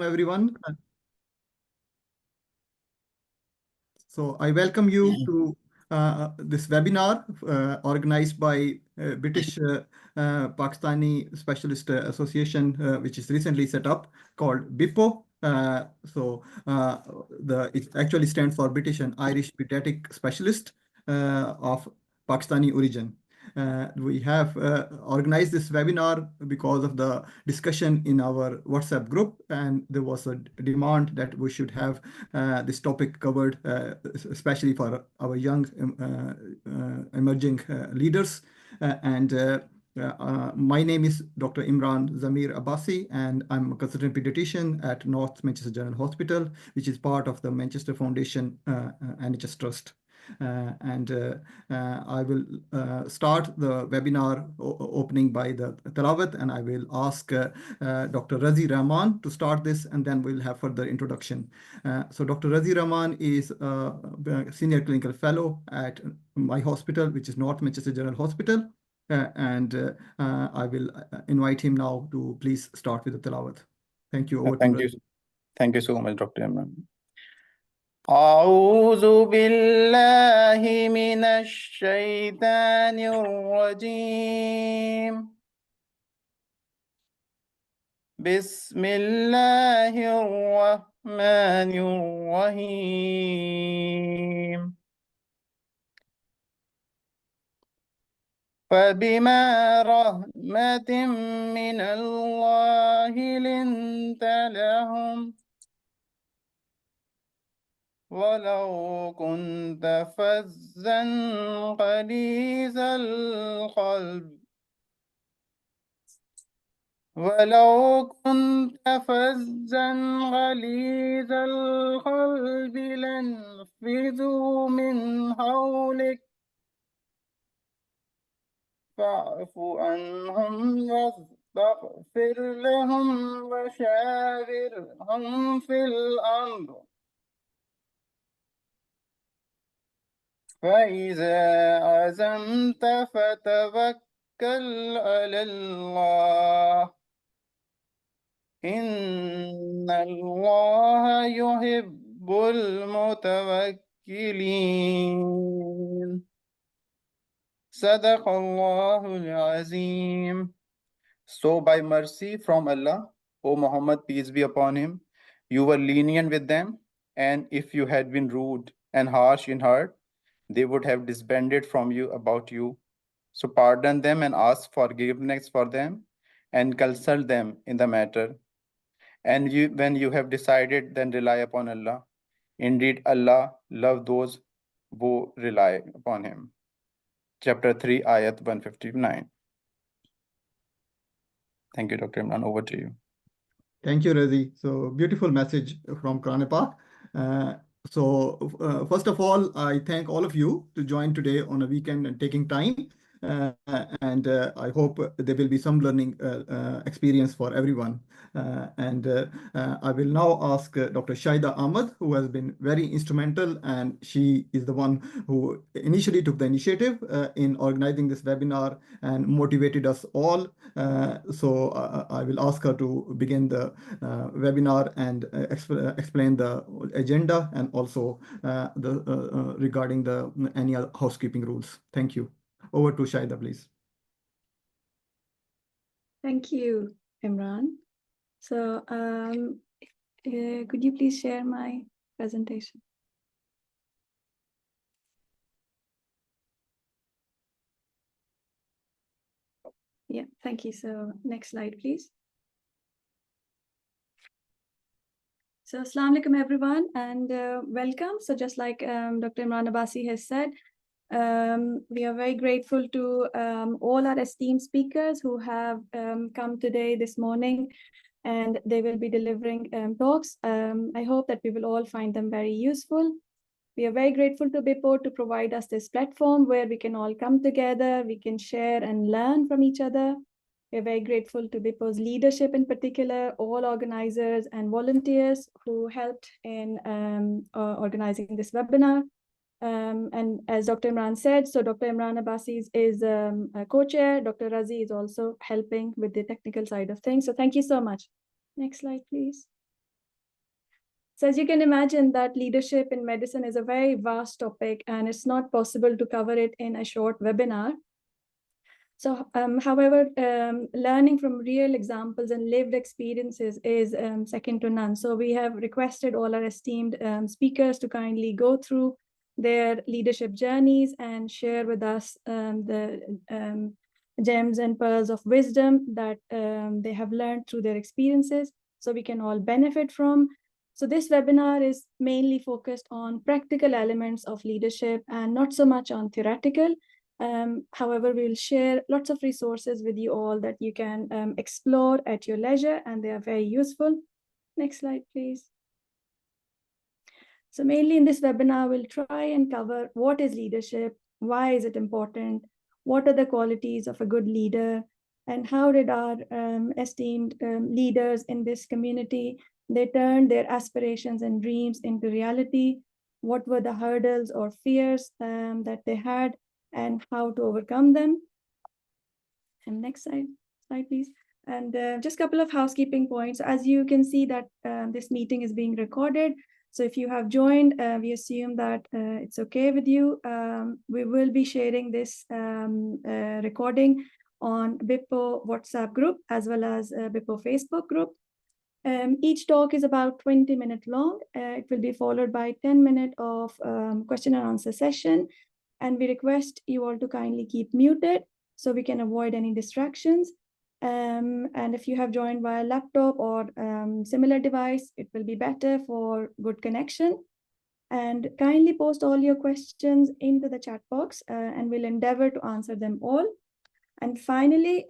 welcome everyone. So I welcome you to this webinar organized by British Pakistani Specialist Association, which is recently set up, called BIPPO. It actually stands for British and Irish Pediatric Specialist of Pakistani origin. We have organized this webinar because of the discussion in our WhatsApp group, and there was a demand that we should have this topic covered, especially for our young emerging leaders. My name is Dr. Imran Zamir Abbasi, and I'm a consultant pediatrician at North Manchester General Hospital, which is part of the Manchester Foundation NHS Trust. I will start the webinar opening by the Tilawat, and I will ask Dr. Razi Rahman to start this, and then we'll have further introduction. So Dr. Razi Rahman is a senior clinical fellow at my hospital, which is North Manchester General Hospital. I will invite him now to please start with the Tilawat. Thank you. Over Thank to you. Thank you so much, Dr. Imran. أعوذ بالله من الشيطان الرجيم بسم الله الرحمن الرحيم فبما رحمة من الله لنت لهم ولو كنت فظا غليظ القلب لانفضوا من حولك فاعف عنهم واستغفر لهم وشاورهم في الأمر فإذا عزمت فتوكل على الله إن الله يحب المتوكلين صدق الله العظيم. So by mercy from Allah, O Muhammad, peace be upon him, you were lenient with them, and if you had been rude and harsh in heart, they would have disbanded from you about you. So pardon them and ask forgiveness for them and consult them in the matter. And when you have decided, then rely upon Allah. Indeed, Allah loves those who rely upon him. Chapter 3, Ayat 159. Thank you, Dr. Imran. Over to you. Thank you, Razi. So beautiful message from Quran Pak. First of all, I thank all of you to join today on a weekend and taking time. I hope there will be some learning experience for everyone. I will now ask Dr. Shaida Ahmad, who has been very instrumental, and she is the one who initially took the initiative in organizing this webinar and motivated us all. I will ask her to begin the webinar and explain the agenda and also regarding any housekeeping rules. Thank you. Over to Shaida, please. Thank you, Imran. So could you please share my presentation? Yeah, thank you. So next slide, please. So Assalamu alaikum, everyone, and welcome. So just like Dr. Imran Abbasi has said, we are very grateful to all our esteemed speakers who have come today this morning, and they will be delivering talks. I hope that we will all find them very useful. We are very grateful to BIPPO to provide us this platform where we can all come together, we can share and learn from each other. We are very grateful to BIPPO's leadership in particular, all organizers and volunteers who helped in organizing this webinar. And as Dr. Imran said, so Dr. Imran Abbasi is a co-chair. Dr. Razi is also helping with the technical side of things. So thank you so much. Next slide, please. So as you can imagine, that leadership in medicine is a very vast topic, and it's not possible to cover it in a short webinar. So, however, learning from real examples and lived experiences is second to none. So we have requested all our esteemed speakers to kindly go through their leadership journeys and share with us the gems and pearls of wisdom that they have learned through their experiences, so we can all benefit from. So this webinar is mainly focused on practical elements of leadership and not so much on theoretical. However, we will share lots of resources with you all that you can explore at your leisure, and they are very useful. Next slide, please. So mainly in this webinar, we'll try and cover what is leadership, why is it important, what are the qualities of a good leader, and how did our esteemed leaders in this community, they turned their aspirations and dreams into reality, what were the hurdles or fears that they had, and how to overcome them. And next slide, please. And just a couple of housekeeping points. As you can see that this meeting is being recorded. So if you have joined, we assume that it's okay with you. We will be sharing this recording on UKIPPO WhatsApp group as well as UKIPPO Facebook group. Each talk is about 20 minutes long. It will be followed by 10 minutes of question and answer session. And we request you all to kindly keep muted so we can avoid any distractions. And if you have joined via laptop or similar device, it will be better for good connection. And kindly post all your questions into the chat box and we'll endeavor to answer them all. And finally,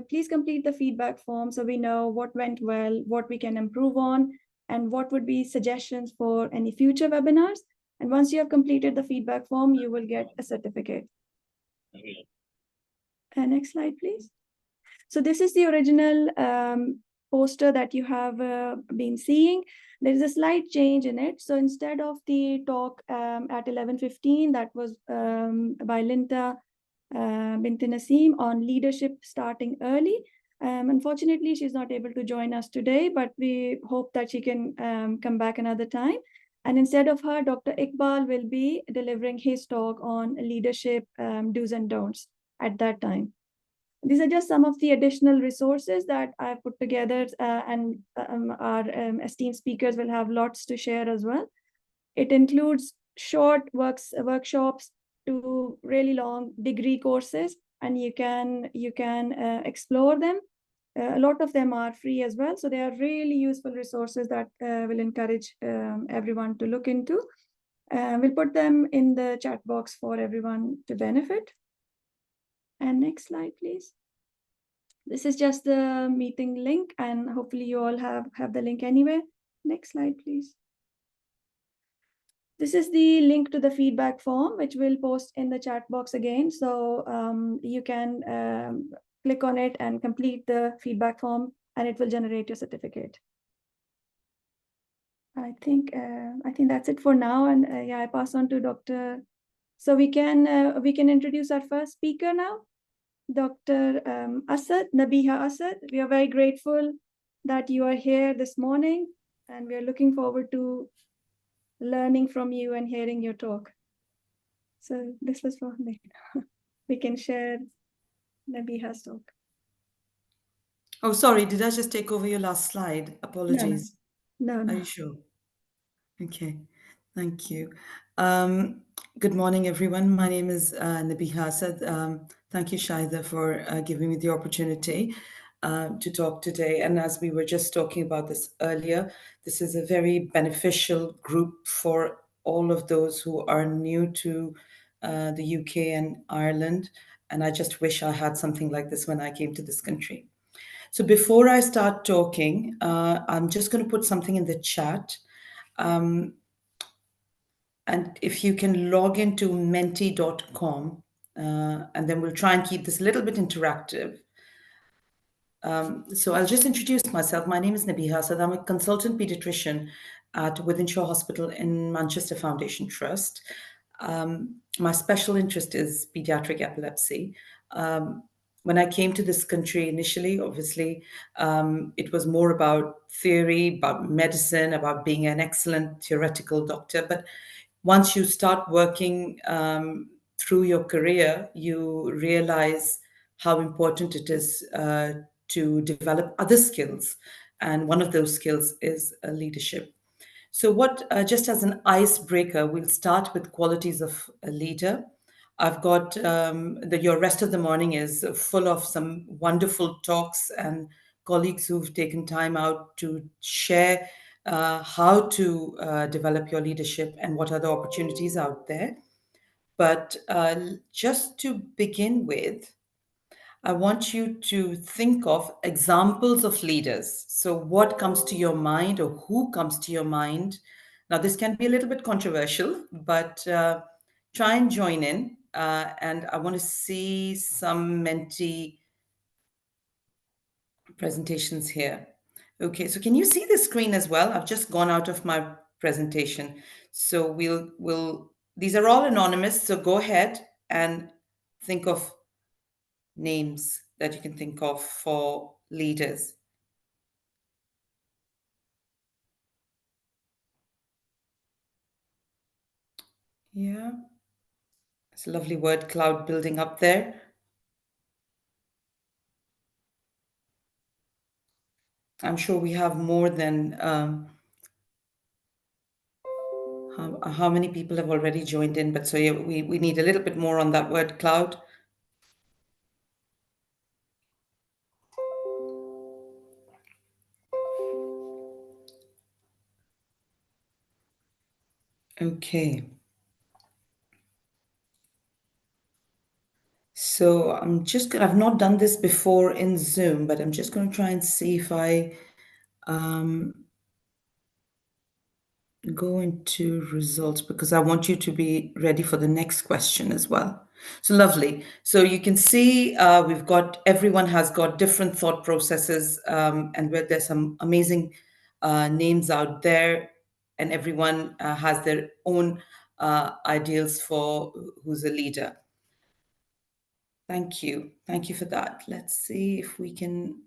please complete the feedback form so we know what went well, what we can improve on, and what would be suggestions for any future webinars. And once you have completed the feedback form, you will get a certificate. Next slide, please. So this is the original poster that you have been seeing. There is a slight change in it. So instead of the talk at 11:15, that was by Linta Bint Naseem on leadership starting early. Unfortunately, she's not able to join us today, but we hope that she can come back another time. And instead of her, Dr. Iqbal will be delivering his talk on leadership do's and don'ts at that time. These are just some of the additional resources that I've put together, and our esteemed speakers will have lots to share as well. It includes short workshops to really long degree courses, and you can explore them. A lot of them are free as well, so they are really useful resources that will encourage everyone to look into. We'll put them in the chat box for everyone to benefit. And next slide, please. This is just the meeting link, and hopefully you all have the link anyway. Next slide, please. This is the link to the feedback form, which we'll post in the chat box again. So you can click on it and complete the feedback form, and it will generate your certificate. I think that's it for now. And yeah, I pass on to Dr. So we can introduce our first speaker now, Dr. Asad, Nabiha Asad. We are very grateful that you are here this morning, and we are looking forward to learning from you and hearing your talk. So this was for me. We can share Nabiha's talk. Oh, sorry, did I just take over your last slide? Apologies. No. Are you sure? Okay, thank you. Good morning, everyone. My name is Nabiha Asad. Thank you, Shaida, for giving me the opportunity to talk today. And as we were just talking about this earlier, this is a very beneficial group for all of those who are new to the UK and Ireland. And I just wish I had something like this when I came to this country. So before I start talking, I'm just going to put something in the chat. And if you can log into menti.com, and then we'll try and keep this a little bit interactive. So I'll just introduce myself. My name is Nabiha Asad. I'm a consultant pediatrician at Wythenshawe Hospital in Manchester Foundation Trust. My special interest is pediatric epilepsy. when I came to this country initially, obviously, it was more about theory, about medicine, about being an excellent theoretical doctor. But once you start working through your career, you realize how important it is to develop other skills. And one of those skills is leadership. So, just as an icebreaker, we'll start with qualities of a leader. I've got your rest of the morning is full of some wonderful talks and colleagues who've taken time out to share how to develop your leadership and what are the opportunities out there. But just to begin with, I want you to think of examples of leaders. So, what comes to your mind or who comes to your mind? Now, this can be a little bit controversial, but try and join in. And I want to see some mentee presentations here. Okay, so can you see the screen as well? I've just gone out of my presentation. So these are all anonymous. So go ahead and think of names that you can think of for leaders. Yeah, it's a lovely word cloud building up there. I'm sure we have more than how many people have already joined in, but so yeah, we need a little bit more on that word cloud. Okay. So I've not done this before in Zoom, but I'm just going to try and see if I go into results because I want you to be ready for the next question as well. So lovely. So you can see everyone has got different thought processes and where there's some amazing names out there and everyone has their own ideals for who's a leader. Thank you. Thank you for that. Let's see if we can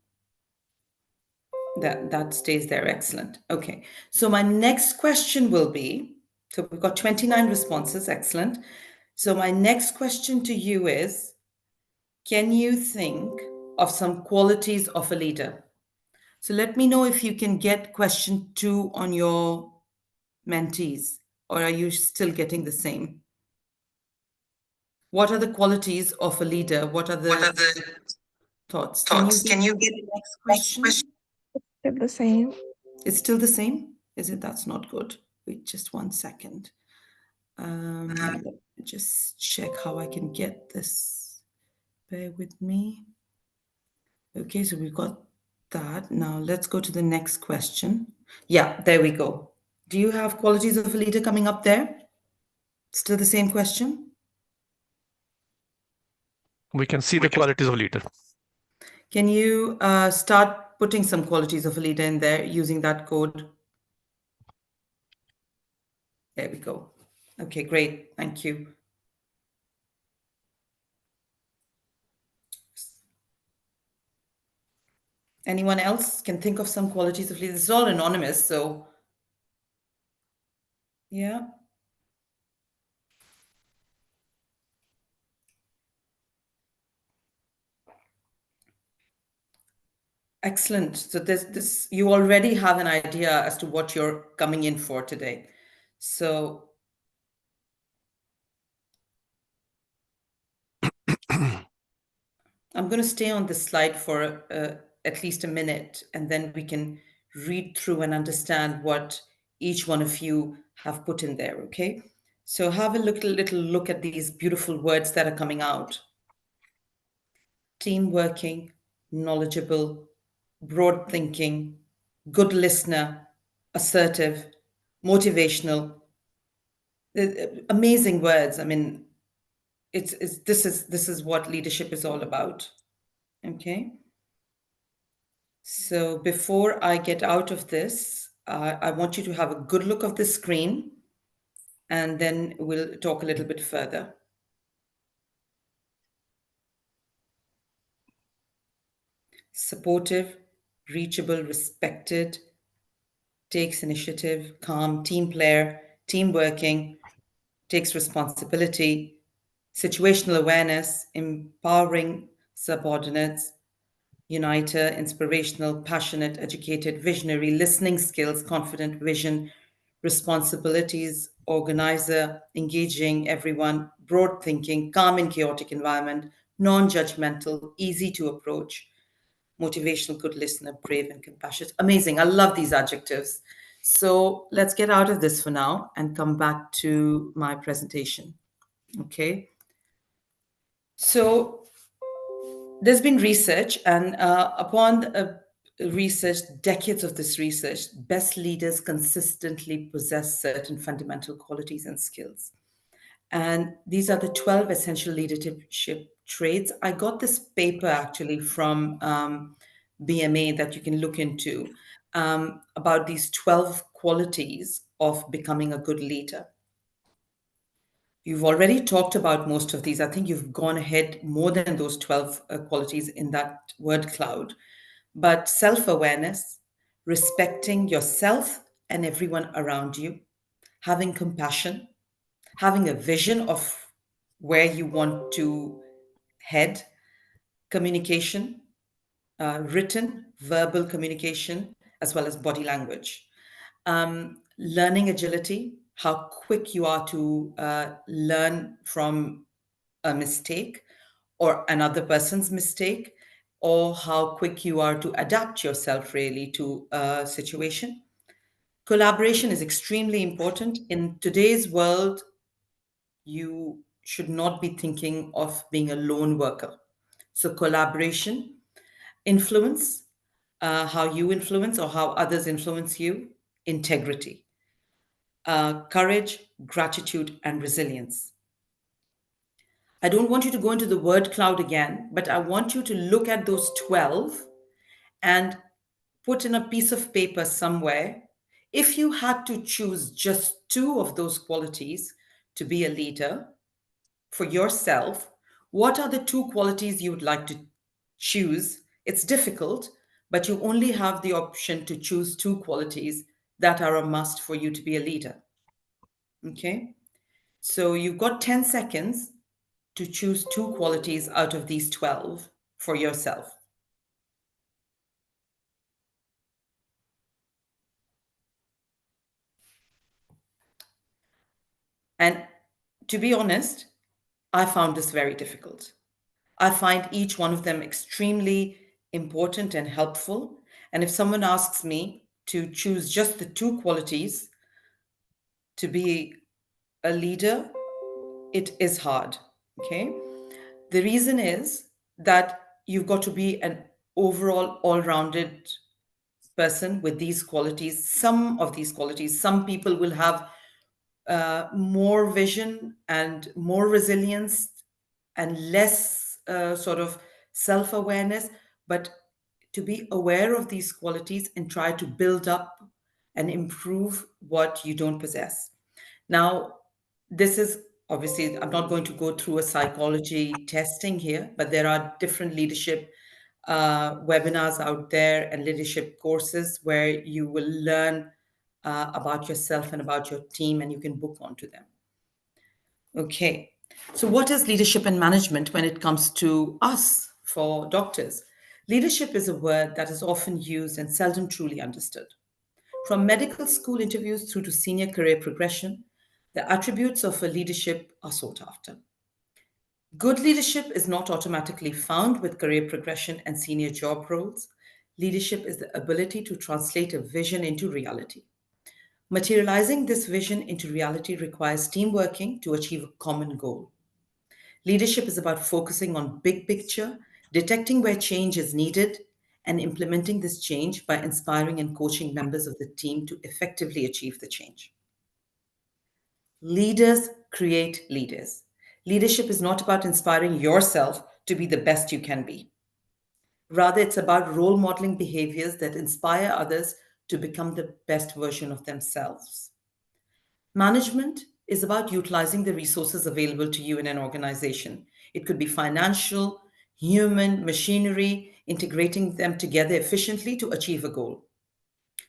that stays there. Excellent. Okay. So my next question will be, so we've got 29 responses. Excellent. So my next question to you is, can you think of some qualities of a leader? So let me know if you can get question 2 on your mentees, or are you still getting the same? What are the qualities of a leader? What are the thoughts? Can you get the next question? Still the same. It's still the same? Is it? That's not good. Wait just 1 second. Let me just check how I can get this. Bear with me. Okay, so we've got that. Now let's go to the next question. Yeah, there we go. Do you have qualities of a leader coming up there? Still the same question? We can see the qualities of leader. Can you start putting some qualities of a leader in there using that code? There we go. Okay, great. Thank you. Anyone else can think of some qualities of leader? It's all anonymous, so yeah. Excellent. So this you already have an idea as to what you're coming in for today. So I'm going to stay on this slide for at least a minute, and then we can read through and understand what each one of you have put in there, okay? So have a little look at these beautiful words that are coming out. Team working, knowledgeable, broad thinking, good listener, assertive, motivational. Amazing words. I mean, this is what leadership is all about. Okay. So before I get out of this, I want you to have a good look of the screen, and then we'll talk a little bit further. supportive, reachable, respected, takes initiative, calm, team player, team working, takes responsibility, situational awareness, empowering subordinates, uniter, inspirational, passionate, educated, visionary, listening skills, confident, vision, responsibilities, organizer, engaging everyone, broad thinking, calm in chaotic environment, non-judgmental, easy to approach, motivational, good listener, brave and compassionate. Amazing. I love these adjectives. So let's get out of this for now and come back to my presentation. Okay. So there's been research, and upon research, decades of this research, best leaders consistently possess certain fundamental qualities and skills. And these are the 12 essential leadership traits. I got this paper actually from BMA that you can look into about these 12 qualities of becoming a good leader. You've already talked about most of these. I think you've gone ahead more than those 12 qualities in that word cloud. But self-awareness, respecting yourself and everyone around you, having compassion, having a vision of where you want to head, communication, written, verbal communication, as well as body language. Learning agility, how quick you are to learn from a mistake or another person's mistake, or how quick you are to adapt yourself really to a situation. Collaboration is extremely important. In today's world, you should not be thinking of being a lone worker. So collaboration, influence, how you influence or how others influence you, integrity, courage, gratitude, and resilience. I don't want you to go into the word cloud again, but I want you to look at those 12 and put in a piece of paper somewhere. If you had to choose just 2 of those qualities to be a leader for yourself, what are the 2 qualities you would like to choose? It's difficult, but you only have the option to choose 2 qualities that are a must for you to be a leader. Okay? So you've got 10 seconds to choose 2 qualities out of these 12 for yourself. And to be honest, I found this very difficult. I find each one of them extremely important and helpful. And if someone asks me to choose just the 2 qualities to be a leader, it is hard. Okay. The reason is that you've got to be an overall all-rounded person with these qualities. Some of these qualities, some people will have more vision and more resilience and less sort of self-awareness, but to be aware of these qualities and try to build up and improve what you don't possess. Now, this is obviously, I'm not going to go through a psychology testing here, but there are different leadership webinars out there and leadership courses where you will learn about yourself and about your team, and you can book onto them. Okay, so what is leadership and management when it comes to us for doctors? Leadership is a word that is often used and seldom truly understood. From medical school interviews through to senior career progression, the attributes of a leadership are sought after. Good leadership is not automatically found with career progression and senior job roles. Leadership is the ability to translate a vision into reality. Materializing this vision into reality requires team working to achieve a common goal. Leadership is about focusing on big picture, detecting where change is needed, and implementing this change by inspiring and coaching members of the team to effectively achieve the change. Leaders create leaders. Leadership is not about inspiring yourself to be the best you can be. Rather, it's about role modeling behaviors that inspire others to become the best version of themselves. Management is about utilizing the resources available to you in an organization. It could be financial, human, machinery, integrating them together efficiently to achieve a goal.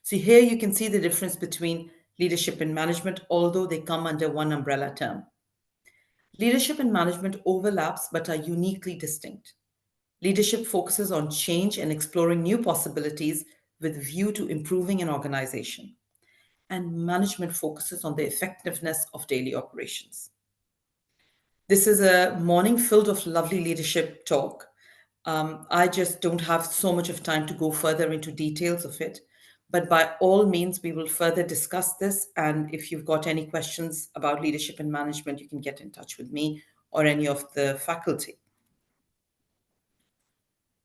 So here you can see the difference between leadership and management, although they come under one umbrella term. Leadership and management overlaps but are uniquely distinct. Leadership focuses on change and exploring new possibilities with a view to improving an organization. And management focuses on the effectiveness of daily operations. This is a morning filled of lovely leadership talk. I just don't have so much of time to go further into details of it. But by all means, we will further discuss this. And if you've got any questions about leadership and management, you can get in touch with me or any of the faculty.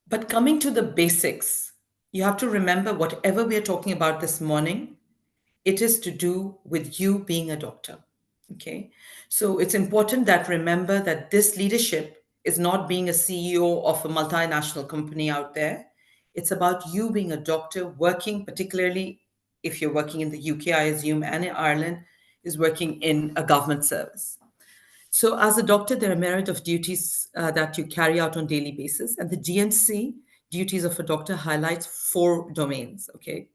But coming to the basics, you have to remember whatever we are talking about this morning, it is to do with you being a doctor. Okay. So it's important that remember that this leadership is not being a CEO of a multinational company out there. It's about you being a doctor working, particularly if you're working in the UK, I assume, and in Ireland, is working in a government service. So as a doctor, there are myriad of duties that you carry out on daily basis. And the GMC duties of a doctor highlights 4 domains, okay?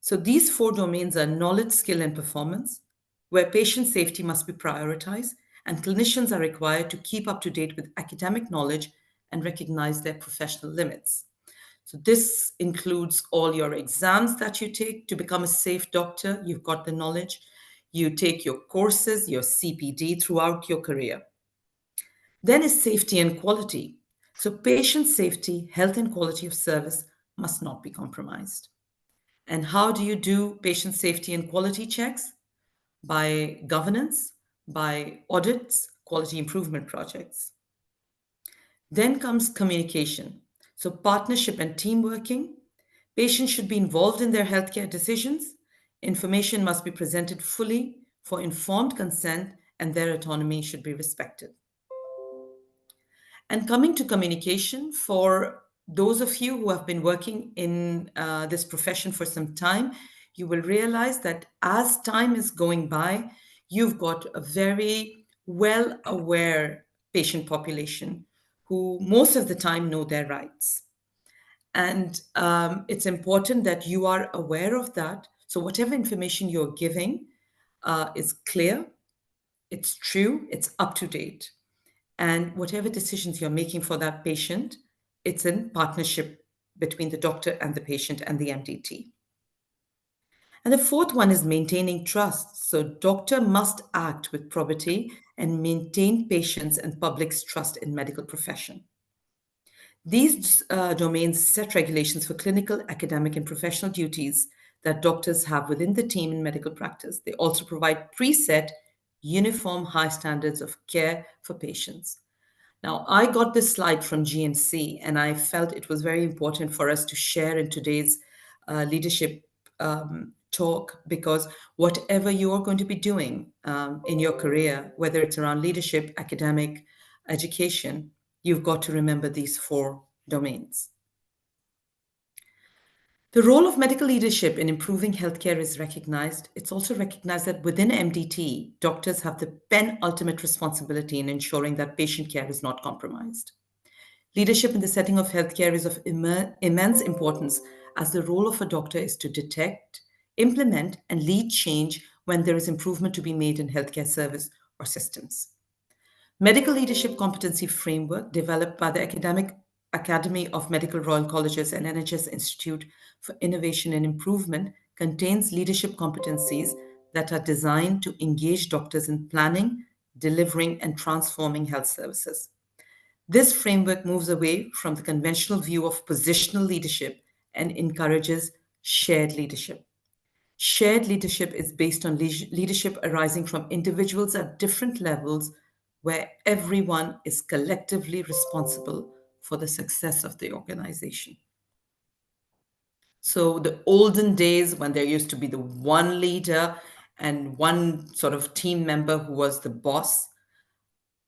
So these 4 domains are knowledge, skill, and performance, where patient safety must be prioritized, and clinicians are required to keep up to date with academic knowledge and recognize their professional limits. So this includes all your exams that you take to become a safe doctor. You've got the knowledge. You take your courses, your CPD throughout your career. Then is safety and quality. So patient safety, health, and quality of service must not be compromised. And how do you do patient safety and quality checks? By governance, by audits, quality improvement projects. Then comes communication. So partnership and team working. Patients should be involved in their healthcare decisions. Information must be presented fully for informed consent, and their autonomy should be respected. And coming to communication, for those of you who have been working in this profession for some time, you will realize that as time is going by, you've got a very well-aware patient population who most of the time know their rights. And it's important that you are aware of that. So whatever information you're giving is clear, it's true, it's up to date. And whatever decisions you're making for that patient, it's in partnership between the doctor and the patient and the MDT. And the 4th one is maintaining trust. So doctor must act with probity and maintain patients' and public's trust in medical profession. These domains set regulations for clinical, academic, and professional duties that doctors have within the team in medical practice. They also provide preset, uniform, high standards of care for patients. Now, I got this slide from GMC, and I felt it was very important for us to share in today's leadership talk, because whatever you are going to be doing in your career, whether it's around leadership, academic, education, you've got to remember these 4 domains. The role of medical leadership in improving healthcare is recognized. It's also recognized that within MDT, doctors have the penultimate responsibility in ensuring that patient care is not compromised. Leadership in the setting of healthcare is of immense importance, as the role of a doctor is to detect, implement, and lead change when there is improvement to be made in healthcare service or systems. Medical Leadership Competency Framework, developed by the Academy of Medical Royal Colleges and NHS Institute for Innovation and Improvement, contains leadership competencies that are designed to engage doctors in planning, delivering, and transforming health services. This framework moves away from the conventional view of positional leadership and encourages shared leadership. Shared leadership is based on leadership arising from individuals at different levels, where everyone is collectively responsible for the success of the organization. So the olden days, when there used to be the one leader and one sort of team member who was the boss,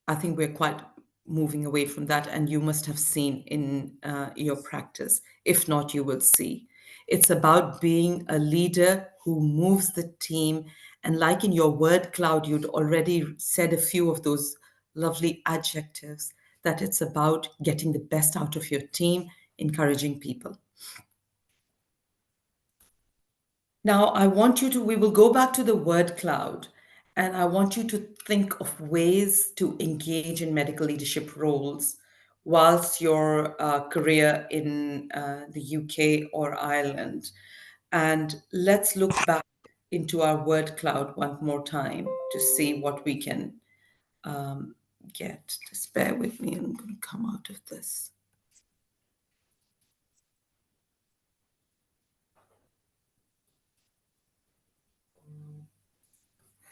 I think we're quite moving away from that, and you must have seen in your practice. If not, you will see. It's about being a leader who moves the team. And like in your word cloud, you'd already said a few of those lovely adjectives, that it's about getting the best out of your team, encouraging people. Now, we will go back to the word cloud, and I want you to think of ways to engage in medical leadership roles whilst your career in the UK or Ireland. And let's look back into our word cloud one more time to see what we can get. Just bear with me, I'm going to come out of this.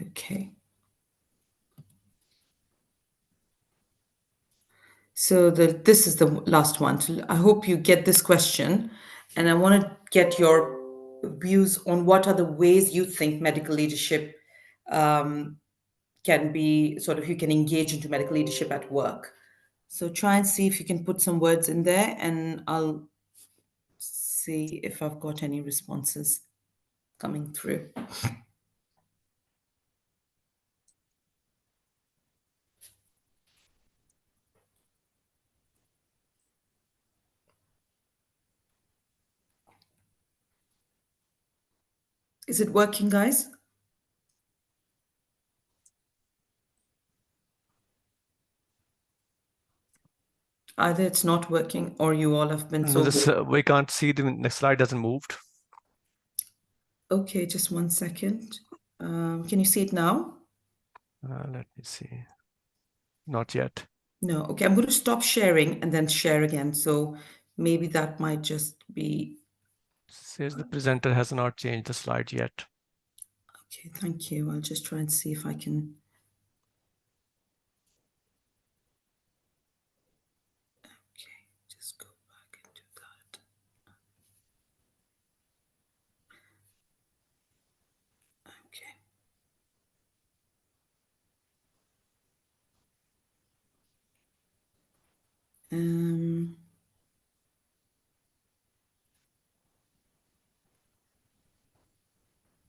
Okay. So this is the last one. So I hope you get this question, and I want to get your views on what are the ways you think medical leadership can be you can engage into medical leadership at work. So try and see if you can put some words in there, and I'll see if I've got any responses coming through. Is it working, guys? Either it's not working or you all have been No, so bored. we can't see the next slide hasn't moved. Okay, just 1 second. Can you see it now? Let me see. Not yet. No. Okay, I'm going to stop sharing and then share again. So maybe that might just be... Says the presenter has not changed the slide yet. Okay, thank you. I'll just try and see if I can... Okay, just go back into that. Okay.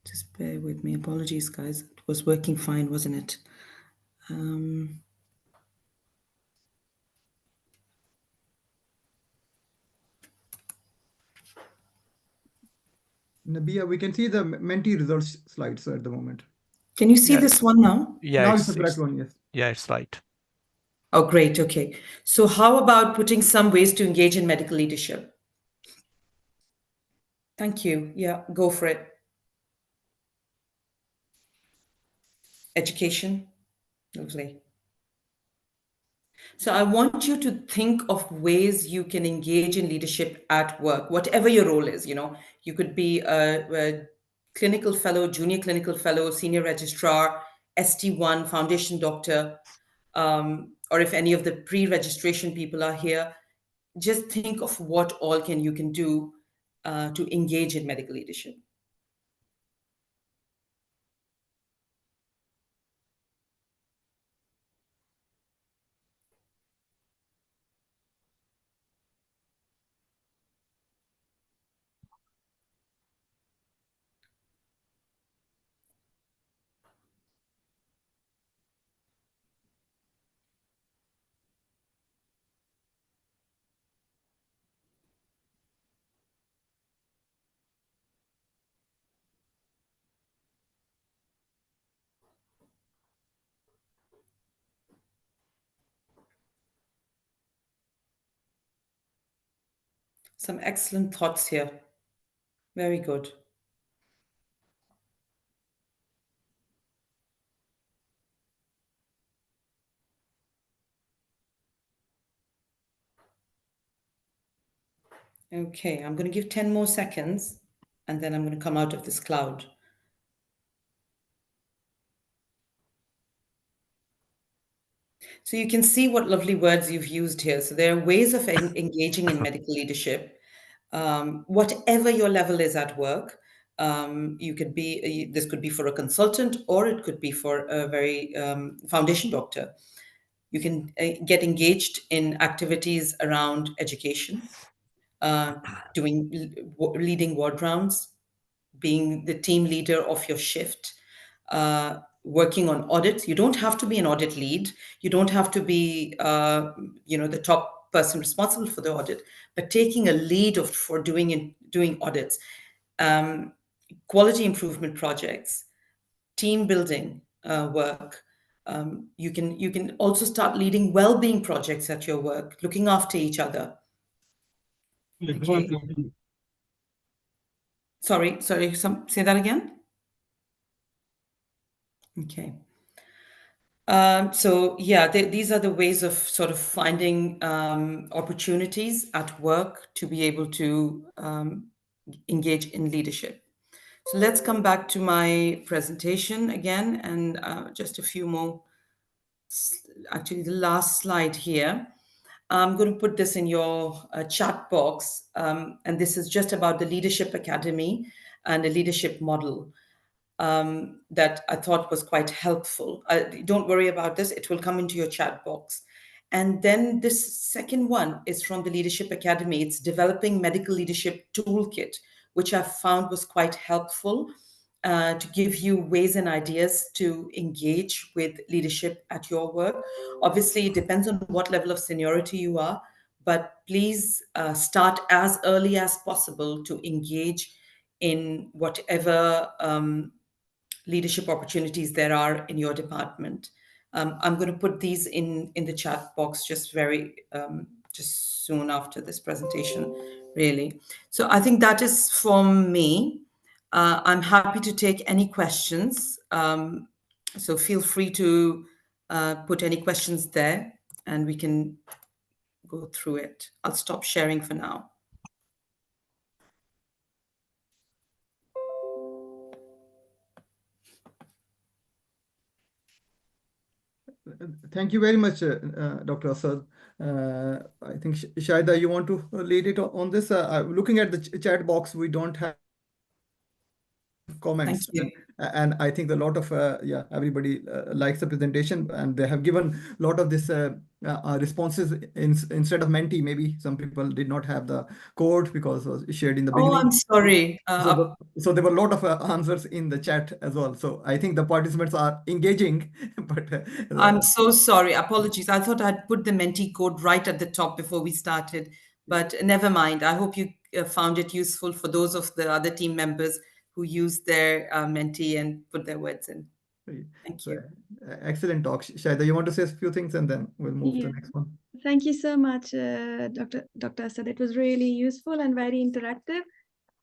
Just bear with me. Apologies, guys. It was working fine, wasn't it? Nabia, we can see the Menti results slides at the moment. Can you see Yeah. this one now? Yeah, Now it's the correct one, yes. Yeah, it's right. Oh, great. Okay. So how about putting some ways to engage in medical leadership? Thank you. Yeah, go for it. Education. Lovely. So I want you to think of ways you can engage in leadership at work, whatever your role is. You could be a clinical fellow, junior clinical fellow, senior registrar, ST1, foundation doctor, or if any of the pre-registration people are here, just think of what all you can do to engage in medical leadership. Some excellent thoughts here. Very good. Okay, I'm going to give 10 more seconds and then I'm going to come out of this cloud. So you can see what lovely words you've used here. So there are ways of engaging in medical leadership, whatever your level is at work. This could be for a consultant or it could be for a very foundation doctor. You can get engaged in activities around education, leading ward rounds, being the team leader of your shift, working on audits. You don't have to be an audit lead. You don't have to be, the top person responsible for the audit, but taking a lead for doing audits, quality improvement projects, team building work. You can also start leading well-being projects at your work, looking after each other. Okay. Sorry. Say that again. Okay. So yeah, these are the ways of sort of finding opportunities at work to be able to engage in leadership. So let's come back to my presentation again, and just a few more, actually the last slide here. I'm going to put this in your chat box, and this is just about the Leadership Academy and the leadership model that I thought was quite helpful. Don't worry about this, it will come into your chat box. And then this second one is from the Leadership Academy. It's Developing Medical Leadership Toolkit, which I found was quite helpful to give you ways and ideas to engage with leadership at your work. Obviously, it depends on what level of seniority you are, but please start as early as possible to engage in whatever leadership opportunities there are in your department. I'm going to put these in the chat box just just soon after this presentation, really. So I think that is from me. I'm happy to take any questions. So feel free to put any questions there and we can go through it. I'll stop sharing for now. Thank you very much, Dr. Asad. I think, Shaida, you want to lead it on this? Looking at the chat box, we don't have comments. Thank you. And I think a lot of, everybody likes the presentation, and they have given a lot of this responses instead of Menti. Maybe some people did not have the code because it was shared in the beginning. Oh, I'm sorry. So there were a lot of answers in the chat as well. So I think the participants are engaging, but I'm so sorry. Apologies. I thought I'd put the Menti code right at the top before we started, but never mind. I hope you found it useful for those of the other team members who used their Menti and put their words in. Thank you. Excellent talk. Shaida, you want to say a few things and then we'll move to the next one. Thank you so much, Dr. Asad. It was really useful and very interactive.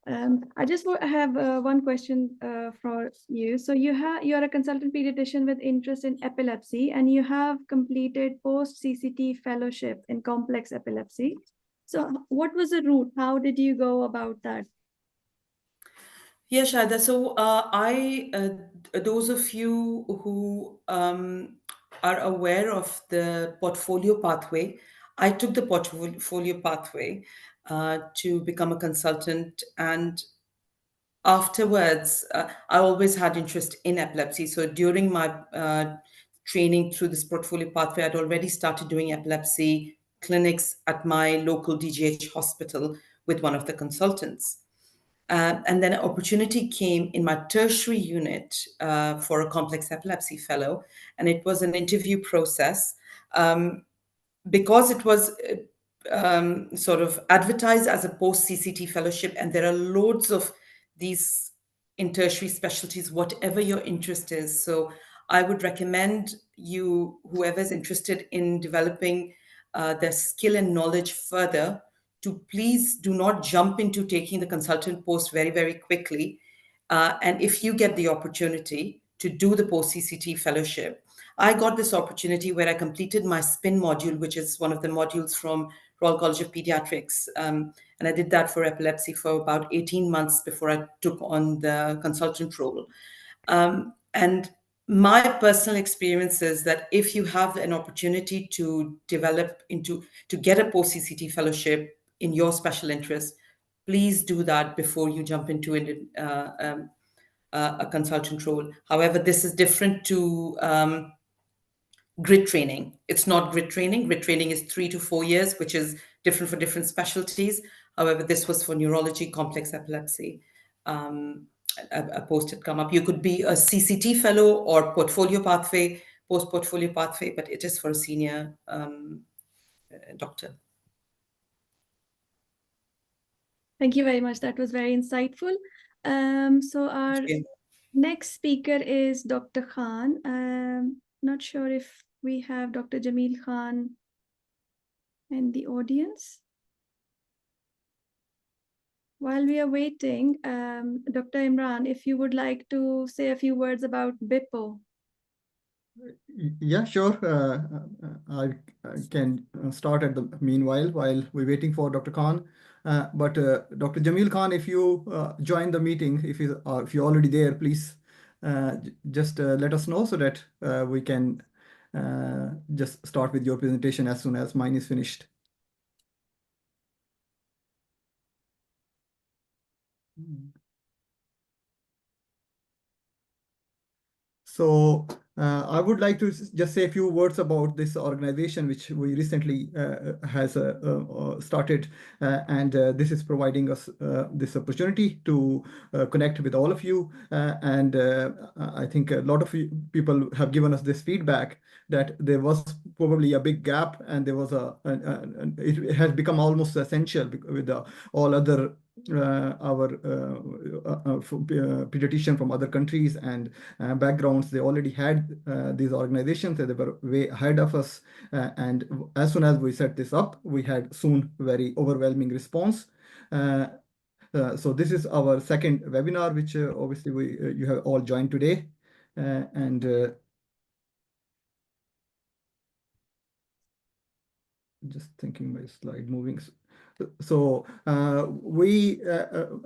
I just have one question for you. So you are a consultant pediatrician with interest in epilepsy, and you have completed post-CCT fellowship in complex epilepsy. So what was the route? How did you go about that? Yeah, Shaida. So those of you who are aware of the portfolio pathway, I took the portfolio pathway to become a consultant, and afterwards, I always had interest in epilepsy. So during my training through this portfolio pathway, I'd already started doing epilepsy clinics at my local DGH hospital with one of the consultants. And then an opportunity came in my tertiary unit for a complex epilepsy fellow. And it was an interview process. Because it was sort of advertised as a post-CCT fellowship, and there are loads of these in tertiary specialties, whatever your interest is. So I would recommend you, whoever's interested in developing their skill and knowledge further, to please do not jump into taking the consultant post very, very quickly. And if you get the opportunity to do the post-CCT fellowship, I got this opportunity where I completed my SPIN module, which is one of the modules from Royal College of Pediatrics. And I did that for epilepsy for about 18 months before I took on the consultant role. And my personal experience is that if you have an opportunity to get a post-CCT fellowship in your special interest, please do that before you jump into a consultant role. However, this is different to grid training. It's not grid training. Grid training is 3 to 4 years, which is different for different specialties. However, this was for neurology, complex epilepsy. A post had come up. You could be a CCT fellow or portfolio pathway, post-portfolio pathway, but it is for a senior doctor. Thank you very much. That was very insightful. So our Okay. next speaker is Dr. Khan. Not sure if we have Dr. Jamil Khan in the audience. While we are waiting, Dr. Imran, if you would like to say a few words about BIPPO. Yeah, sure. I can start at the meanwhile while we're waiting for Dr. Khan. But Dr. Jamil Khan, if you join the meeting, if you're already there, please just let us know so that we can just start with your presentation as soon as mine is finished. So I would like to just say a few words about this organization, which we recently has started, and this is providing us this opportunity to connect with all of you. And I think a lot of people have given us this feedback that there was probably a big gap, and there was it has become almost essential with all other pediatricians from other countries and backgrounds. They already had these organizations, they were way ahead of us. And as soon as we set this up, we had soon very overwhelming response. So this is our second webinar, which obviously you have all joined today. And just thinking my slide moving. So we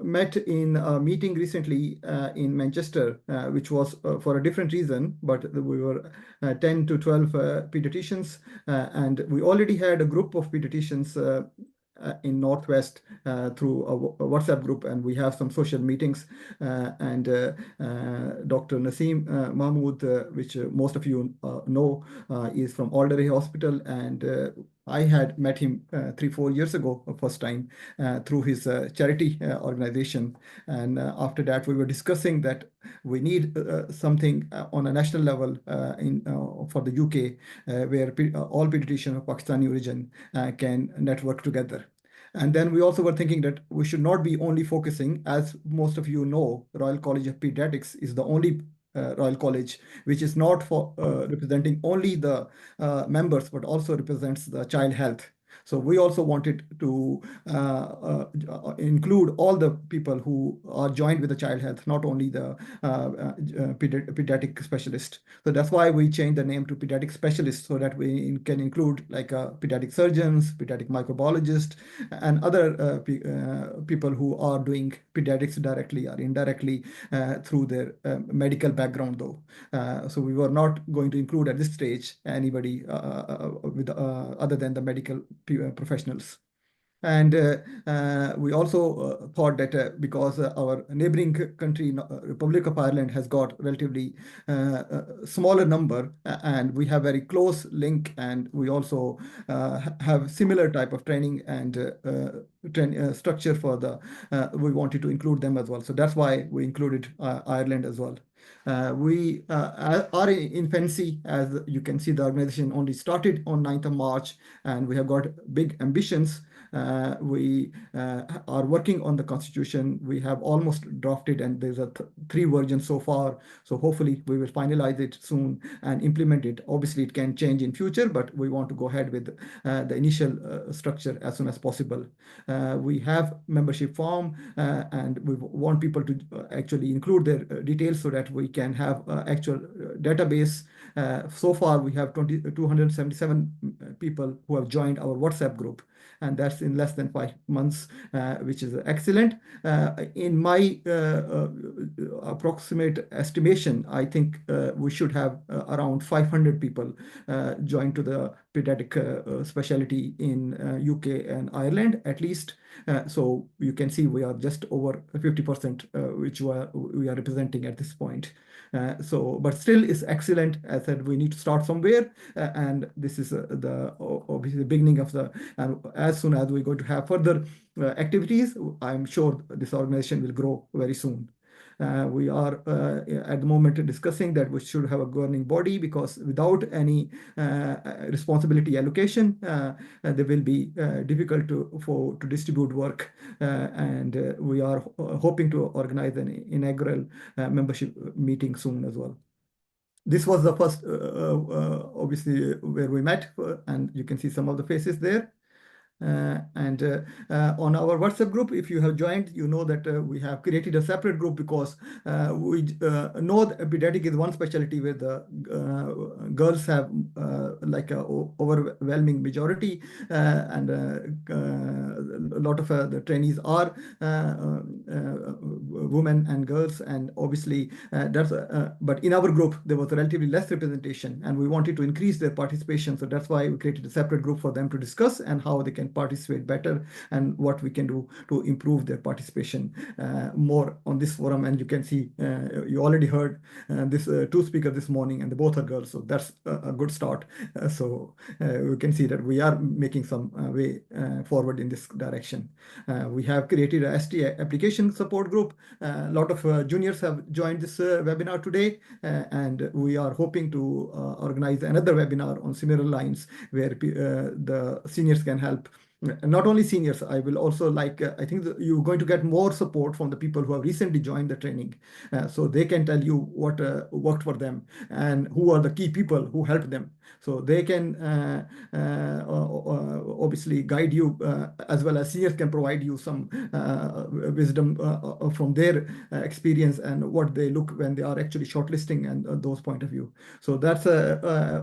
met in a meeting recently in Manchester, which was for a different reason, but we were 10 to 12 pediatricians, and we already had a group of pediatricians in Northwest through a WhatsApp group, and we have some social meetings. And Dr. Naseem Mahmood, which most of you know, is from Alderey Hospital, and I had met him 3-4 years ago, first time, through his charity organization. And after that, we were discussing that we need something on a national level for the UK, where all pediatricians of Pakistani origin can network together. And then we also were thinking that we should not be only focusing, as most of you know, Royal College of Pediatrics is the only Royal College which is not for representing only the members, but also represents the child health. So we also wanted to include all the people who are joined with the child health, not only the pediatric specialist. So that's why we changed the name to pediatric specialist, so that we can include like pediatric surgeons, pediatric microbiologists, and other people who are doing pediatrics directly or indirectly through their medical background, though. So we were not going to include at this stage anybody with other than the medical professionals. And we also thought that because our neighboring country, Republic of Ireland, has got relatively smaller number, and we have very close link, and we also have similar type of training and structure for the, we wanted to include them as well. So that's why we included Ireland as well. We are in fancy. As you can see, the organization only started on 9th of March, and we have got big ambitions. We are working on the constitution. We have almost drafted, and there's a 3 versions so far. So hopefully we will finalize it soon and implement it. Obviously, it can change in future, but we want to go ahead with the initial structure as soon as possible. We have membership form, and we want people to actually include their details so that we can have actual database. So far, we have 277 people who have joined our WhatsApp group, and that's in less than 5 months, which is excellent. In my approximate estimation, I think we should have around 500 people join to the pediatric specialty in UK and Ireland at least. So you can see we are just over 50%, which we are representing at this point. But still is excellent. As I said, we need to start somewhere, and this is obviously the beginning of the. And as soon as we're going to have further activities, I'm sure this organization will grow very soon. We are at the moment discussing that we should have a governing body, because without any responsibility allocation, there will be difficult to distribute work. And we are hoping to organize an inaugural membership meeting soon as well. This was the first, obviously, where we met, and you can see some of the faces there. And on our WhatsApp group, if you have joined, you know that we have created a separate group, because we know that pediatric is one specialty where the girls have like a overwhelming majority, and a lot of the trainees are women and girls, and obviously that's but in our group there was relatively less representation, and we wanted to increase their participation. So that's why we created a separate group for them to discuss and how they can participate better, and what we can do to improve their participation more on this forum. And you can see, you already heard this two speakers this morning, and they both are girls, so that's a good start. So we can see that we are making some way forward in this direction. We have created a ST application support group. A lot of juniors have joined this webinar today, and we are hoping to organize another webinar on similar lines, where the seniors can help. Not only seniors, I will also like, I think you're going to get more support from the people who have recently joined the training. So they can tell you what worked for them, and who are the key people who helped them. So they can obviously guide you, as well as seniors can provide you some wisdom from their experience, and what they look when they are actually shortlisting, and those point of view. So that's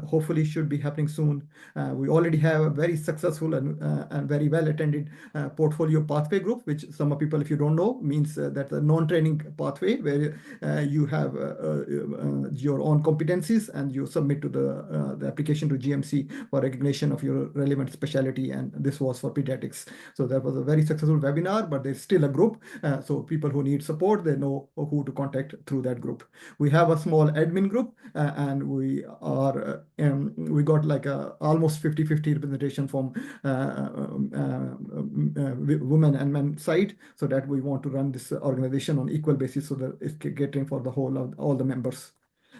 hopefully should be happening soon. We already have a very successful and very well attended portfolio pathway group, which some people, if you don't know, means that the non-training pathway, where you have your own competencies, and you submit to the application to GMC for recognition of your relevant specialty. And this was for pediatrics. So that was a very successful webinar, but there's still a group. So people who need support, they know who to contact through that group. We have a small admin group, and we are we got like almost 50-50 representation from women and men side, so that we want to run this organization on equal basis, so that it's catering for the whole of all the members.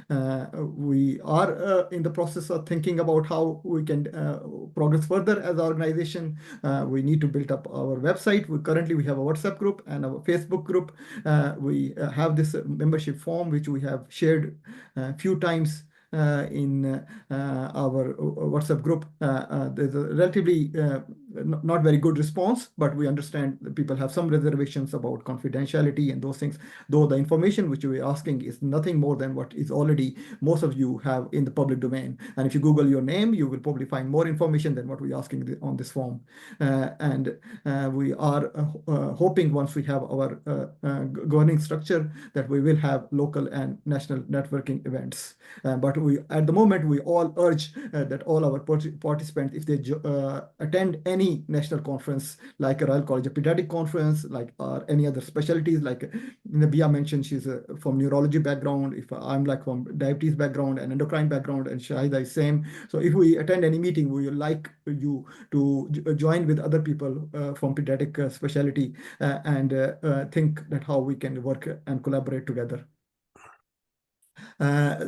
We are in the process of thinking about how we can progress further as an organization. We need to build up our website. Currently we have a WhatsApp group and a Facebook group. We have this membership form, which we have shared a few times in our WhatsApp group. There's a relatively not very good response, but we understand that people have some reservations about confidentiality and those things, though the information which we're asking is nothing more than what is already most of you have in the public domain. And if you Google your name, you will probably find more information than what we're asking on this form. And we are hoping, once we have our governing structure, that we will have local and national networking events. But we, at the moment, we all urge that all our participants, if they attend any national conference, like a Royal College of Pediatric conference, like any other specialties, like Nabia mentioned, she's from neurology background. If I'm like from diabetes background and endocrine background, and Shahida is same. So if we attend any meeting, we would like you to join with other people from pediatric specialty, and think that how we can work and collaborate together.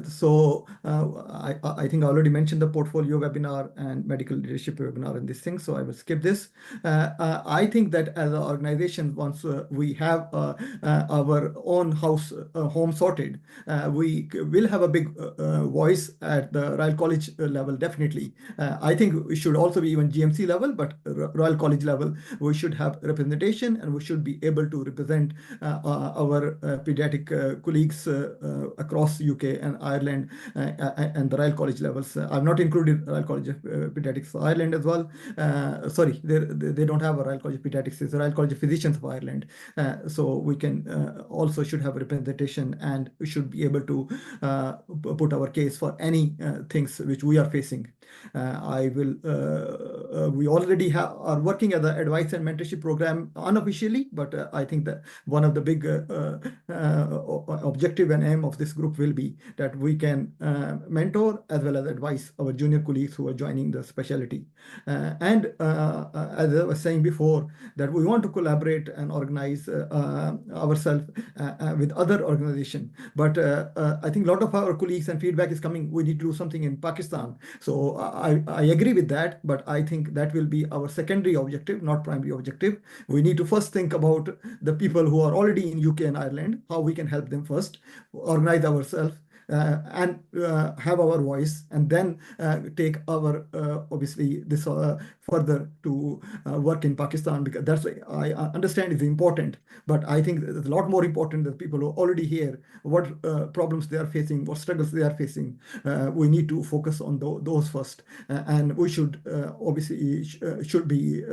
So I think I already mentioned the portfolio webinar and medical leadership webinar and these things, so I will skip this. I think that as an organization, once we have our own home sorted, we will have a big voice at the Royal College level, definitely. I think we should also be even GMC level, but Royal College level, we should have representation, and we should be able to represent our pediatric colleagues across UK and Ireland and the Royal College levels. I've not included Royal College of Pediatrics of Ireland as well. Sorry, they don't have a Royal College of Pediatrics. It's the Royal College of Physicians of Ireland. So we can also should have representation, and we should be able to put our case for any things which we are facing. We already are working at the advice and mentorship program unofficially, but I think that one of the big objective and aim of this group will be that we can mentor as well as advise our junior colleagues who are joining the specialty. And as I was saying before, that we want to collaborate and organize ourselves with other organizations. But I think a lot of our colleagues and feedback is coming, we need to do something in Pakistan. So I agree with that, but I think that will be our secondary objective, not primary objective. We need to first think about the people who are already in UK and Ireland, how we can help them first, organize ourselves, and have our voice, and then take our obviously this further to work in Pakistan, because that's I understand is important, but I think it's a lot more important that people who are already here, what problems they are facing, what struggles they are facing. We need to focus on those first, and we should obviously should be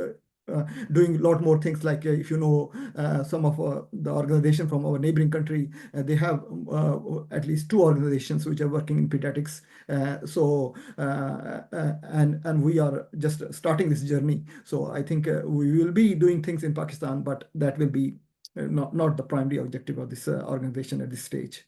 doing a lot more things, like if you know some of the organization from our neighboring country, they have at least 2 organizations which are working in pediatrics. And we are just starting this journey. So I think we will be doing things in Pakistan, but that will be not the primary objective of this organization at this stage.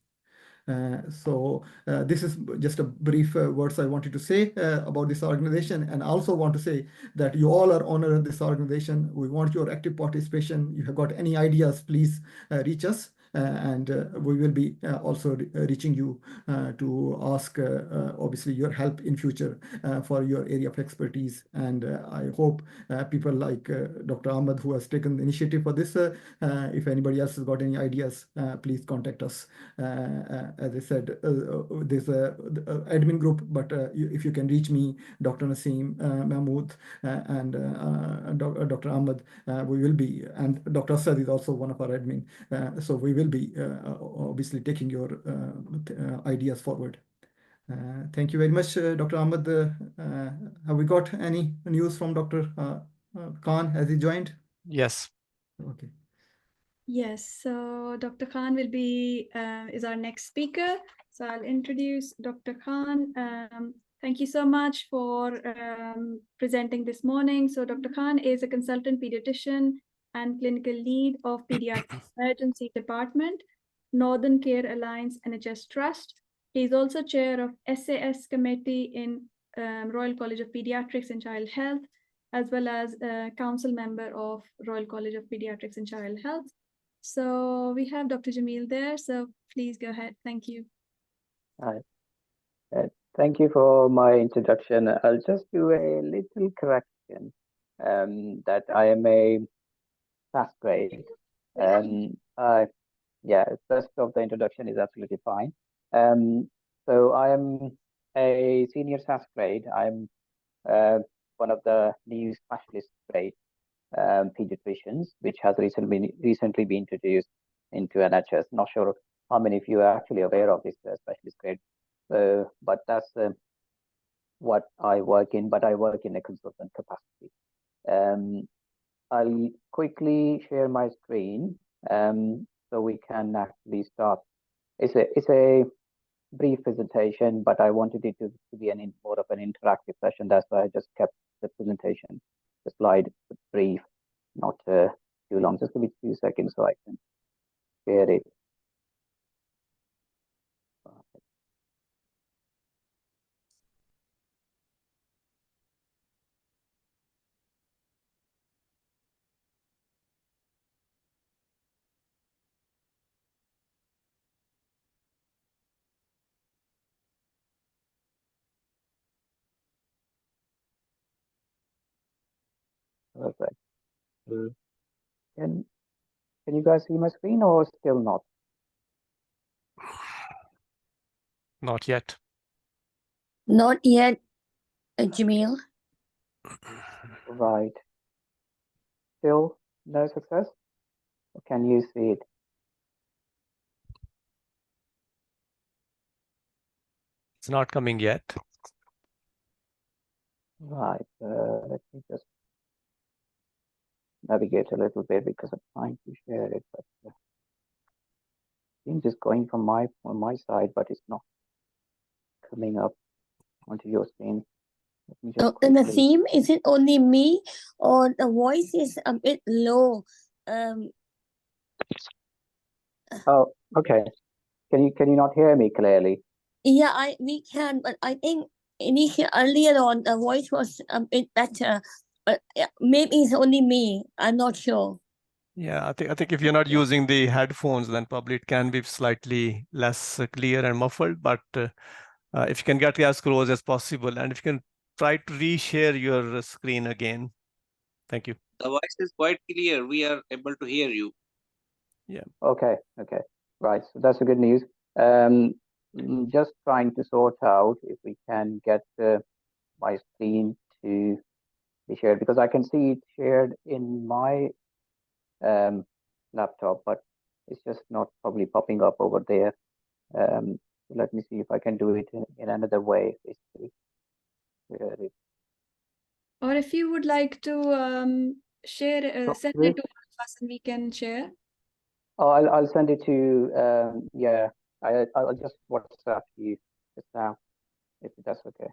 So this is just a brief words I wanted to say about this organization, and I also want to say that you all are honored in this organization. We want your active participation. If you have got any ideas, please reach us. And we will be also reaching you to ask obviously your help in future for your area of expertise. And I hope people like Dr. Ahmed, who has taken the initiative for this, if anybody else has got any ideas, please contact us. As I said, there's a admin group, but if you can reach me, Dr. Naseem, Mahmood, and Dr. Ahmed, we will be, and Dr. Asad is also one of our admin. So we will be obviously taking your ideas forward. Thank you very much, Dr. Ahmed. Have we got any news from Dr. Khan? Has he joined? Yes. Okay. Yes, so Dr. Khan will be is our next speaker. So I'll introduce Dr. Khan. Thank you so much for presenting this morning. So Dr. Khan is a consultant pediatrician and clinical lead of Pediatric Emergency Department, Northern Care Alliance NHS Trust. He is also chair of SAS committee in Royal College of Pediatrics and Child Health, as well as a council member of Royal College of Pediatrics and Child Health. So we have Dr. Jamil there, so please go ahead. Thank you. Hi. Thank you for my introduction. I'll just do a little correction that I am a fast grade. Yeah, the rest of the introduction is absolutely fine. So I am a senior SAS grade. I'm one of the new specialist grade pediatricians, which has recently been introduced into NHS. Not sure how many of you are actually aware of this specialist grade, but that's what I work in. But I work in a consultant capacity. I'll quickly share my screen so we can actually start. It's a brief presentation, but I wanted it to be more of an interactive session. That's why I just kept the presentation, the slide brief, not too long. Just give me 2 seconds so I can share it. Perfect. Can you guys see my screen or still not? Not yet. Not yet, Jamil. Right. Still no success? Or can you see it? It's not coming yet. Right. Let me just navigate a little bit because I'm trying to share it, but things is going from my side, but it's not coming up onto your screen. Let me just Dr. Naseem, is it only me or the voice is a bit low? Oh, okay. can you not hear me clearly? Yeah, we can, but I think initially earlier on the voice was a bit better, but maybe it's only me. I'm not sure. Yeah, I think if you're not using the headphones, then probably it can be slightly less clear and muffled. But if you can get as close as possible, and if you can try to reshare your screen again. Thank you. The voice is quite clear. We are able to hear you. Yeah. Okay, right. So that's a good news. Just trying to sort out if we can get my screen to be shared, because I can see it shared in my laptop, but it's just not probably popping up over there. Let me see if I can do it in another way, basically. Or if you would like to share, send it to one of us and we can share. Oh, I'll send it to yeah. I'll just WhatsApp you just now, if that's okay.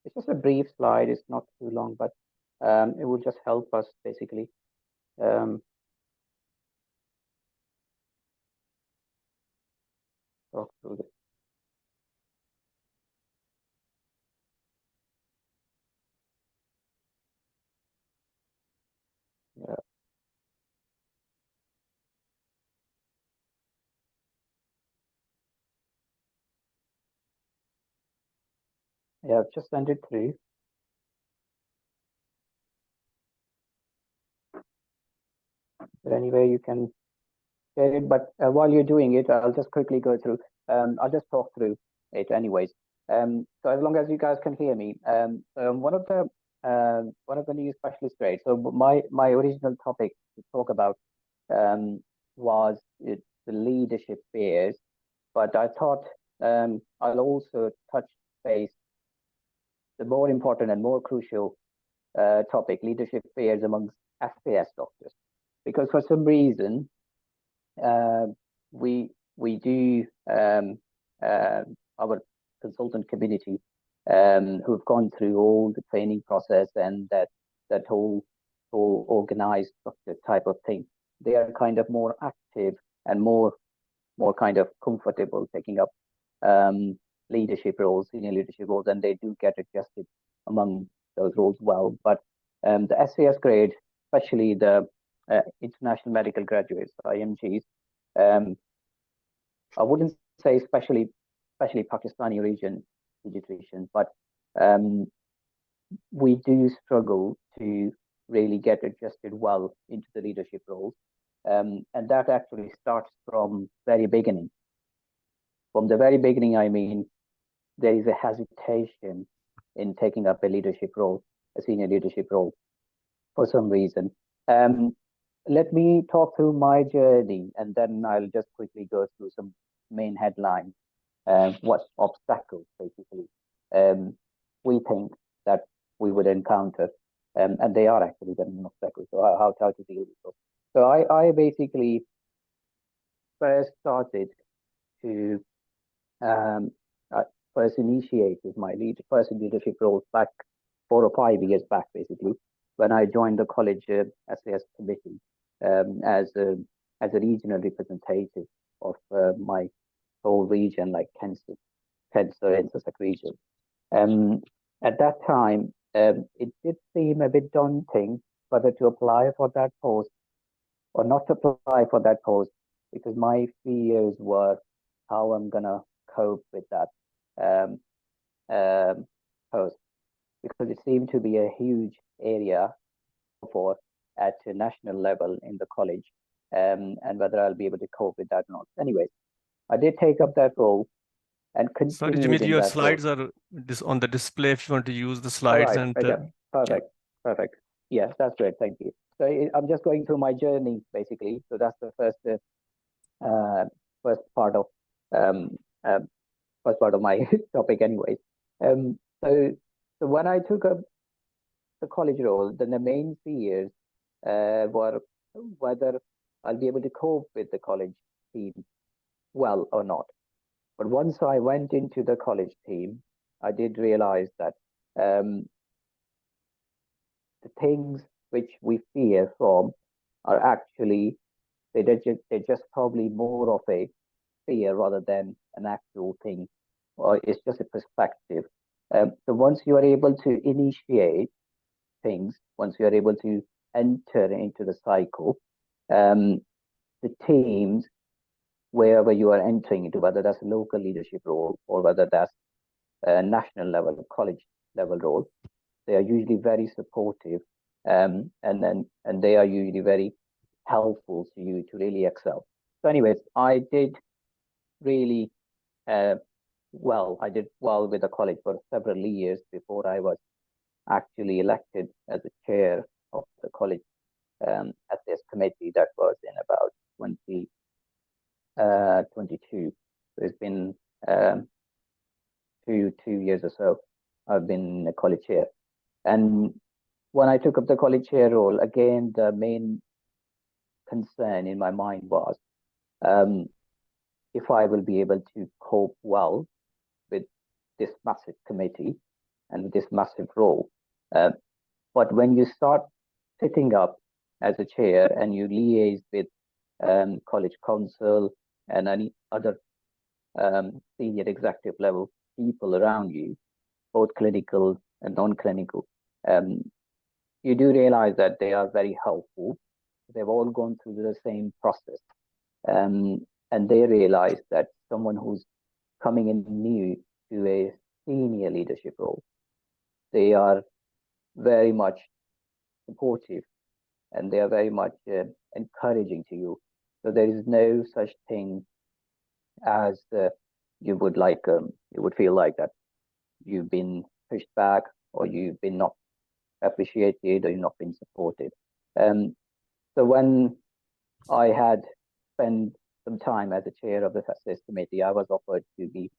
It's just a brief slide. It's not too long, but it will just help us basically. Talk through this. Yeah. Yeah, I've just sent it through. Is there any way you can share it? But while you're doing it, I'll just quickly go through. I'll just talk through it anyways. So as long as you guys can hear me, one of the new specialist grades. So my original topic to talk about was the leadership fears, but I thought I'll also touch base the more important and more crucial topic, leadership fears amongst FPS doctors, because for some reason we do our consultant community who've gone through all the training process and that whole organized structure type of thing. They are kind of more active and more kind of comfortable taking up leadership roles, senior leadership roles, and they do get adjusted among those roles well. But the SVS grade, especially the international medical graduates, IMGs, I wouldn't say especially Pakistani region pediatricians, but we do struggle to really get adjusted well into the leadership roles. And that actually starts from very beginning. From the very beginning, I mean, there is a hesitation in taking up a leadership role, a senior leadership role, for some reason. Let me talk through my journey, and then I'll just quickly go through some main headlines. What obstacles, basically, we think that we would encounter, and they are actually an obstacle. So how to deal with those. So I basically first started to first initiated my first leadership roles back 4 or 5 years back, basically, when I joined the college SAS committee as a regional representative of my whole region, like Kensington and Sussex region. At that time, it did seem a bit daunting whether to apply for that post or not to apply for that post, because my fears were how I'm gonna cope with that post, because it seemed to be a huge area for at a national level in the college, and whether I'll be able to cope with that or not. Anyways, I did take up that role and continued. Sorry, Jimmy, your slides are on the display if you want to use the slides. Right, and perfect. Yes, that's great. Thank you. So I'm just going through my journey, basically. So that's the first part of my topic, anyways. So when I took up the college role, then the main fears were whether I'll be able to cope with the college team well or not. But once I went into the college team, I did realize that the things which we fear from are actually, they're just probably more of a fear rather than an actual thing, or it's just a perspective. So once you are able to initiate things, once you are able to enter into the cycle, the teams, wherever you are entering into, whether that's a local leadership role or whether that's a national level, college level role, they are usually very supportive, and they are usually very helpful to you to really excel. So anyways, I did really well. I did well with the college for several years before I was actually elected as the chair of the college at this committee. That was in about 2022. So it's been 2 years or so I've been a college chair. And when I took up the college chair role, again, the main concern in my mind was if I will be able to cope well with this massive committee and with this massive role. But when you start sitting up as a chair and you liaise with college council and any other senior executive level people around you, both clinical and non-clinical, you do realize that they are very helpful. They've all gone through the same process. And they realize that someone who's coming in new to a senior leadership role, they are very much supportive and they are very much encouraging to you. So there is no such thing as you would feel like that you've been pushed back or you've been not appreciated or you've not been supported. So when I had spent some time as the chair of the SAS committee, I was offered to be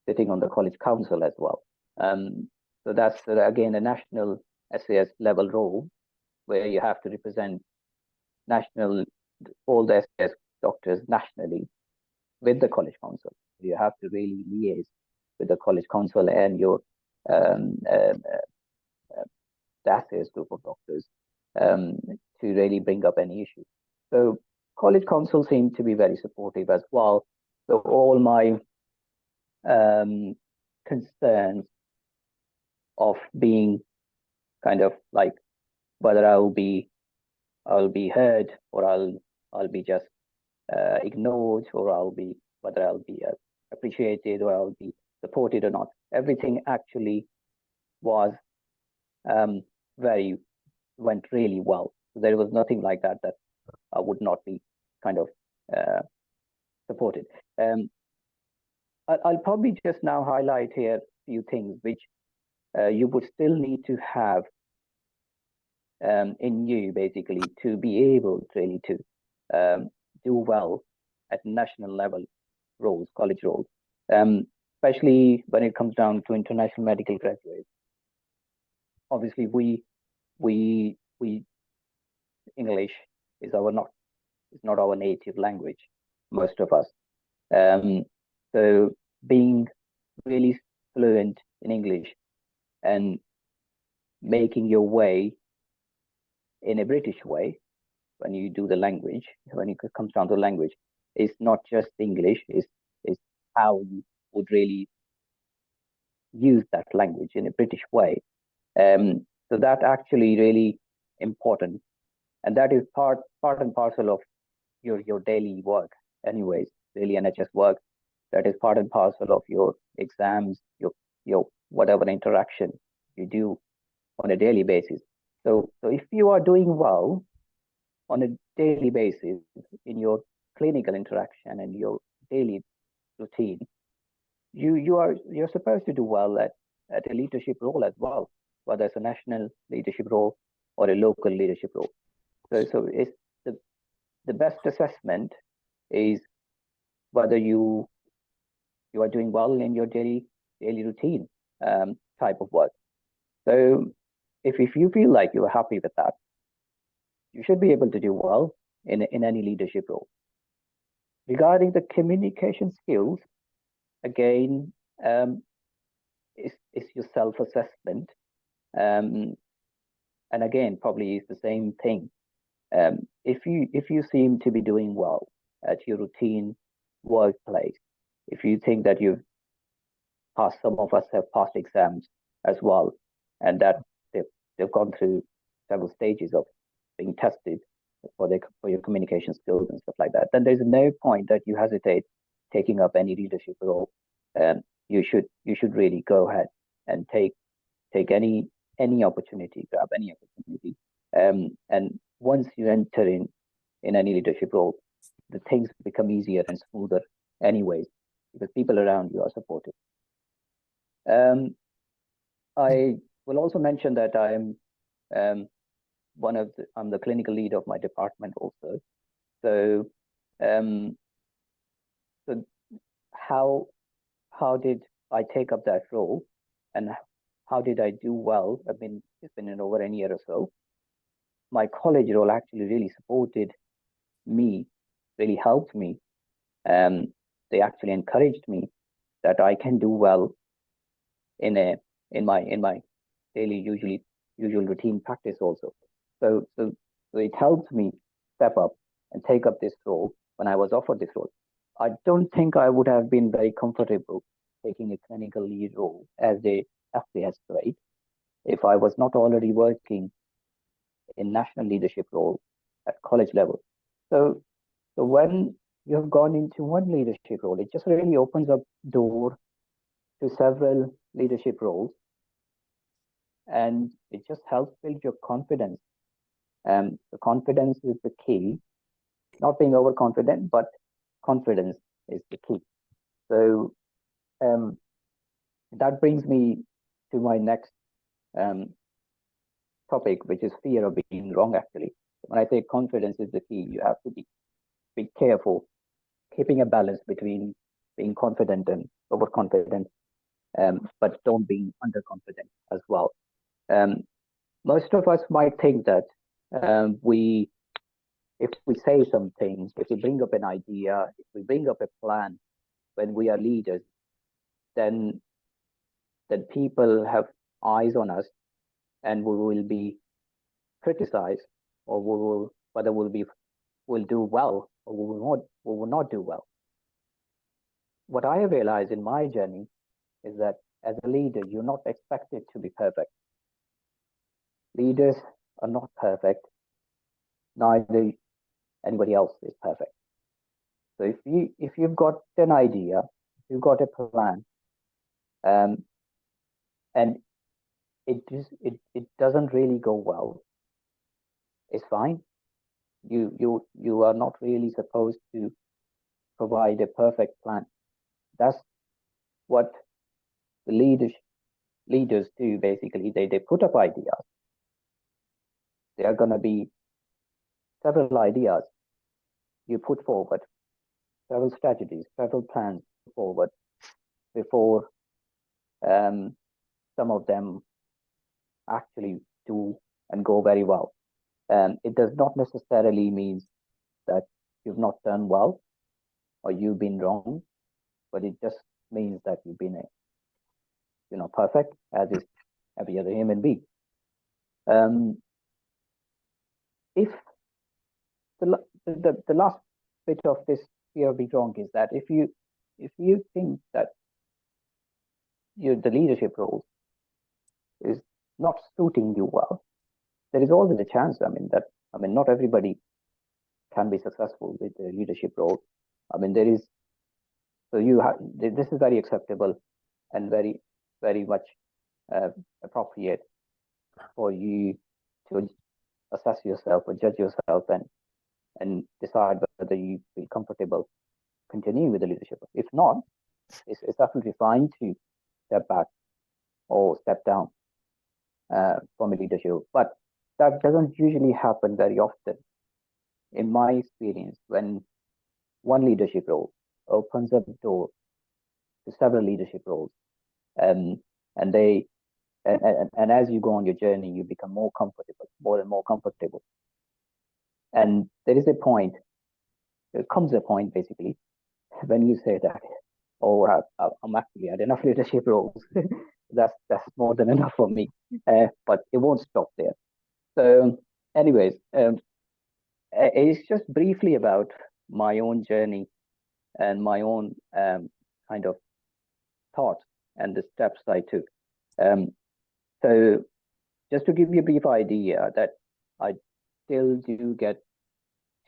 sitting on the college council as well. So that's again a national SAS level role where you have to represent all the SAS doctors nationally with the college council. You have to really liaise with the college council and your the SAS group of doctors to really bring up any issue. So college council seemed to be very supportive as well. So all my concerns of being kind of like whether I'll be heard or I'll be just ignored or whether I'll be appreciated or I'll be supported or not. Everything actually was went really well. There was nothing like that I would not be kind of supported. I'll probably just now highlight here a few things which you would still need to have in you basically to be able really to do well at national level roles, college roles, especially when it comes down to international medical graduates. Obviously, we English is not our native language, most of us. So being really fluent in English and making your way in a British way when you do the language, when it comes down to language, it's not just English, it's how you would really use that language in a British way. So that actually really important. And that is part and parcel of your daily work anyways, daily NHS work. That is part and parcel of your exams, your whatever interaction you do on a daily basis. So if you are doing well on a daily basis in your clinical interaction and your daily routine, you're supposed to do well at a leadership role as well, whether it's a national leadership role or a local leadership role. So it's the best assessment is whether you are doing well in your daily routine type of work. So if you feel like you are happy with that, you should be able to do well in any leadership role. Regarding the communication skills, again, it's your self-assessment. and again, probably it's the same thing. If you seem to be doing well at your routine workplace, if you think that you've passed, some of us have passed exams as well, and that they've gone through several stages of being tested for your communication skills and stuff like that, then there's no point that you hesitate taking up any leadership role. You should really go ahead and take any opportunity, grab any opportunity. And once you enter in any leadership role, the things become easier and smoother anyways, because people around you are supportive. I will also mention that I'm the clinical lead of my department also. So, so how did I take up that role, and how did I do well? I mean, it's been in over a year or so. My college role actually really supported me, really helped me. They actually encouraged me that I can do well in my daily usual routine practice also. So it helped me step up and take up this role when I was offered this role. I don't think I would have been very comfortable taking a clinical lead role as a FPS grade if I was not already working in national leadership role at college level. So when you have gone into one leadership role, it just really opens up door to several leadership roles, and it just helps build your confidence. The confidence is the key. Not being overconfident, but confidence is the key. So that brings me to my next topic, which is fear of being wrong. Actually, when I say confidence is the key, you have to be careful, keeping a balance between being confident and overconfident, but don't be underconfident as well. Most of us might think that if we say some things, if we bring up an idea, if we bring up a plan when we are leaders, then people have eyes on us, and we will be criticized, or whether we'll do well or we will not do well. What I have realized in my journey is that as a leader, you're not expected to be perfect. Leaders are not perfect. Neither anybody else is perfect. So if you've got an idea, you've got a plan, and it doesn't really go well, it's fine. You are not really supposed to provide a perfect plan. That's what the leaders do. Basically, they put up ideas. There are going to be several ideas you put forward, several strategies, several plans forward before some of them actually do and go very well. It does not necessarily mean that you've not done well or you've been wrong, but it just means that you've been perfect, as is every other human being. If the last bit of this fear of being wrong is that if you think that the leadership role is not suiting you well, there is always a chance. Not everybody can be successful with the leadership role. There is, so this is very acceptable and very, very much appropriate for you to assess yourself or judge yourself and decide whether you feel comfortable continuing with the leadership. If not, it's absolutely fine to step back or step down from a leadership. But that doesn't usually happen very often. In my experience, when one leadership role opens up the door to several leadership roles, and as you go on your journey, you become more and more comfortable. And there comes a point basically when you say that, oh, I'm actually had enough leadership roles. that's more than enough for me. But it won't stop there. So, anyways, it's just briefly about my own journey and my own kind of thoughts and the steps I took. So, just to give you a brief idea, that I still do get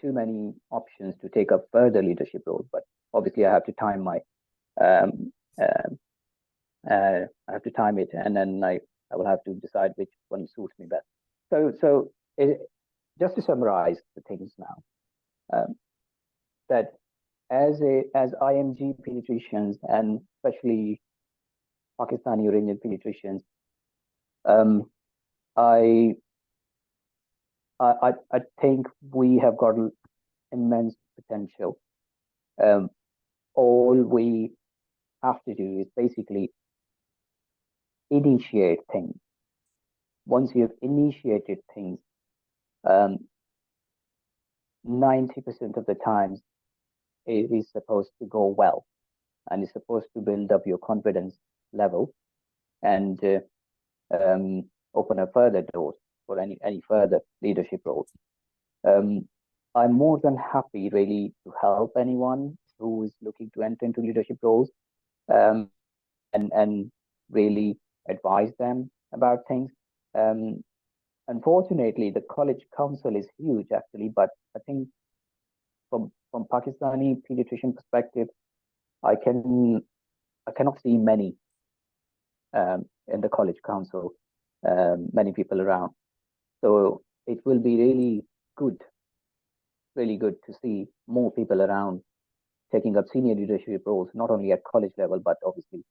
too many options to take up further leadership roles, but obviously I have to time my I have to time it, and then I will have to decide which one suits me best. So just to summarize the things now, that as IMG pediatricians, and especially Pakistani origin pediatricians, I think we have got immense potential. All we have to do is basically initiate things. Once you've initiated things, 90% of the times it is supposed to go well, and it's supposed to build up your confidence level and open up further doors for any further leadership roles. I'm more than happy really to help anyone who is looking to enter into leadership roles, and really advise them about things. Unfortunately, the college council is huge actually, but I think from Pakistani pediatrician perspective, I cannot see many in the college council, many people around. So it will be really good to see more people around taking up senior leadership roles, not only at college level, but obviously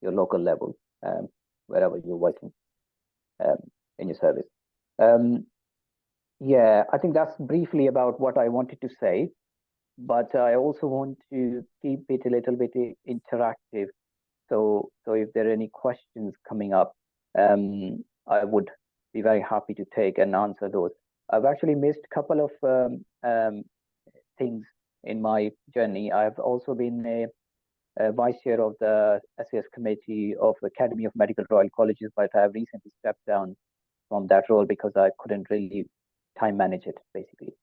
your local level, wherever you're working in your service. Yeah, I think that's briefly about what I wanted to say, but I also want to keep it a little bit interactive. So if there are any questions coming up, I would be very happy to take and answer those. I've actually missed a couple of things in my journey. I've also been a vice chair of the SAS committee of Academy of Medical Royal Colleges, but I have recently stepped down from that role because I couldn't really time manage it, basically.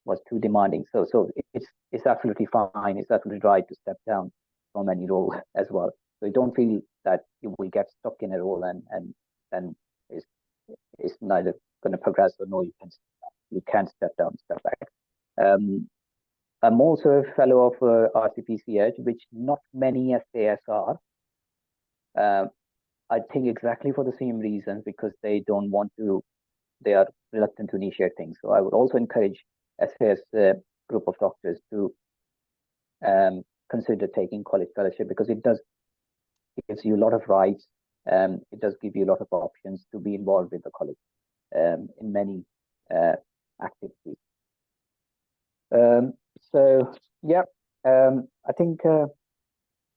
Was too demanding. So it's absolutely fine. It's absolutely right to step down from any role as well. So you don't feel that you will get stuck in a role and it's neither going to progress or no, you can step down, step back. I'm also a fellow of RCPCH, which not many SAS are. I think exactly for the same reasons, because they are reluctant to initiate things. So I would also encourage SAS group of doctors to consider taking college fellowship, because it gives you a lot of rights. It does give you a lot of options to be involved with the college in many activities. So yeah, I think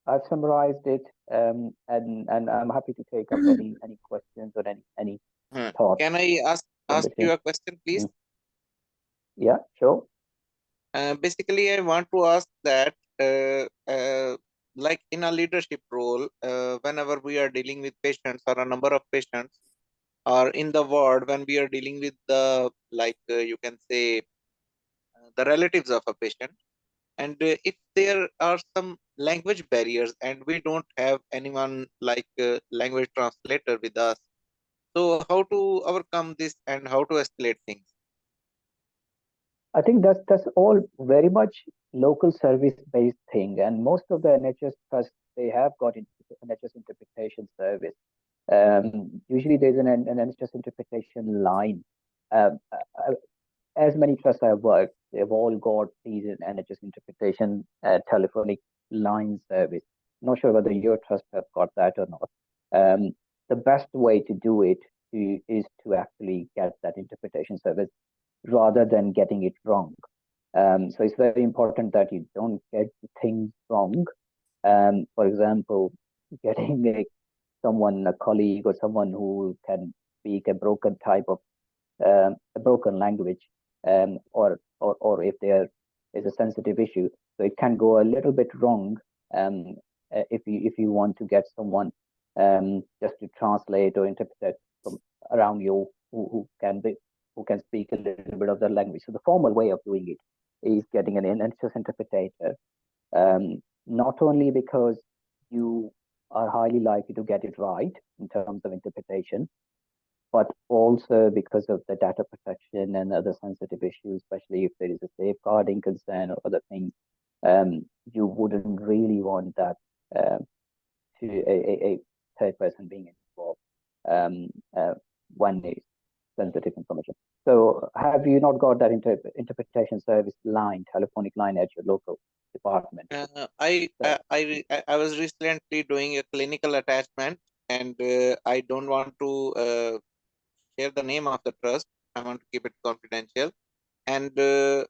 I've summarized it, and I'm happy to take up any questions or any thoughts. Can I ask you a question, please? Yeah, sure. Basically, I want to ask that, like in a leadership role, whenever we are dealing with patients or a number of patients, or in the ward when we are dealing with the, like you can say, the relatives of a patient, and if there are some language barriers and we don't have anyone like language translator with us, so how to overcome this and how to escalate things? I think that's all very much local service based thing, and most of the NHS trusts, they have got NHS interpretation service. Usually there's an NHS interpretation line. As many trusts I've worked, they've all got these NHS interpretation telephonic line service. Not sure whether your trust have got that or not. The best way to do it is to actually get that interpretation service rather than getting it wrong. So it's very important that you don't get things wrong. For example, getting a colleague or someone who can speak a broken type of a broken language, or if there is a sensitive issue, so it can go a little bit wrong if you want to get someone just to translate or interpret from around you who can speak a little bit of the language. So the formal way of doing it is getting an NHS interpreter, not only because you are highly likely to get it right in terms of interpretation, but also because of the data protection and other sensitive issues, especially if there is a safeguarding concern or other things. You wouldn't really want that to a third person being involved when it's sensitive information. So have you not got that interpretation service line, telephonic line at your local department? I was recently doing a clinical attachment, and I don't want to share the name of the trust. I want to keep it confidential. And the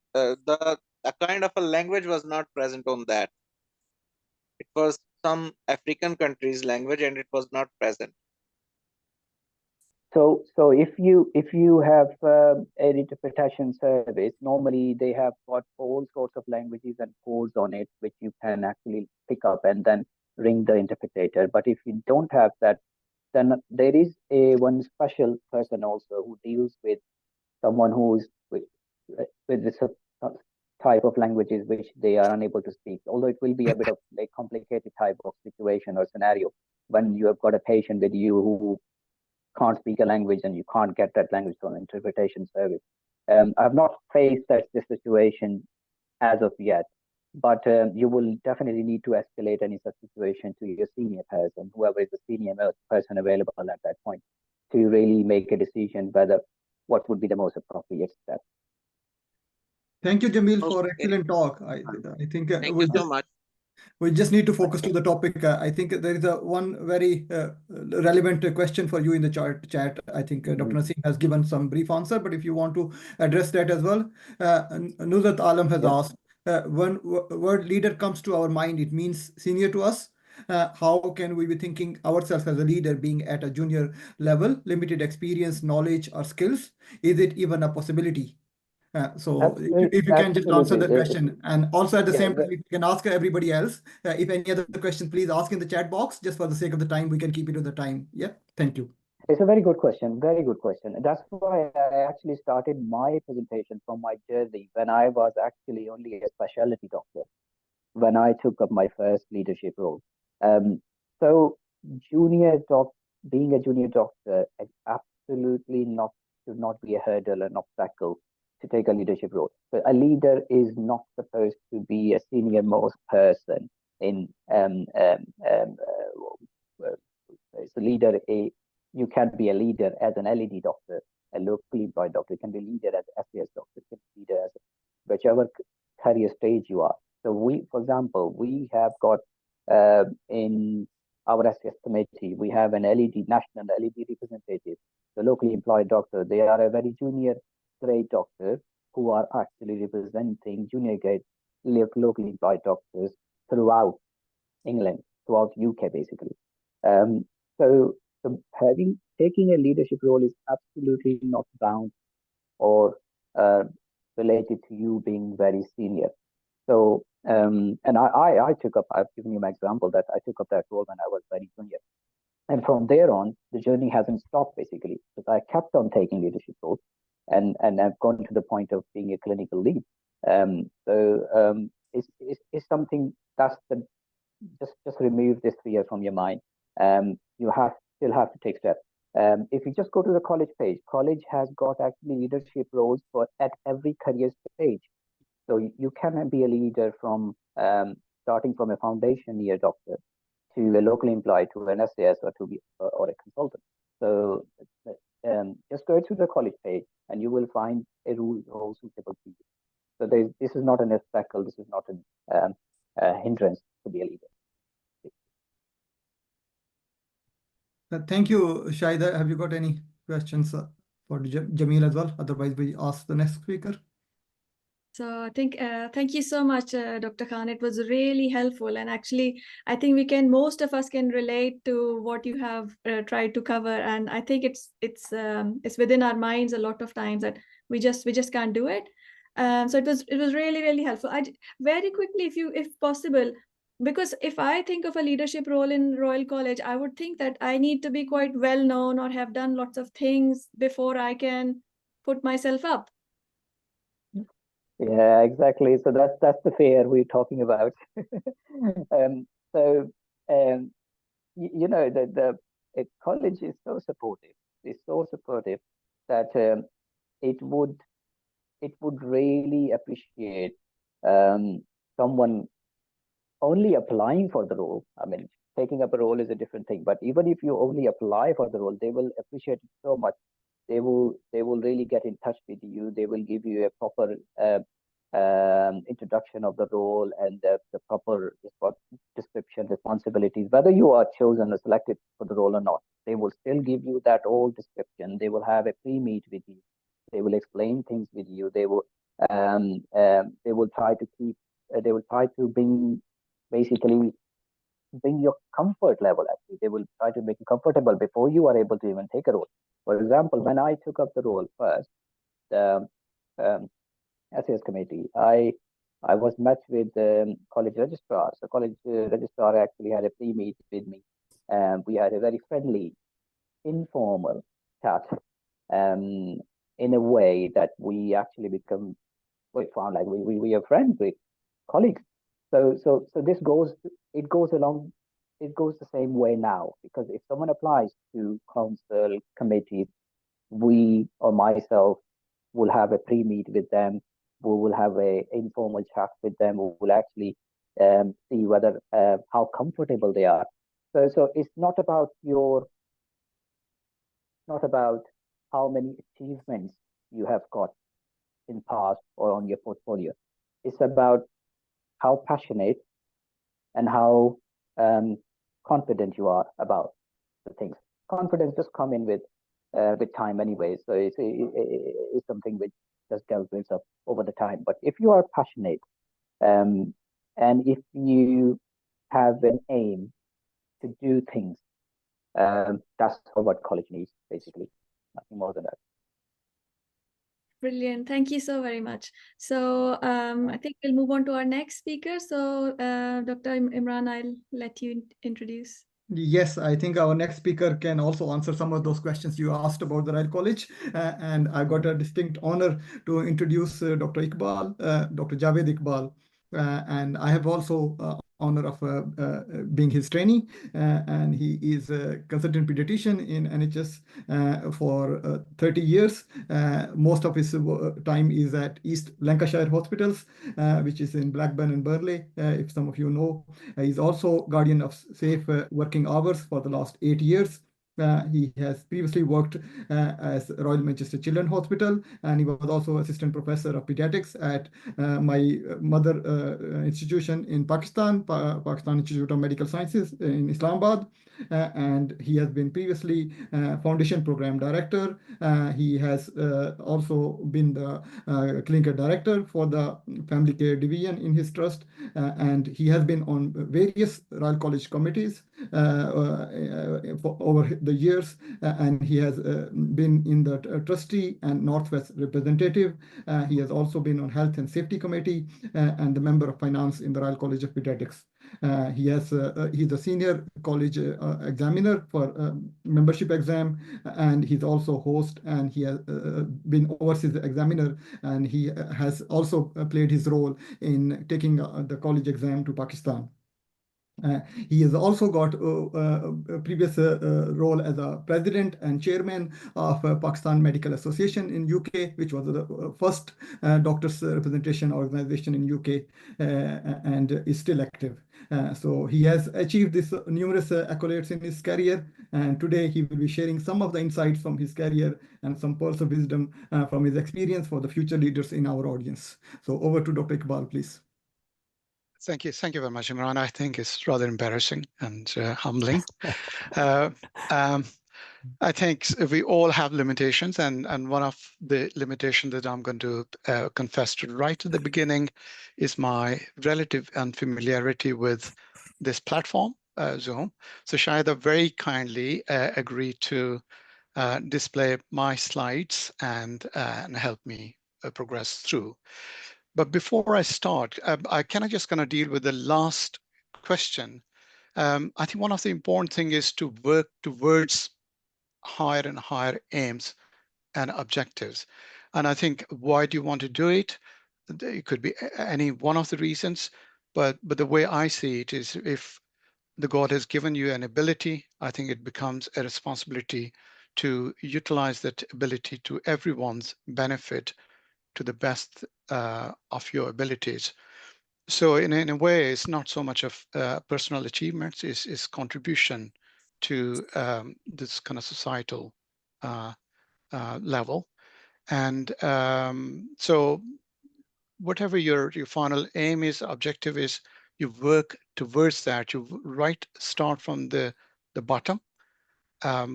kind of a language was not present on that. It was some African country's language, and it was not present. So if you have an interpretation service, normally they have got all sorts of languages and codes on it, which you can actually pick up and then ring the interpreter. But if you don't have that, then there is one special person also who deals with someone who's with this type of languages which they are unable to speak. Although it will be a bit of a complicated type of situation or scenario when you have got a patient with you who can't speak a language and you can't get that language from an interpretation service. I've not faced this situation as of yet, but you will definitely need to escalate any such situation to your senior person, whoever is the senior person available at that point, to really make a decision whether what would be the most appropriate step. Thank you, Jamil, for Okay. excellent talk. I think Thank you so much. we just need to focus to the topic. I think there is one very relevant question for you in the chat. I think Dr. Naseem has given some brief answer, but if you want to address that as well, Nuzat Alam has asked, when word leader comes to our mind, it means senior to us. How can we be thinking ourselves as a leader being at a junior level, limited experience, knowledge, or skills? Is it even a possibility? So if you can just answer that question, and also at the same time, if you can ask everybody else, if any other question, please ask in the chat box, just for the sake of the time, we can keep it to the time. Yeah, thank you. It's a very good question, very good question. That's why I actually started my presentation from my journey when I was actually only a specialty doctor, when I took up my first leadership role. So being a junior doctor is absolutely should not be a hurdle, an obstacle to take a leadership role. So a leader is not supposed to be a senior most person in it's a leader. You can be a leader as an LED doctor, a locally employed doctor. You can be a leader as an SDS doctor. You can be a leader as whichever career stage you are. So for example, we have got in our SDS committee, we have an national LED representative, the locally employed doctor. They are a very junior grade doctor who are actually representing junior grade locally employed doctors throughout England, throughout UK, basically. So taking a leadership role is absolutely not bound or related to you being very senior. So, and I've given you my example that I took up that role when I was very junior. And from there on, the journey hasn't stopped, basically, because I kept on taking leadership roles and I've gone to the point of being a clinical lead. It's something that's just remove this fear from your mind. You still have to take steps. If you just go to the college page, college has got actually leadership roles at every career stage. So you can be a leader from starting from a foundation year doctor to a locally employed, to an SAS, or a consultant. So just go to the college page and you will find a role suitable to you. So this is not an obstacle. This is not a hindrance to be a leader. Thank you, Shahida. Have you got any questions for Jamil as well? Otherwise, we ask the next speaker. So I think, thank you so much, Dr. Khan. It was really helpful. And actually, I think most of us can relate to what you have tried to cover. And I think it's within our minds a lot of times that we just can't do it. So it was really, really helpful. Very quickly, if possible, because if I think of a leadership role in Royal College, I would think that I need to be quite well known or have done lots of things before I can put myself up. Yeah, exactly. So that's the fear we're talking about. So you know the college is so supportive. It's so supportive that it would really appreciate someone only applying for the role. I mean, taking up a role is a different thing, but even if you only apply for the role, they will appreciate it so much. They will really get in touch with you. They will give you a proper introduction of the role and the proper description, responsibilities. Whether you are chosen or selected for the role or not, they will still give you that whole description. They will have a pre-meet with you. They will explain things with you. They will try to keep. They will try to basically bring your comfort level. Actually, they will try to make you comfortable before you are able to even take a role. For example, when I took up the role first, the SAS committee, I was met with the college registrar. So college registrar actually had a pre-meet with me, and we had a very friendly, informal chat. In a way that we actually become, we found like we are friends with colleagues. So this goes, it goes along, it goes the same way now, because if someone applies to council committees, we or myself will have a pre-meet with them. We will have a informal chat with them. We will actually see whether how comfortable they are. So it's not about how many achievements you have got in past or on your portfolio. It's about how passionate and how confident you are about the things. Confidence just come in with time anyway. So it's something which just develops up over the time. But if you are passionate, and if you have an aim to do things, that's what college needs, basically. Nothing more than that. Brilliant. Thank you so very much. So I think we'll move on to our next speaker. So Dr. Imran, I'll let you introduce. Yes, I think our next speaker can also answer some of those questions you asked about the Royal College. And I got a distinct honor to introduce Dr. Iqbal, Dr. Javed Iqbal. And I have also honor of being his trainee, and he is a consultant pediatrician in NHS for 30 years. Most of his time is at East Lancashire Hospitals, which is in Blackburn and Burnley, if some of you know. He's also guardian of safe working hours for the last 8 years. He has previously worked as Royal Manchester Children's Hospital, and he was also assistant professor of pediatrics at my mother institution in Pakistan, Pakistan Institute of Medical Sciences in Islamabad. And he has been previously foundation program director. He has also been the clinical director for the family care division in his trust, and he has been on various Royal College committees for over the years, and he has been in the trustee and Northwest representative. He has also been on Health and Safety Committee and the member of finance in the Royal College of Pediatrics. He's a senior college examiner for membership exam, and he's also host, and he has been overseas examiner, and he has also played his role in taking the college exam to Pakistan. He has also got a previous role as a president and chairman of Pakistan Medical Association in UK, which was the first doctors representation organization in UK, and is still active. So he has achieved this numerous accolades in his career, and today he will be sharing some of the insights from his career and some pearls of wisdom from his experience for the future leaders in our audience. So over to Dr. Iqbal, please. Thank you very much, Imran. I think it's rather embarrassing and humbling. I think we all have limitations, and one of the limitations that I'm going to confess to right at the beginning is my relative unfamiliarity with this platform, Zoom. So Shahida very kindly agreed to display my slides and help me progress through. But before I start, can I just kind of deal with the last question. I think one of the important things is to work towards higher and higher aims and objectives. And I think, why do you want to do it? It could be any one of the reasons, but the way I see it is, if the God has given you an ability, I think it becomes a responsibility to utilize that ability to everyone's benefit to the best of your abilities. So in a way, it's not so much of personal achievements, is contribution to this kind of societal level. And so whatever your final aim is, objective is, you work towards that. You start from the bottom,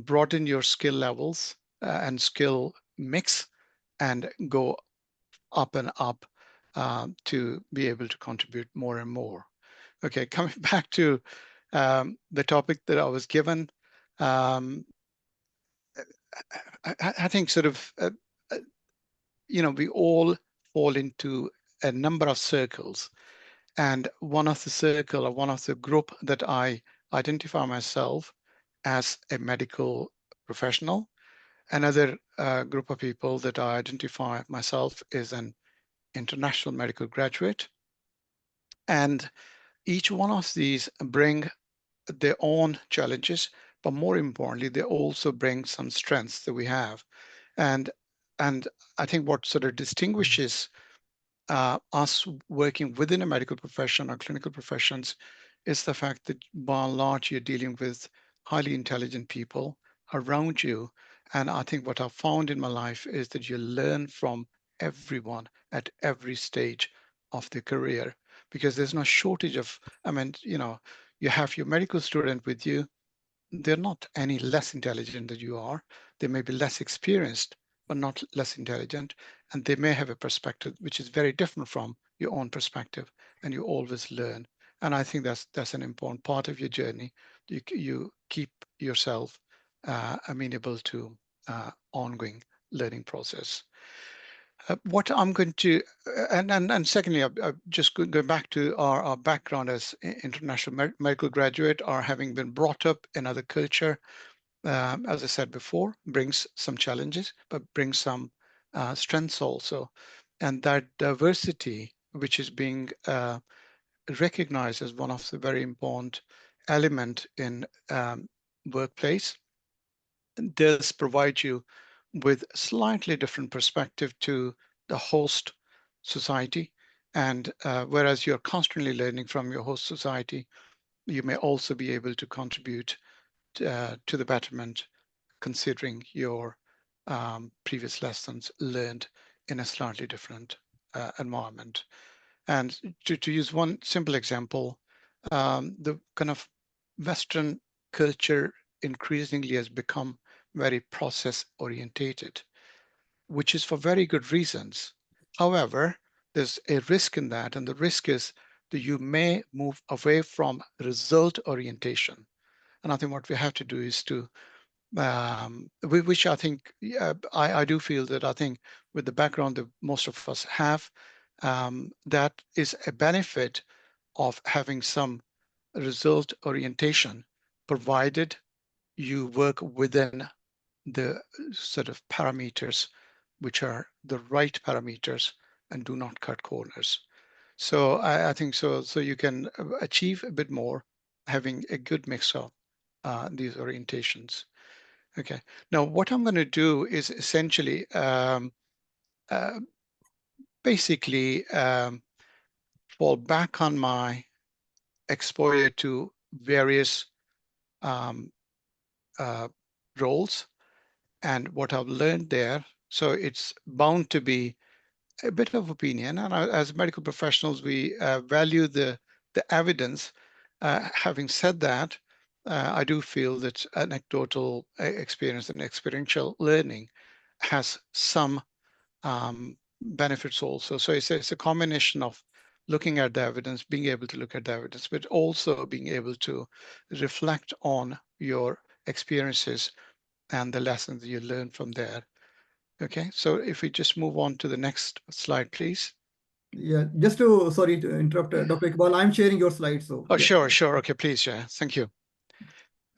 broaden your skill levels and skill mix, and go up and up to be able to contribute more and more. Okay, coming back to the topic that I was given, I think sort of, we all fall into a number of circles. And one of the circle, or one of the group that I identify myself as a medical professional. Another group of people that I identify myself is an international medical graduate. And each one of these bring their own challenges, but more importantly, they also bring some strengths that we have. And I think what sort of distinguishes us working within a medical profession or clinical professions is the fact that, by and large, you're dealing with highly intelligent people around you. And I think what I've found in my life is that you learn from everyone at every stage of their career, because there's no shortage of, you have your medical student with you. They're not any less intelligent than you are. They may be less experienced, but not less intelligent. And they may have a perspective which is very different from your own perspective, and you always learn. And I think that's an important part of your journey. You keep yourself amenable to ongoing learning process. What I'm going to, and secondly, I just go back to our background as international medical graduate, or having been brought up in other culture, as I said before, brings some challenges, but brings some strengths also. And that diversity, which is being recognized as one of the very important element in workplace, does provide you with slightly different perspective to the host society. And whereas you're constantly learning from your host society, you may also be able to contribute to the betterment, considering your previous lessons learned in a slightly different environment. And to use one simple example, the kind of Western culture increasingly has become very process orientated, which is for very good reasons. However, there's a risk in that, and the risk is that you may move away from result orientation. And I think what we have to do is to, which I think, I do feel that, I think with the background that most of us have, that is a benefit of having some result orientation, provided you work within the sort of parameters which are the right parameters and do not cut corners. So I think so you can achieve a bit more having a good mix of these orientations. Okay, now what I'm going to do is essentially basically fall back on my exposure to various roles and what I've learned there. So it's bound to be a bit of opinion. And as medical professionals, we value the evidence. Having said that, I do feel that anecdotal experience and experiential learning has some benefits also. So it's a combination of looking at the evidence, being able to look at the evidence, but also being able to reflect on your experiences and the lessons you learn from there. Okay, so if we just move on to the next slide, please. Yeah, just to, sorry to interrupt, Dr. Iqbal, I'm sharing your slides. So Oh, yeah. sure. Okay, please share. Thank you.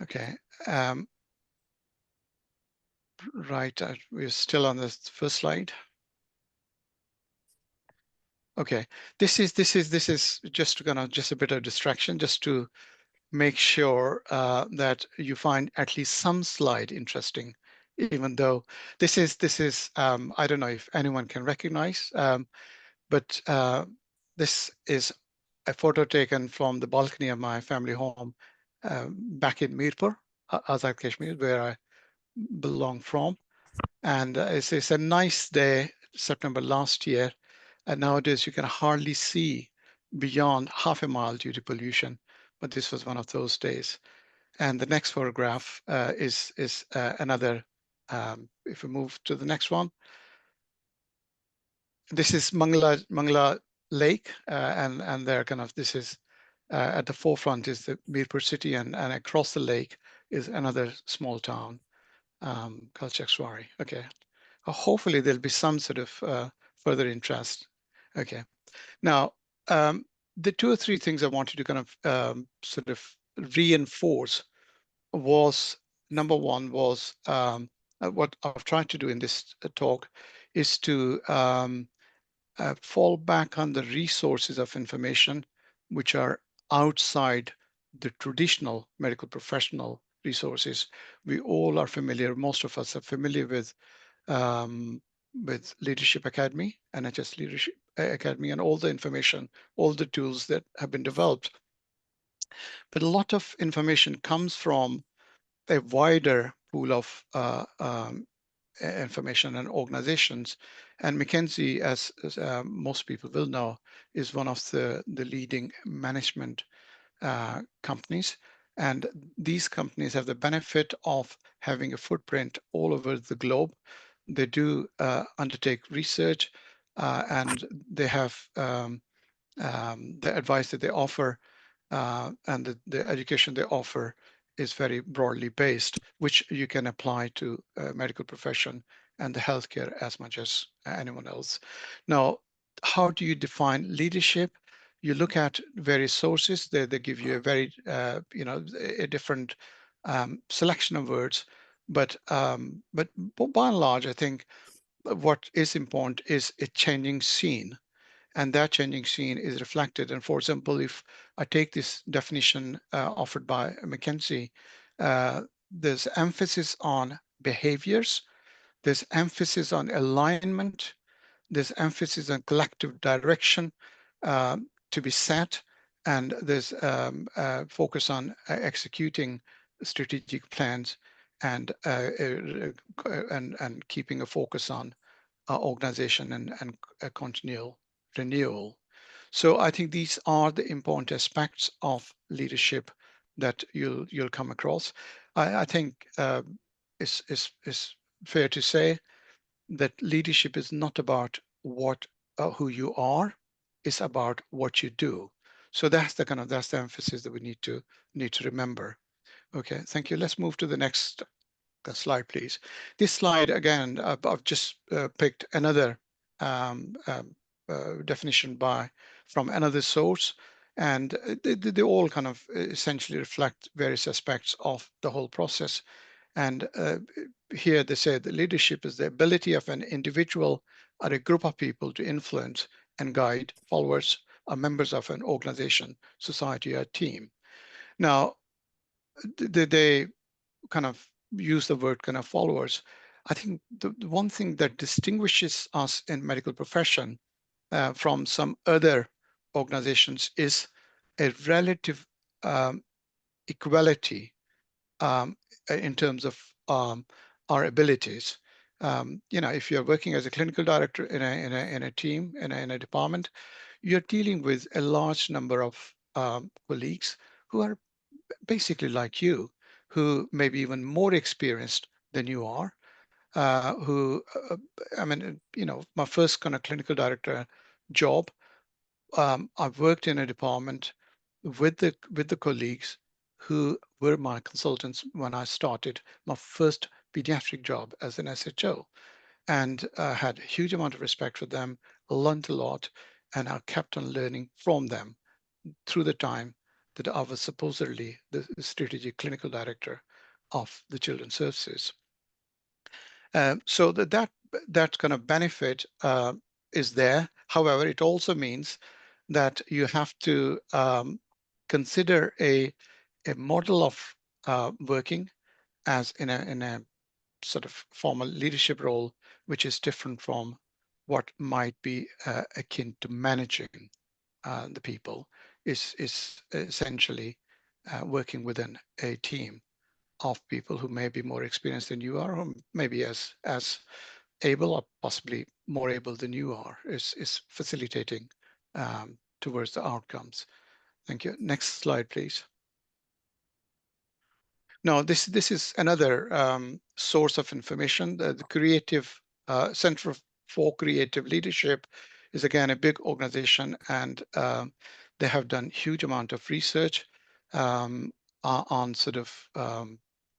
Okay. Right. We're still on the first slide. Okay. This is just a bit of distraction, just to make sure that you find at least some slide interesting, even though this is I don't know if anyone can recognize, but this is a photo taken from the balcony of my family home back in Mirpur, Azad Kashmir, where I belong from. And it's a nice day, September last year. And nowadays you can hardly see beyond half a mile due to pollution, but this was one of those days. And the next photograph is another, if we move to the next one, this is Mangla Lake, and they're this is at the forefront is the Mirpur city, and across the lake is another small town, Kalchakswari. Okay, hopefully there'll be some sort of further interest. Okay, now the 2 or 3 things I wanted to sort of reinforce was, number one was what I've tried to do in this talk is to fall back on the resources of information which are outside the traditional medical professional resources. We all are familiar, most of us are familiar with Leadership Academy, NHS Leadership Academy, and all the information, all the tools that have been developed. But a lot of information comes from a wider pool of information and organizations. And McKinsey, as most people will know, is one of the leading management companies. And these companies have the benefit of having a footprint all over the globe. They do undertake research, and they have the advice that they offer and the education they offer is very broadly based, which you can apply to medical profession and the healthcare as much as anyone else. Now, how do you define leadership? You look at various sources. They give you a very, a different selection of words. But by and large, I think what is important is a changing scene. And that changing scene is reflected. And for example, if I take this definition offered by McKinsey, there's emphasis on behaviors, there's emphasis on alignment, there's emphasis on collective direction to be set, and there's focus on executing strategic plans and keeping a focus on organization and continual renewal. So I think these are the important aspects of leadership that you'll come across. I think it's fair to say that leadership is not about who you are, it's about what you do. So that's the emphasis that we need to remember. Okay, thank you. Let's move to the next slide, please. This slide, again, I've just picked another definition from another source, and they all essentially reflect various aspects of the whole process. And here they say that leadership is the ability of an individual or a group of people to influence and guide followers or members of an organization, society, or team. Now, they use the word followers. I think the one thing that distinguishes us in medical profession from some other organizations is a relative equality in terms of our abilities. If you're working as a clinical director in a team, in a department, you're dealing with a large number of colleagues who are basically like you, who may be even more experienced than you are, my first clinical director job, I've worked in a department with the colleagues who were my consultants when I started my first pediatric job as an SHO, and had a huge amount of respect for them, learned a lot, and I kept on learning from them through the time that I was supposedly the strategic clinical director of the Children's Services. So that kind of benefit is there. However, it also means that you have to consider a model of working as in a sort of formal leadership role, which is different from what might be akin to managing the people, is essentially working within a team of people who may be more experienced than you are, or maybe as able or possibly more able than you are, is facilitating towards the outcomes. Thank you. Next slide, please. Now, this is another source of information. The Creative Center for Creative Leadership is again a big organization, and they have done huge amount of research on sort of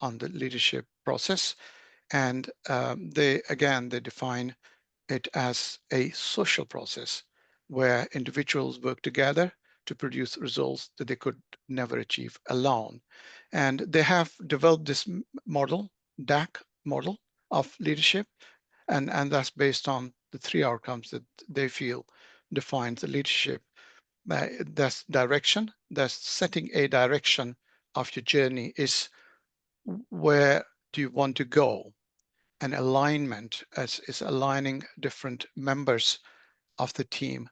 on the leadership process, and they define it as a social process where individuals work together to produce results that they could never achieve alone. And they have developed this model, DAC model of leadership, and that's based on the 3 outcomes that they feel defines the leadership. That's direction, that's setting a direction of your journey, is where do you want to go? And alignment is aligning different members of the team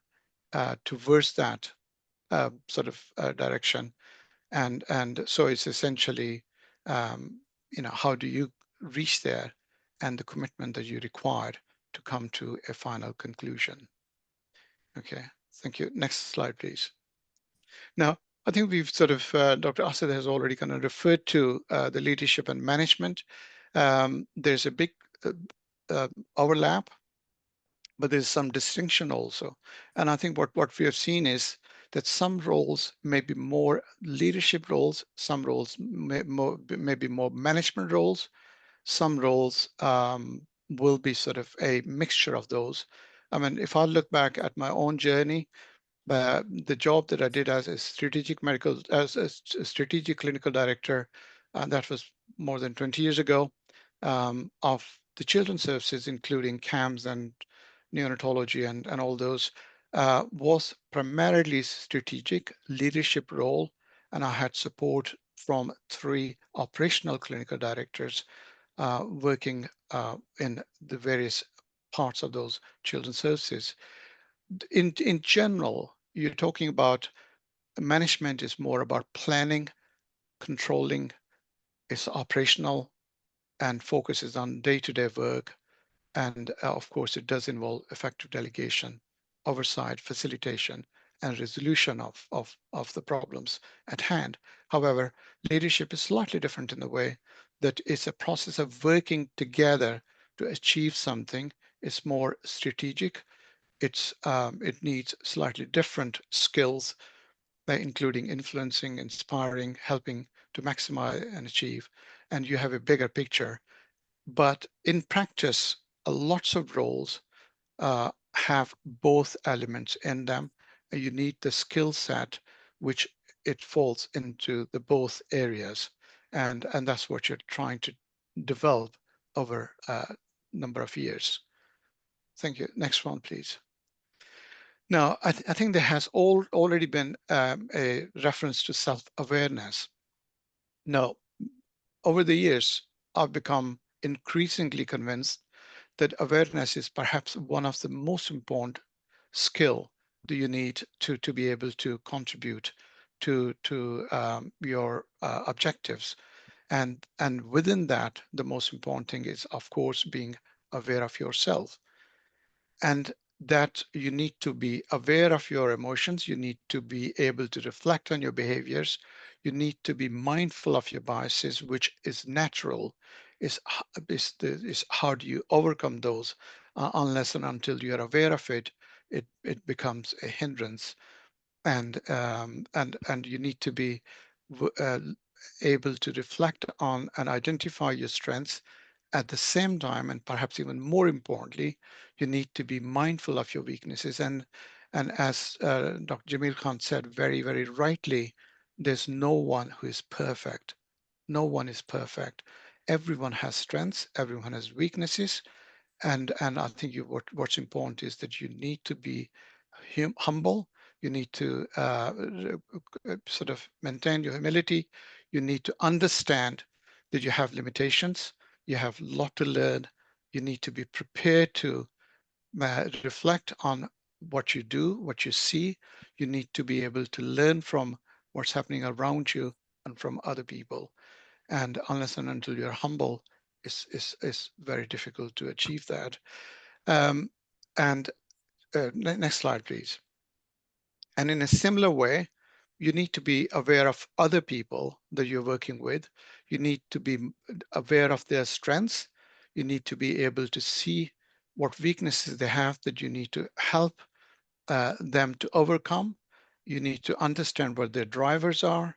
towards that sort of direction. And so it's essentially, how do you reach there, and the commitment that you require to come to a final conclusion. Okay, thank you. Next slide, please. Now, I think we've sort of, Dr. Asad has already kind of referred to the leadership and management. There's a big overlap, but there's some distinction also. And I think what we have seen is that some roles may be more leadership roles, some roles may be more management roles, some roles will be sort of a mixture of those. I mean, if I look back at my own journey, the job that I did as a strategic clinical director, and that was more than 20 years ago, of the children's services, including CAMS and neonatology and all those, was primarily strategic leadership role. And I had support from 3 operational clinical directors working in the various parts of those children's services. In general, you're talking about management is more about planning, controlling, it's operational, and focuses on day-to-day work. And of course, it does involve effective delegation, oversight, facilitation, and resolution of the problems at hand. However, leadership is slightly different in the way that it's a process of working together to achieve something. It's more strategic. It needs slightly different skills, including influencing, inspiring, helping to maximize and achieve, and you have a bigger picture. But in practice, lots of roles have both elements in them. You need the skill set, which it falls into the both areas, and that's what you're trying to develop over a number of years. Thank you. Next one, please. Now, I think there has already been a reference to self-awareness. Now, over the years, I've become increasingly convinced that awareness is perhaps one of the most important skill that you need to be able to contribute to your objectives. And within that, the most important thing is, of course, being aware of yourself. And that you need to be aware of your emotions. You need to be able to reflect on your behaviors. You need to be mindful of your biases, which is natural. Is how do you overcome those? Unless and until you are aware of it, it becomes a hindrance. And you need to be able to reflect on and identify your strengths. At the same time, and perhaps even more importantly, you need to be mindful of your weaknesses. And And as Dr. Jamil Khan said very, very rightly, there's no one who is perfect. No one is perfect. Everyone has strengths, everyone has weaknesses, and I think what's important is that you need to be humble. You need to sort of maintain your humility. You need to understand that you have limitations. You have a lot to learn. You need to be prepared to reflect on what you do, what you see. You need to be able to learn from what's happening around you and from other people. And unless and until you're humble, it's very difficult to achieve that. And next slide, please. And in a similar way, you need to be aware of other people that you're working with. You need to be aware of their strengths. You need to be able to see what weaknesses they have that you need to help them to overcome. You need to understand what their drivers are.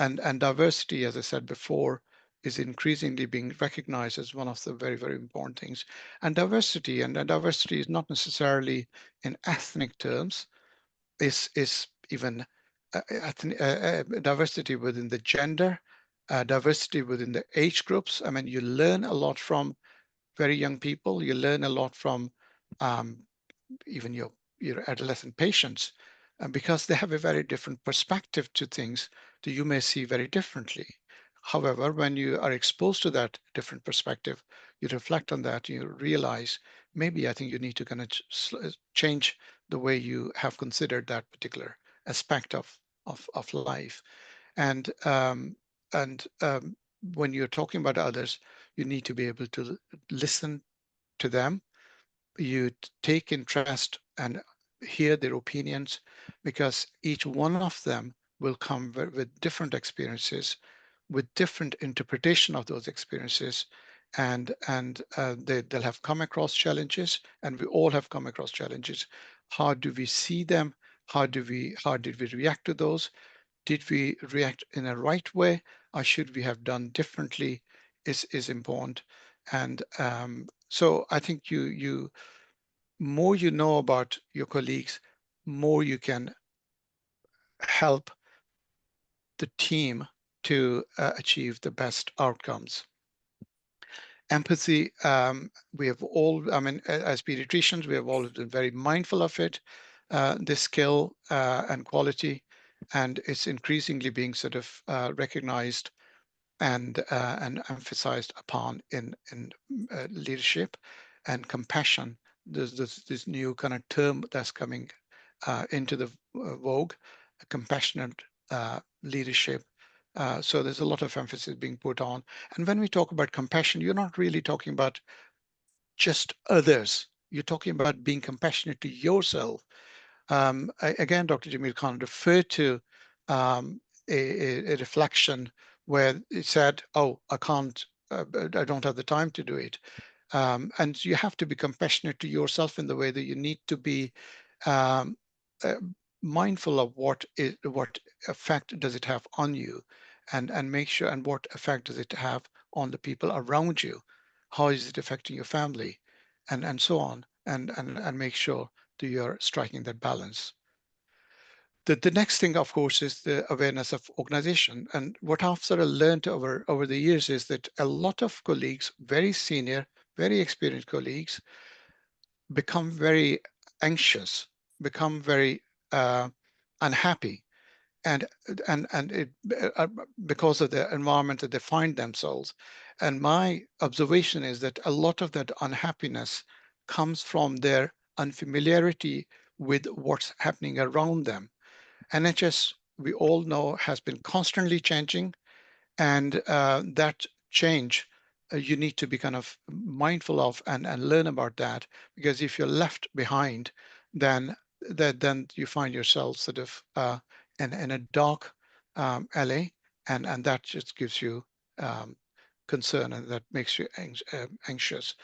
And diversity, as I said before, is increasingly being recognized as one of the very, very important things. And diversity is not necessarily in ethnic terms, is even diversity within the gender, diversity within the age groups. I mean, you learn a lot from very young people. You learn a lot from even your adolescent patients, because they have a very different perspective to things that you may see very differently. However, when you are exposed to that different perspective, you reflect on that, you realize maybe I think you need to kind of change the way you have considered that particular aspect of life. And when you're talking about others, you need to be able to listen to them. You take interest and hear their opinions, because each one of them will come with different experiences, with different interpretation of those experiences, and they'll have come across challenges, and we all have come across challenges. How do we see them? How did we react to those? Did we react in a right way, or should we have done differently? Is important. And so I think you more you know about your colleagues, more you can help the team to achieve the best outcomes. Empathy, we have all, I mean, as pediatricians, we have always been very mindful of it, this skill and quality, and it's increasingly being sort of recognized and emphasized upon in leadership. And compassion. There's this new kind of term that's coming into the vogue, compassionate leadership. So there's a lot of emphasis being put on. And when we talk about compassion, you're not really talking about just others. You're talking about being compassionate to yourself. Again, Dr. Jamil Khan referred to a reflection where it said, "Oh, I can't, I don't have the time to do it." And you have to be compassionate to yourself in the way that you need to be um, uh, mindful of what effect does it have on you, and make sure, and what effect does it have on the people around you, how is it affecting your family, and so on, and make sure that you're striking that balance. The next thing, of course, is the awareness of organization. And what I've sort of learned over the years is that a lot of colleagues, very senior, very experienced colleagues, become very anxious, become very unhappy, and it because of the environment that they find themselves. And my observation is that a lot of that unhappiness comes from their unfamiliarity with what's happening around them. NHS, we all know, has been constantly changing, and that change you need to be kind of mindful of and learn about that, because if you're left behind, then you find yourself sort of in a dark alley, and that just gives you concern, and that makes you anxious.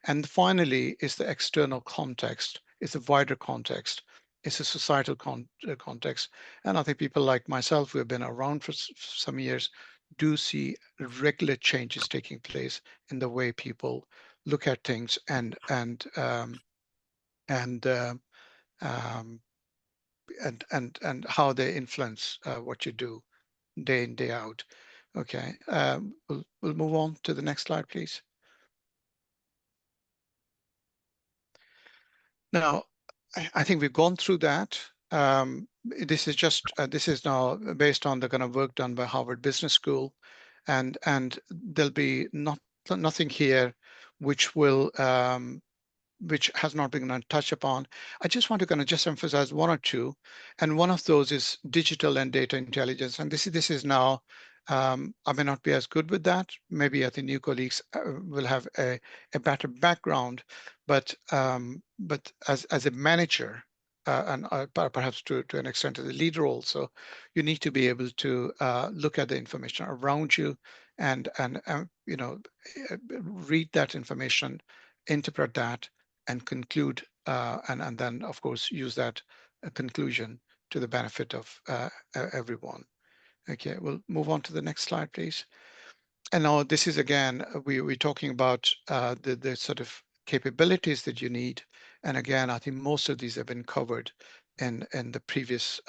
And finally is the external context. It's a wider context. It's a societal context. And I think people like myself who have been around for some years do see regular changes taking place in the way people look at things and um, and how they influence what you do day in, day out. Okay, we'll move on to the next slide, please. Now, I think we've gone through that. This is just this is now based on the kind of work done by Harvard Business School, and there'll be nothing here which will which has not been touched upon. I just want to kind of just emphasize one or two, and one of those is digital and data intelligence. And this is now, I may not be as good with that. Maybe I think new colleagues will have a better background, but as a manager, and perhaps to an extent as a leader also, you need to be able to look at the information around you and you know, read that information, interpret that, and conclude, and then of course use that conclusion to the benefit of everyone. Okay, we'll move on to the next slide, please. And now this is again, we're talking about the sort of capabilities that you need. And again, I think most of these have been covered in the previous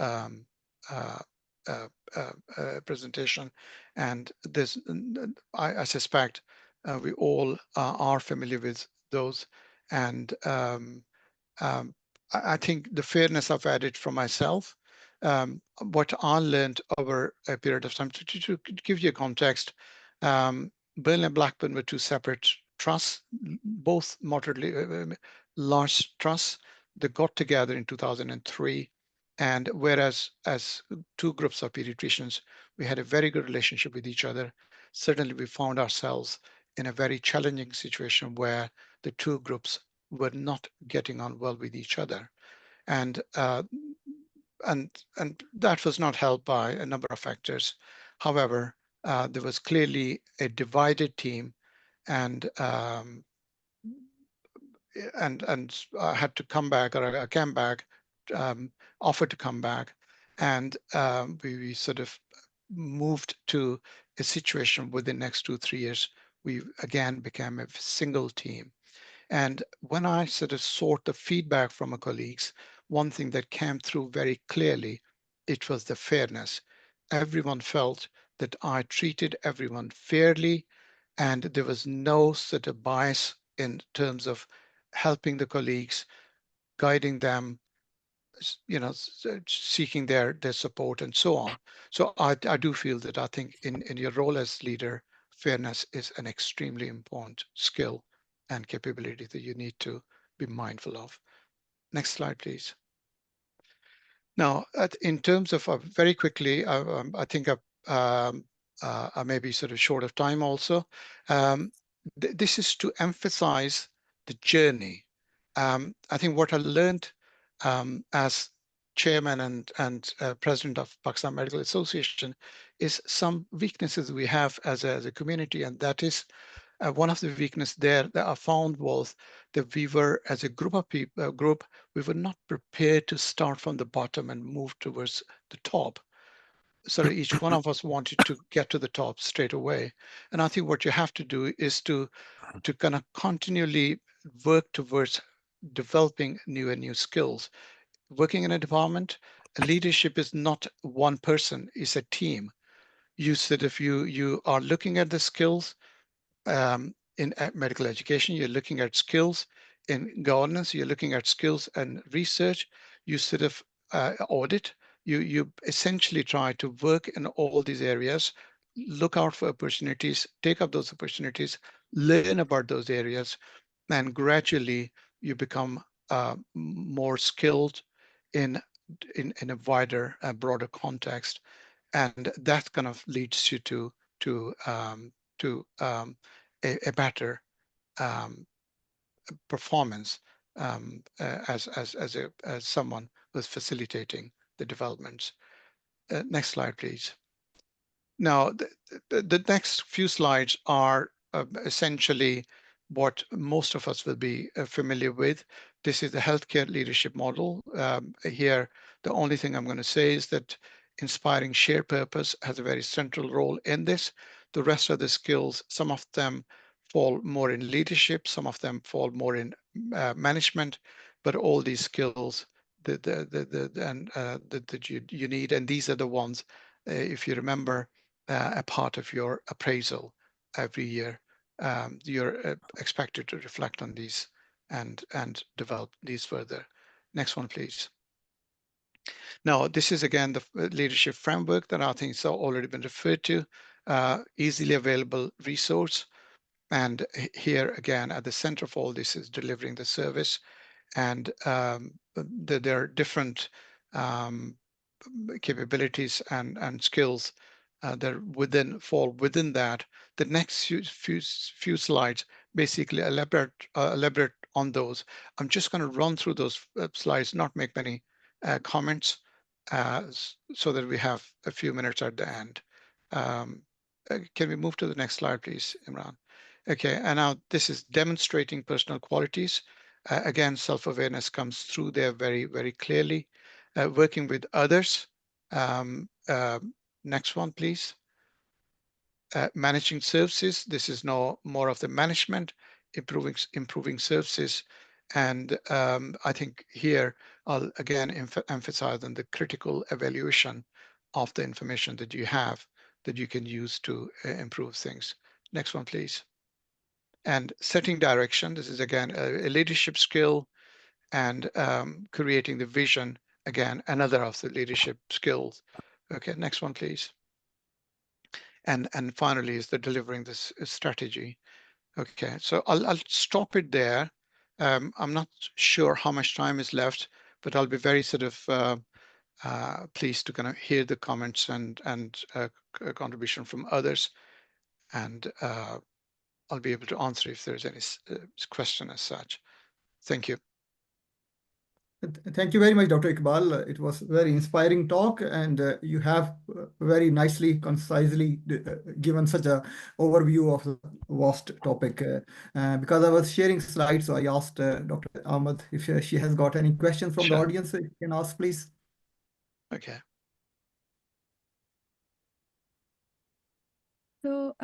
presentation. And this, I suspect we all are familiar with those. And I think the fairness I've added from myself, what I learned over a period of time, to give you a context, Burnley and Blackburn were two separate trusts, both moderately large trusts that got together in 2003. And whereas as two groups of pediatricians, we had a very good relationship with each other, certainly we found ourselves in a very challenging situation where the two groups were not getting on well with each other. And that was not helped by a number of factors. However, there was clearly a divided team, and I had to come back, or I came back, offered to come back, and we sort of moved to a situation within the next 2-3 years. We again became a single team. And when I sort of sought the feedback from my colleagues, one thing that came through very clearly, it was the fairness. Everyone felt that I treated everyone fairly, and there was no sort of bias in terms of helping the colleagues, guiding them, you know, seeking their support and so on. So I do feel that I think in your role as leader, fairness is an extremely important skill and capability that you need to be mindful of. Next slide, please. Now, in terms of very quickly, I think I may be sort of short of time also. This is to emphasize the journey. I think what I learned as chairman and president of Pakistan Medical Association is some weaknesses we have as a community, and that is one of the weaknesses there that I found was that we were, as a group of people, we were not prepared to start from the bottom and move towards the top. So each one of us wanted to get to the top straight away. And I think what you have to do is to kind of continually work towards developing new skills. Working in a department, leadership is not one person, it's a team. You said if you are looking at the skills in medical education, you're looking at skills in governance, you're looking at skills and research, you sort of audit, you essentially try to work in all these areas, look out for opportunities, take up those opportunities, learn about those areas, and gradually you become more skilled in a wider, broader context, and that kind of leads you to a better performance as someone who's facilitating the developments. Next slide, please. Now, the next few slides are essentially what most of us will be familiar with. This is the healthcare leadership model. Here, the only thing I'm going to say is that inspiring shared purpose has a very central role in this. The rest of the skills, some of them fall more in leadership, some of them fall more in management, but all these skills, that you need, and these are the ones, if you remember, a part of your appraisal every year. You're expected to reflect on these and develop these further. Next one, please. Now, this is again the leadership framework that I think has already been referred to, easily available resource. And here again, at the center of all this is delivering the service. And there are different capabilities and skills that fall within that. The next few slides basically elaborate on those. I'm just going to run through those slides, not make many comments, so that we have a few minutes at the end. Can we move to the next slide, please, Imran? Okay, and now this is demonstrating personal qualities. Again, self-awareness comes through there very, very clearly. Working with others. Next one, please. Managing services. This is now more of the management, improving services. And I think here I'll again emphasize on the critical evaluation of the information that you have that you can use to improve things. Next one, please. And setting direction. This is again a leadership skill, and creating the vision, again, another of the leadership skills. Okay, next one, please. And finally is the delivering this strategy. Okay, so I'll stop it there. I'm not sure how much time is left, but I'll be very sort of pleased to kind of hear the comments and contribution from others, and I'll be able to answer if there's any question as such. Thank you. Thank you very much, Dr. Iqbal. It was a very inspiring talk, and you have very nicely, concisely given such a overview of the vast topic. Because I was sharing slides, so I asked Dr. Ahmed if she has got any questions from the audience. If you can ask, please. Okay. So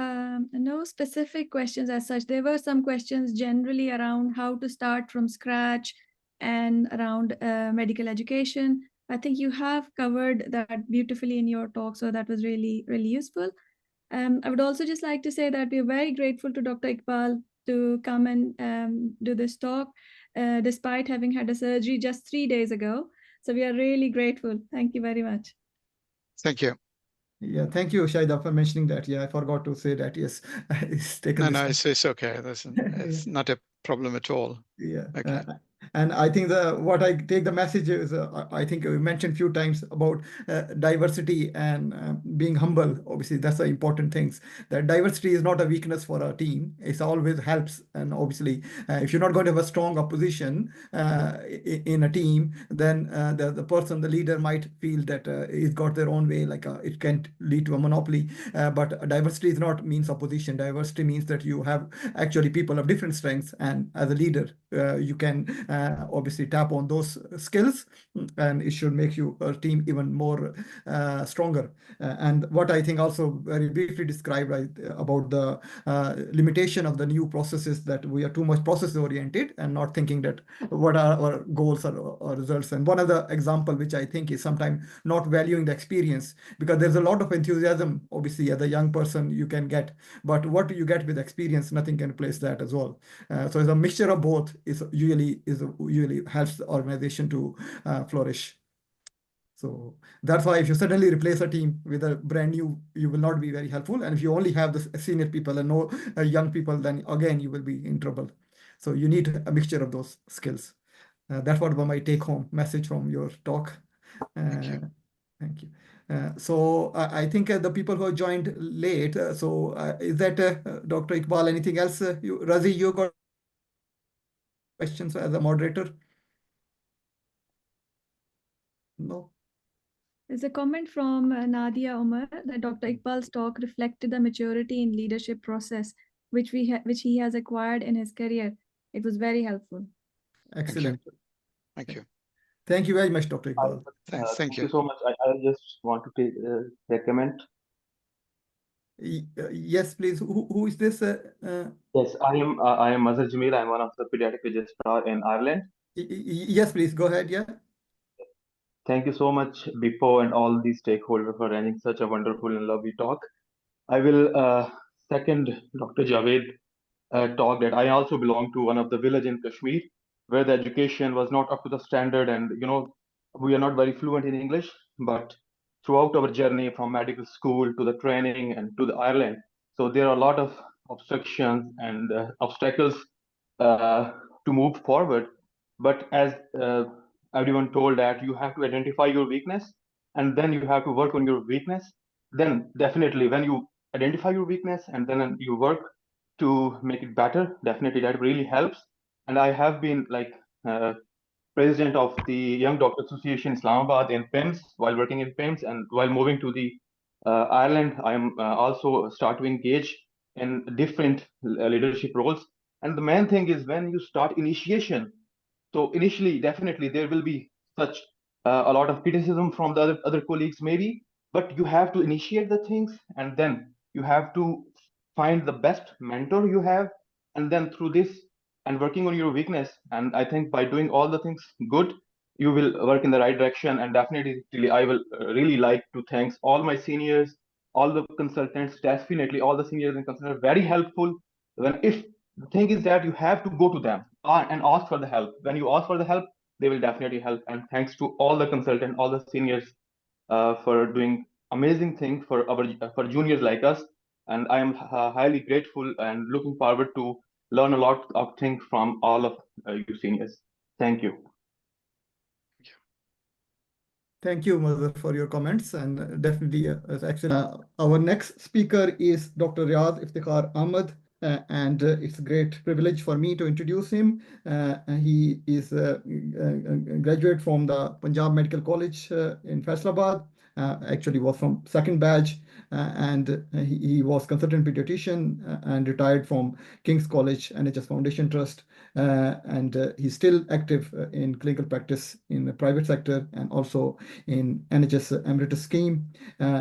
no specific questions as such. There were some questions generally around how to start from scratch and around medical education. I think you have covered that beautifully in your talk, so that was really, really useful. I would also just like to say that we're very grateful to Dr. Iqbal to come and do this talk, despite having had a surgery just 3 days ago. So we are really grateful. Thank you very much. Thank you. Yeah, thank you, Shaida, for mentioning that. Yeah, I forgot to say that. Yes, it's taken. No, it's okay. It's not a problem at all. Yeah. Okay. And I think what I take the message is, I think we mentioned a few times about diversity and being humble. Obviously, that's the important things. That diversity is not a weakness for a team. It always helps. And obviously, if you're not going to have a strong opposition in a team, then the leader might feel that he's got their own way, like it can lead to a monopoly. But diversity is not means opposition. Diversity means that you have actually people of different strengths, and as a leader, you can obviously tap on those skills, and it should make your team even more stronger. And what I think also very briefly described about the limitation of the new processes, that we are too much process oriented and not thinking that what are our goals or results. And one other example, which I think is sometimes not valuing the experience, because there's a lot of enthusiasm, obviously, as a young person you can get, but what you get with experience, nothing can replace that as well. So it's a mixture of both usually helps the organization to flourish. So that's why if you suddenly replace a team with a brand new, you will not be very helpful. And if you only have the senior people and no young people, then again, you will be in trouble. So you need a mixture of those skills. That's what was my take-home message from your talk. Thank you. Thank you. So I think the people who joined late, so is that Dr. Iqbal, anything else? Razi, you got questions as a moderator? No. There's a comment from Nadia Omar that Dr. Iqbal's talk reflected the maturity in leadership process, which he has acquired in his career. It was very helpful. Excellent. Thank you. Thank you very much, Dr. Iqbal. Thank you so much. I just want to take a comment. Yes, please. Who is this? Yes, I am Mazhar Jamil. I'm one of the pediatric registrar in Ireland. Yes, please go ahead. Yeah. Thank you so much, Bippo, and all the stakeholders for running such a wonderful and lovely talk. I will second Dr. Javed talk that I also belong to one of the village in Kashmir where the education was not up to the standard, and we are not very fluent in English. But throughout our journey from medical school to the training and to the Ireland, so there are a lot of obstructions and obstacles to move forward. But as everyone told, that you have to identify your weakness and then you have to work on your weakness. Then definitely when you identify your weakness and then you work to make it better, definitely that really helps. And I have been like president of the Young Doctor Association Islamabad in PIMS while working in PIMS, and while moving to the Ireland, I am also start to engage in different leadership roles. And the main thing is when you start initiation. So initially, definitely there will be such a lot of criticism from the other colleagues, maybe, but you have to initiate the things, and then you have to find the best mentor you have, and then through this and working on your weakness. And I think by doing all the things good, you will work in the right direction. And definitely, I will really like to thanks all my seniors, all the consultants, definitely all the seniors and consultants, very helpful. When if the thing is that you have to go to them and ask for the help. When you ask for the help, they will definitely help. And thanks to all the consultants, all the seniors for doing amazing things for our for juniors like us. And I am highly grateful and looking forward to learn a lot of things from all of you seniors. Thank you. Thank you, Mother, for your comments, and definitely it's excellent. Our next speaker is Dr. Riaz Iftikhar Ahmed, and it's a great privilege for me to introduce him. He is a graduate from the Punjab Medical College in Faisalabad. Actually was from second batch, and he was consultant pediatrician and retired from King's College NHS Foundation Trust. And he's still active in clinical practice in the private sector and also in NHS Emeritus scheme.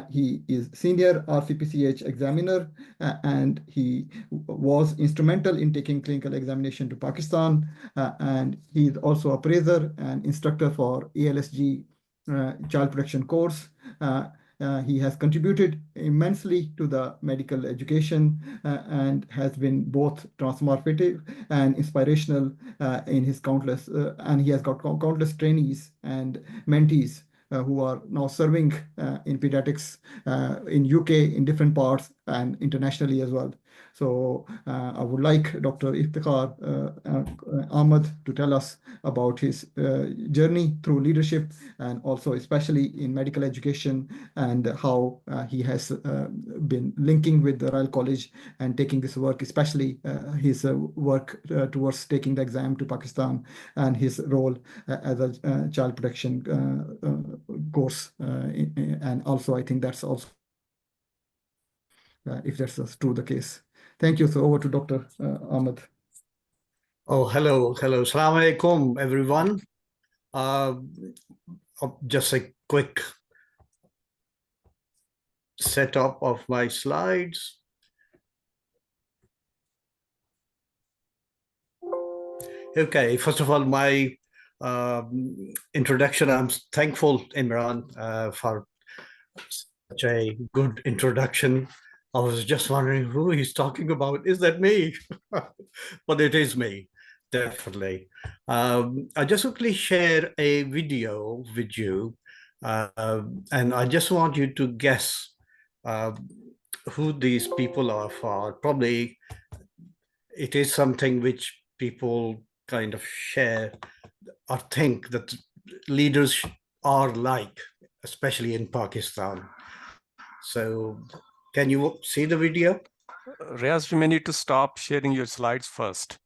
He is senior RCPCH examiner, and he was instrumental in taking clinical examination to Pakistan. And he is also appraiser and instructor for ALSG child protection course. He has contributed immensely to the medical education and has been both transformative and inspirational in his countless, and he has got countless trainees and mentees who are now serving in pediatrics in UK in different parts and internationally as well. So I would like Dr. Iftikhar Ahmed to tell us about his journey through leadership and also especially in medical education and how he has been linking with the Royal College and taking this work, especially his work towards taking the exam to Pakistan and his role as a child protection course. And also, I think that's also if that's true the case. Thank you. So over to Dr. Ahmed. Oh, hello. Assalamu alaikum, everyone. Just a quick setup of my slides. Okay, first of all, my introduction. I'm thankful, Imran, for such a good introduction. I was just wondering who he's talking about. Is that me? But it is me, definitely. I just quickly share a video with you, and I just want you to guess who these people are for. Probably it is something which people kind of share or think that leaders are like, especially in Pakistan. So can you see the video? Riaz, you may need to stop sharing your slides first.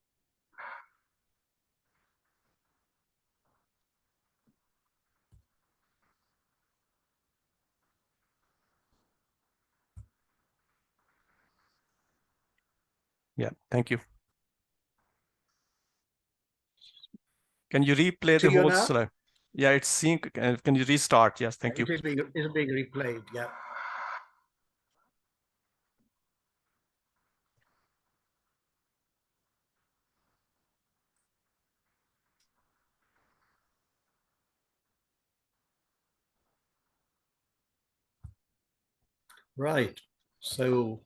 Yeah, thank you. Can you replay the whole slide? Yeah, it's sync. Can you restart? Yes, thank you. It's being replayed, yeah. Right. So,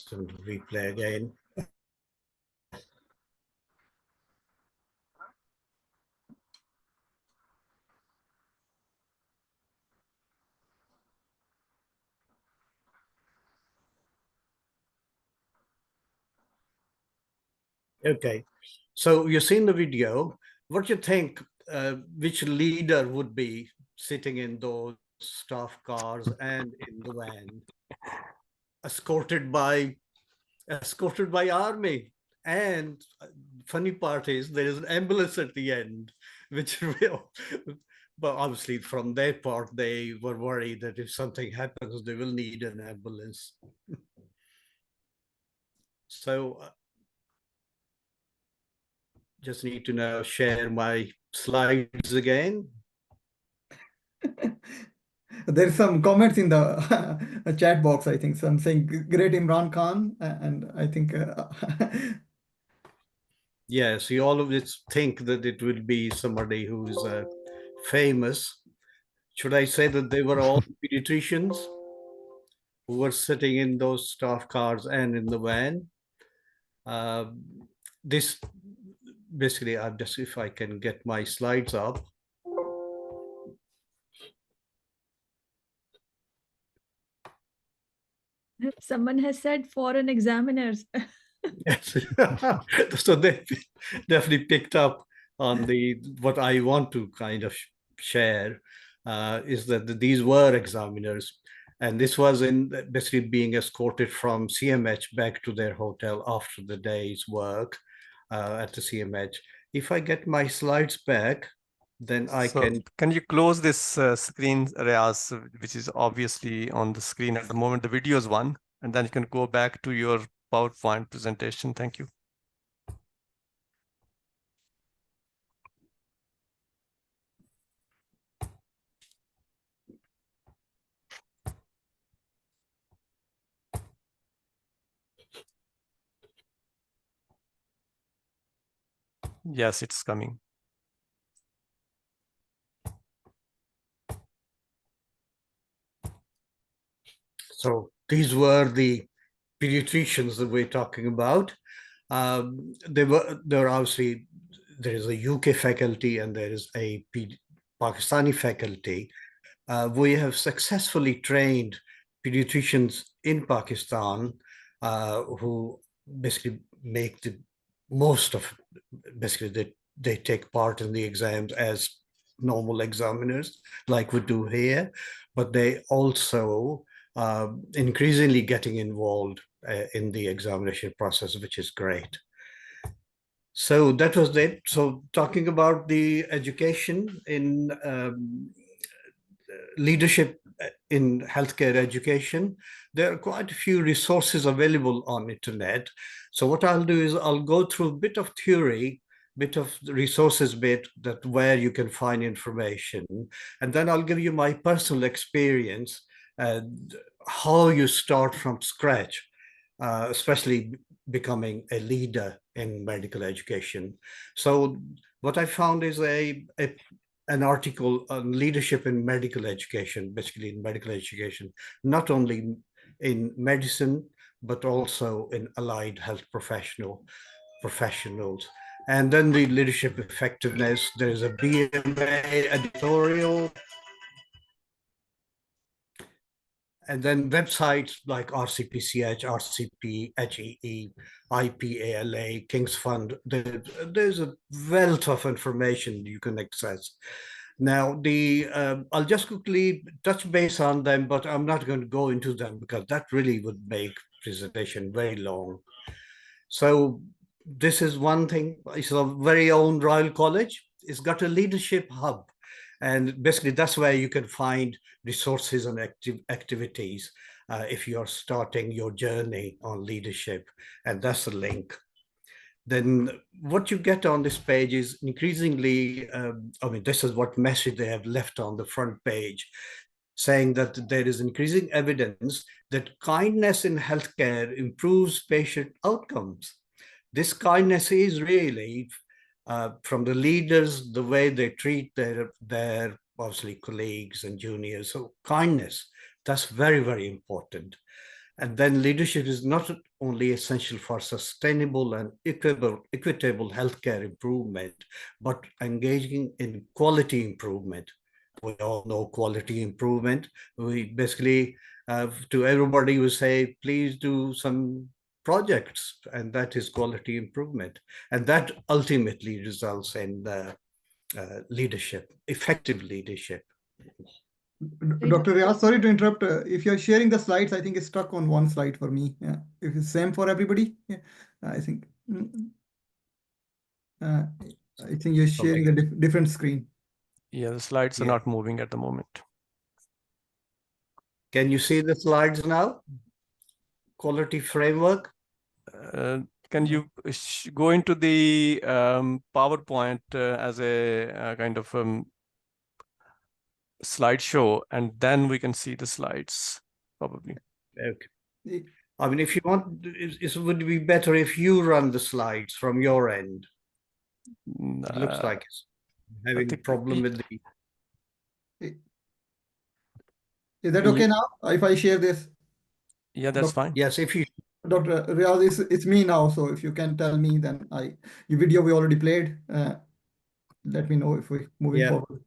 going to replay again. Okay. So you've seen the video. What do you think, which leader would be sitting in those staff cars and in the van, escorted by army? And funny part is there is an ambulance at the end, which will, but obviously from their part, they were worried that if something happens, they will need an ambulance. So just need to now share my slides again. There's some comments in the chat box, I think. Some saying great Imran Khan, and I think Yes, you always think that it will be somebody who is famous. Should I say that they were all pediatricians who were sitting in those staff cars and in the van? This basically, I've just, if I can get my slides up. Someone has said foreign examiners. Yes. So they definitely picked up on the what I want to kind of share is that these were examiners, and this was in basically being escorted from CMH back to their hotel after the day's work at the CMH. If I get my slides back, then I So can. you close this screen, Riyaz, which is obviously on the screen at the moment, the videos one, and then you can go back to your PowerPoint presentation. Thank you. Yes, it's coming. So these were the pediatricians that we're talking about. There are obviously, there is a UK faculty and there is a Pakistani faculty. We have successfully trained pediatricians in Pakistan who basically make the most of, basically they take part in the exams as normal examiners like we do here, but they also increasingly getting involved in the examination process, which is great. So that was it. So talking about the education in leadership in healthcare education, there are quite a few resources available on internet. So what I'll do is I'll go through a bit of theory, bit of the resources bit that where you can find information, and then I'll give you my personal experience and how you start from scratch, especially becoming a leader in medical education. So what I found is an article on leadership in medical education, basically in medical education, not only in medicine, but also in allied health professionals. And then the leadership effectiveness, there's a BMA editorial. And then websites like RCPCH, RCP, HEE, IPALA, King's Fund, there's a wealth of information you can access. Now, I'll just quickly touch base on them, but I'm not going to go into them because that really would make presentation very long. So this is one thing. It's a very own Royal College. It's got a leadership hub. And basically that's where you can find resources and activities if you're starting your journey on leadership. And that's the link. Then what you get on this page is increasingly, I mean, this is what message they have left on the front page, saying that there is increasing evidence that kindness in healthcare improves patient outcomes. This kindness is really from the leaders, the way they treat their obviously colleagues and juniors. So kindness, that's very, very important. And then leadership is not only essential for sustainable and equitable healthcare improvement, but engaging in quality improvement. We all know quality improvement. We basically, to everybody, we say, please do some projects, and that is quality improvement. And that ultimately results in leadership, effective leadership. Dr. Riaz, sorry to interrupt. If you're sharing the slides, I think it's stuck on one slide for me. Yeah. If it's same for everybody, yeah. I think you're sharing a different screen. Yeah, the slides are not moving at the moment. Can you see the slides now? Quality framework. Can you go into the PowerPoint as a kind of slideshow, and then we can see the slides probably. Okay. I mean, if you want, it would be better if you run the slides from your end. It looks like it's having a problem with the... Is that okay now, if I share this? Yeah, that's fine. Yes, if you... Dr. Riaz, it's me now, so if you can tell me, then your video we already played. Let me know if we're moving forward.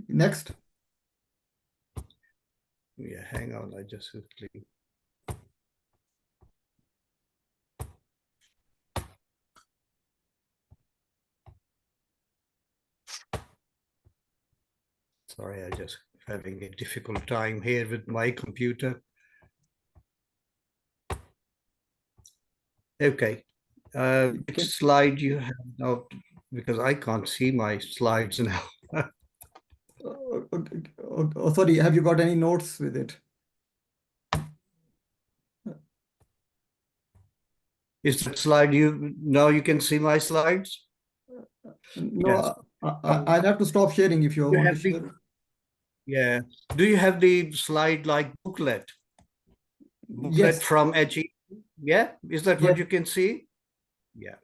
Next. Yeah, hang on, I just quickly... Sorry, I just having a difficult time here with my computer. Okay. Which slide you have now? Because I can't see my slides now. Oh, sorry, have you got any notes with it? Is that slide now you can see my slides? No, yes. I'll have to stop sharing if you want to share. Yeah. Do you have the slide like booklet? Booklet Yes. from HE? Yeah. Is that what you can see? Yeah.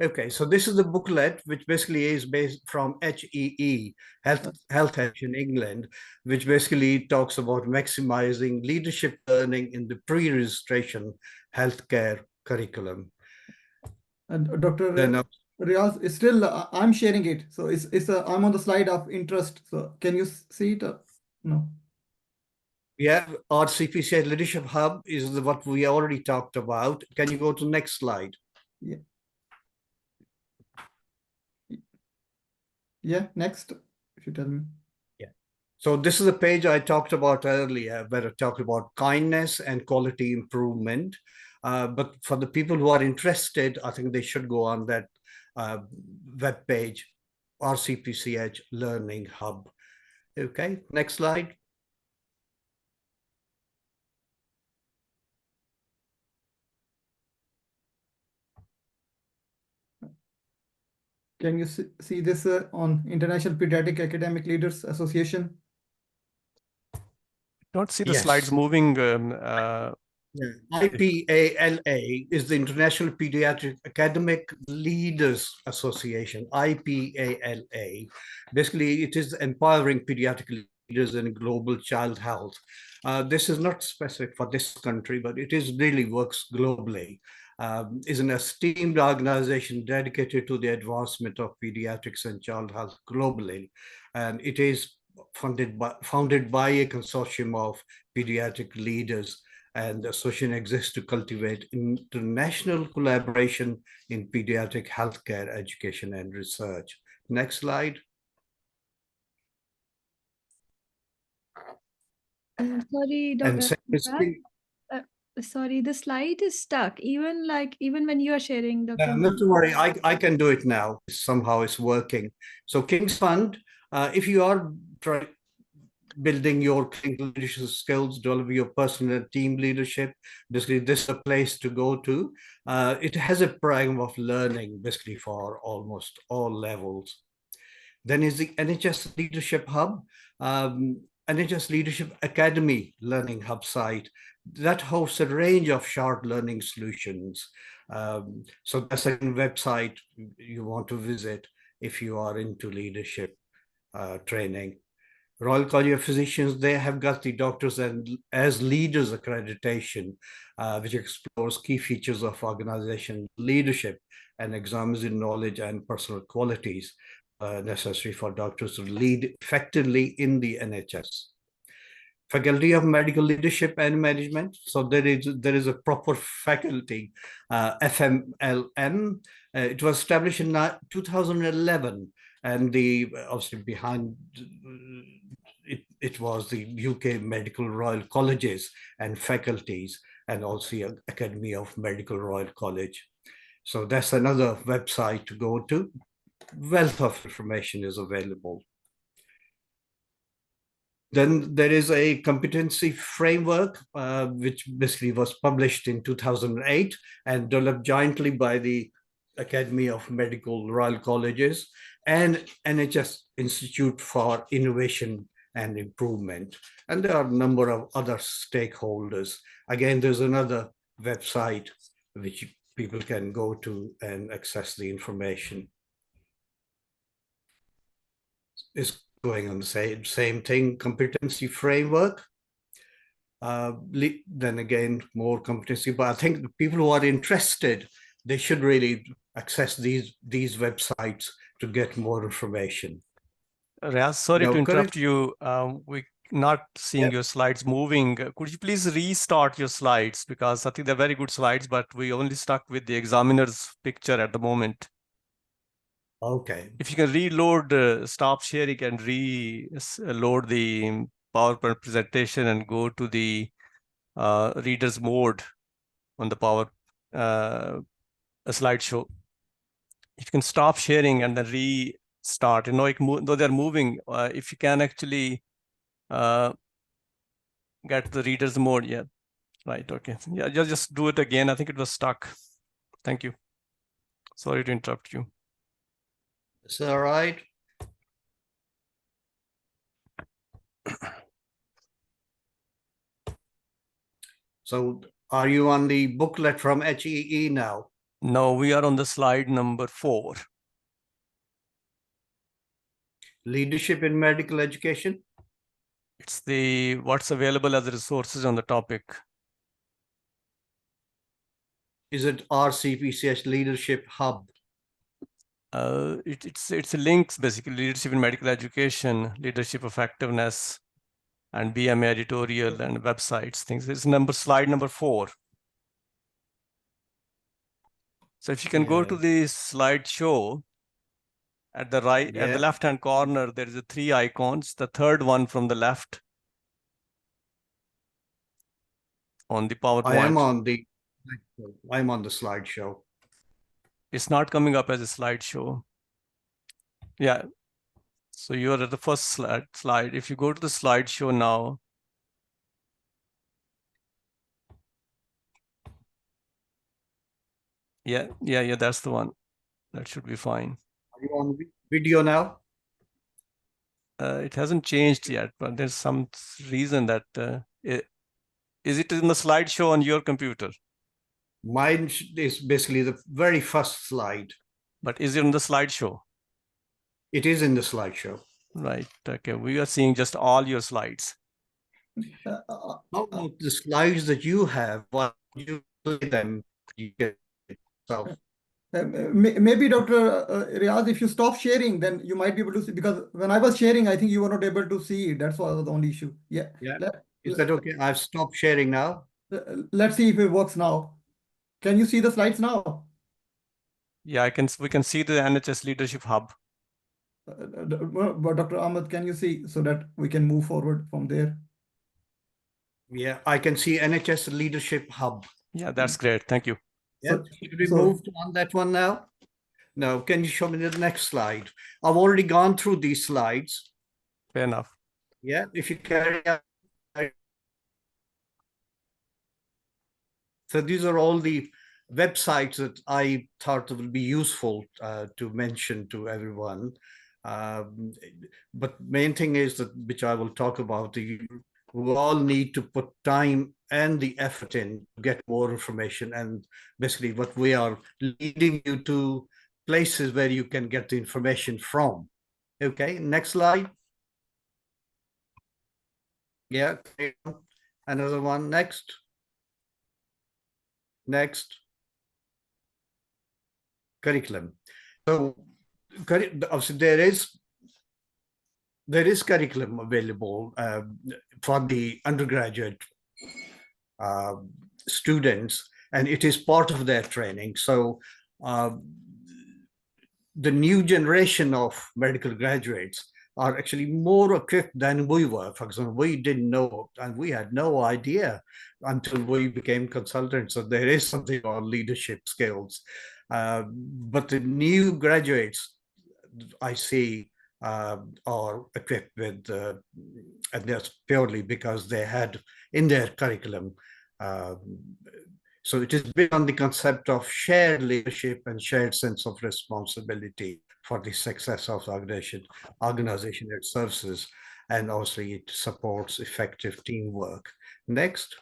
Okay, so this is the booklet, which basically is based from HEE, Health Action England, which basically talks about maximizing leadership learning in the pre-registration healthcare curriculum. And Dr. Riaz, it's still, I'm sharing it. So I'm on the slide of interest. So can you see it? No. Yeah, our CPCI Leadership Hub is what we already talked about. Can you go to the next slide? Yeah. Yeah, next, if you tell me. Yeah. So this is the page I talked about earlier, where I talked about kindness and quality improvement. But for the people who are interested, I think they should go on that web page, RCPCH Learning Hub. Okay, next slide. Can you see this on International Pediatric Academic Leaders Association? Don't see the slides moving. IPALA is the International Pediatric Academic Leaders Association, IPALA. Basically, it is empowering pediatric leaders in global child health. This is not specific for this country, but it really works globally. Is an esteemed organization dedicated to the advancement of pediatrics and child health globally. And it is founded by a consortium of pediatric leaders, and the association exists to cultivate international collaboration in pediatric healthcare education and research. Next slide. Sorry, Dr. Sorry, the slide is stuck. Even when you are sharing, Dr. Not to worry, I can do it now. Somehow it's working. So King's Fund, if you are building your clinical leadership skills, develop your personal and team leadership, basically this is a place to go to. It has a program of learning basically for almost all levels. Then is the NHS Leadership Hub, NHS Leadership Academy Learning Hub site that hosts a range of short learning solutions. So that's a website you want to visit. if you are into leadership training. Royal College of Physicians, they have got the Doctors and as Leaders accreditation, which explores key features of organization leadership and examines the knowledge and personal qualities necessary for doctors to lead effectively in the NHS. Faculty of Medical Leadership and Management. So there is a proper faculty, FMLM. It was established in 2011, and the obviously behind it was the UK Medical Royal Colleges and faculties, and also Academy of Medical Royal College. So that's another website to go to. Wealth of information is available. Then there is a competency framework, which basically was published in 2008 and developed jointly by the Academy of Medical Royal Colleges and NHS Institute for Innovation and Improvement. And there are a number of other stakeholders. Again, there's another website which people can go to and access the information. It's going on the same thing, competency framework. Then again, more competency, but I think the people who are interested, they should really access these websites to get more information. Riaz, sorry Now, to interrupt you. We're not seeing your slides moving. Could you please restart your slides? Because I think they're very good slides, but we only stuck with the examiner's picture at the moment. Okay. If you can reload, stop sharing and reload the PowerPoint presentation and go to the reader's mode on the slideshow. If you can stop sharing and then restart, though they're moving, if you can actually get the reader's mode, yeah, right, okay. Yeah, just do it again. I think it was stuck. Thank you. Sorry to interrupt you. It's all right. So are you on the booklet from HEE now? No, we are on the slide number 4. Leadership in medical education? It's the what's available as resources on the topic. Is it RCPCH Leadership Hub? It's links, basically, leadership in medical education, leadership effectiveness, and BMA editorial and websites, things. It's slide number 4. So if you can go to the slideshow, at the right, at the left-hand corner, there is 3 icons. The third one from the left on the PowerPoint. I'm on the slideshow. It's not coming up as a slideshow. Yeah. So you're at the first slide. If you go to the slideshow now, yeah, that's the one. That should be fine. Are you on video now? It hasn't changed yet, but there's some reason that is it in the slideshow on your computer? Mine is basically the very first slide. But is it in the slideshow? It is in the slideshow. Right. Okay. We are seeing just all your slides. How about the slides that you have? While you play them, you get yourself. Maybe Dr. Riaz, if you stop sharing, then you might be able to see, because when I was sharing, I think you were not able to see it. That's the only issue. Yeah. Is that okay? I've stopped sharing now. Let's see if it works now. Can you see the slides now? Yeah, we can see the NHS Leadership Hub. But Dr. Ahmed, can you see so that we can move forward from there? Yeah, I can see NHS Leadership Hub. Yeah, that's great. Thank you. Yeah, should we move on that one now? No, can you show me the next slide? I've already gone through these slides. Fair enough. Yeah, if you carry on. So these are all the websites that I thought would be useful to mention to everyone. But main thing is that, which I will talk about, we all need to put time and the effort in to get more information. And basically what we are leading you to places where you can get the information from. Okay, next slide. Yeah, another one, next. Next. Curriculum. So obviously there is curriculum available for the undergraduate students, and it is part of their training. So the new generation of medical graduates are actually more equipped than we were. For example, we didn't know, and we had no idea until we became consultants that there is something called leadership skills. But the new graduates, I see, are equipped with, and that's purely because they had in their curriculum. So it is built on the concept of shared leadership and shared sense of responsibility for the success of the organization it serves, and also it supports effective teamwork. Next.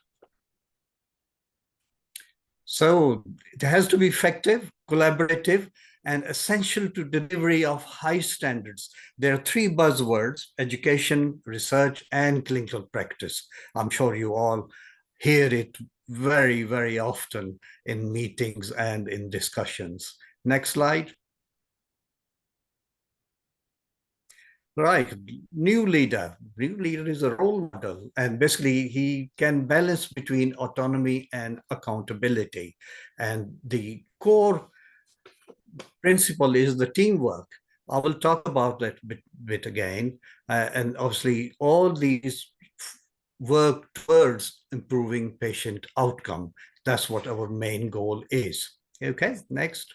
So it has to be effective, collaborative, and essential to delivery of high standards. There are three buzzwords: education, research, and clinical practice. I'm sure you all hear it very, very often in meetings and in discussions. Next slide. Right, new leader. New leader is a role model, and basically he can balance between autonomy and accountability. And the core principle is the teamwork. I will talk about that bit again. And obviously all these work towards improving patient outcome. That's what our main goal is. Okay, next.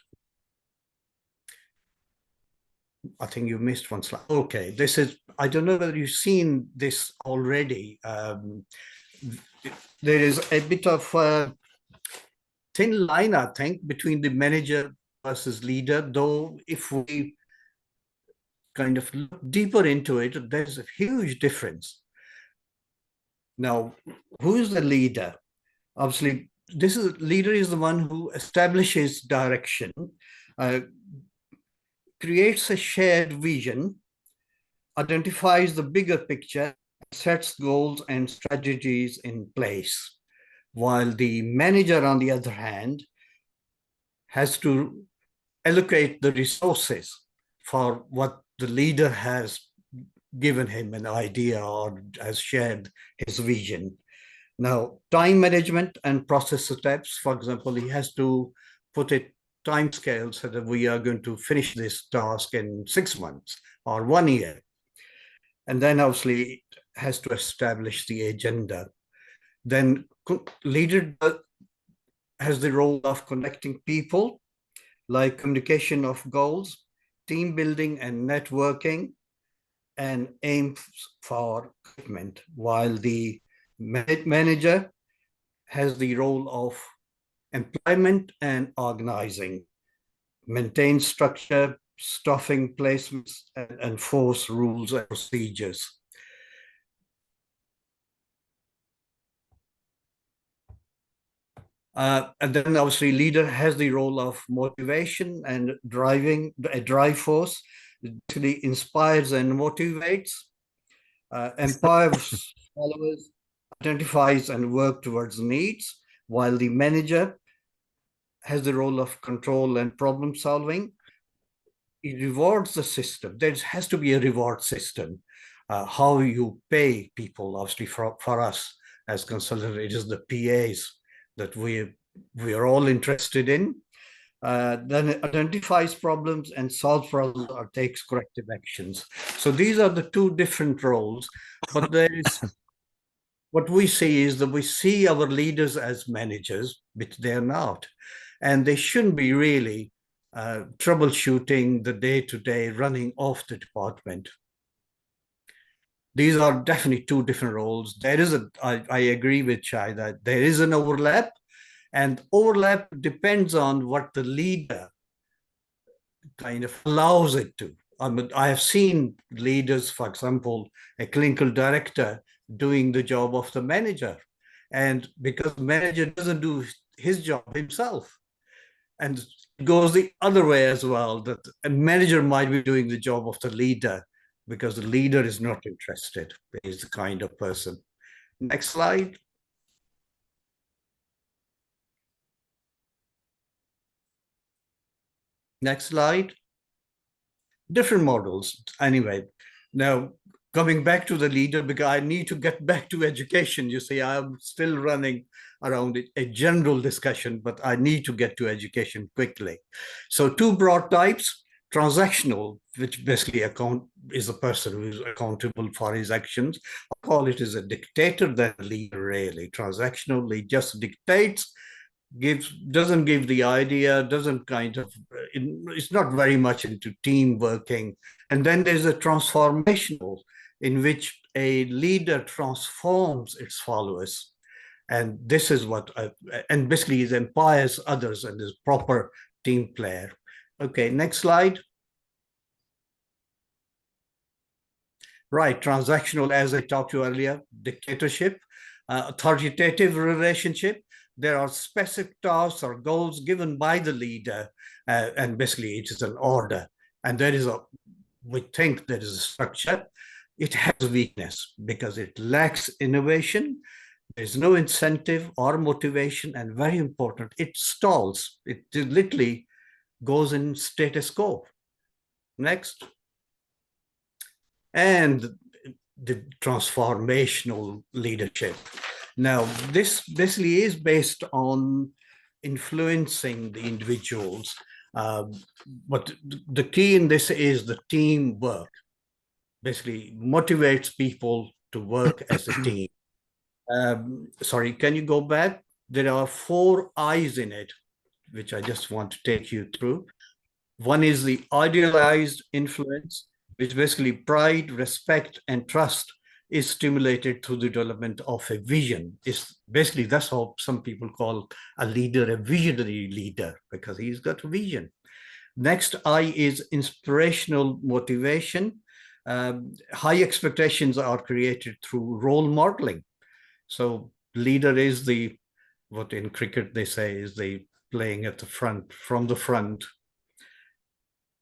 I think you missed one slide. Okay, this is, I don't know whether you've seen this already. There is a bit of a thin line, I think, between the manager versus leader, though if we kind of look deeper into it, there's a huge difference. Now, who is the leader? Obviously, leader is the one who establishes direction, creates a shared vision, identifies the bigger picture, sets goals and strategies in place, while the manager, on the other hand, has to allocate the resources for what the leader has given him an idea or has shared his vision. Now, time management and process steps, for example, he has to put it time scale so that we are going to finish this task in 6 months or 1 year. And then obviously has to establish the agenda. Then leader has the role of connecting people, like communication of goals, team building and networking, and aims for commitment, while the manager has the role of employment and organizing, maintain structure, staffing placements, and enforce rules and procedures. And then obviously leader has the role of motivation and driving, a drive force. It basically inspires and motivates, empowers followers, identifies and work towards needs, while the manager has the role of control and problem solving. It rewards the system. There has to be a reward system. How you pay people, obviously for us as consultants, it is the PAs that we are all interested in. Then it identifies problems and solves problems or takes corrective actions. So these are the two different roles, but there is, what we see is that we see our leaders as managers, which they're not. And they shouldn't be really troubleshooting the day-to-day running of the department. These are definitely two different roles. There is I agree with Shai that there is an overlap, and overlap depends on what the leader kind of allows it to. I have seen leaders, for example, a clinical director doing the job of the manager. And because the manager doesn't do his job himself, And it goes the other way as well, that a manager might be doing the job of the leader because the leader is not interested. He's the kind of person. Next slide. Next slide. Different models. Anyway, now coming back to the leader, because I need to get back to education. You see, I'm still running around a general discussion, but I need to get to education quickly. So two broad types: transactional, which basically is a person who is accountable for his actions. I call it as a dictator than a leader, really. Transactional, he just dictates, doesn't give the idea, doesn't kind of, it's not very much into team working. And then there's a transformational, in which a leader transforms its followers. And this is what, and basically it empowers others and is proper team player. Okay, next slide. Right, transactional, as I talked to you earlier, dictatorship, authoritative relationship. There are specific tasks or goals given by the leader, and basically it is an order. And there is we think there is a structure. It has weakness because it lacks innovation. There's no incentive or motivation, and very important, it stalls. It literally goes in status quo. Next. And the transformational leadership. Now, this basically is based on influencing the individuals. But the key in this is the teamwork. Basically motivates people to work as a team. Sorry, can you go back? There are 4 I's in it, which I just want to take you through. One is the idealized influence, which basically pride, respect, and trust is stimulated through the development of a vision. It's basically, that's how some people call a leader a visionary leader, because he's got a vision. Next I is inspirational motivation. High expectations are created through role modeling. So leader is what in cricket they say is the playing at the front, from the front.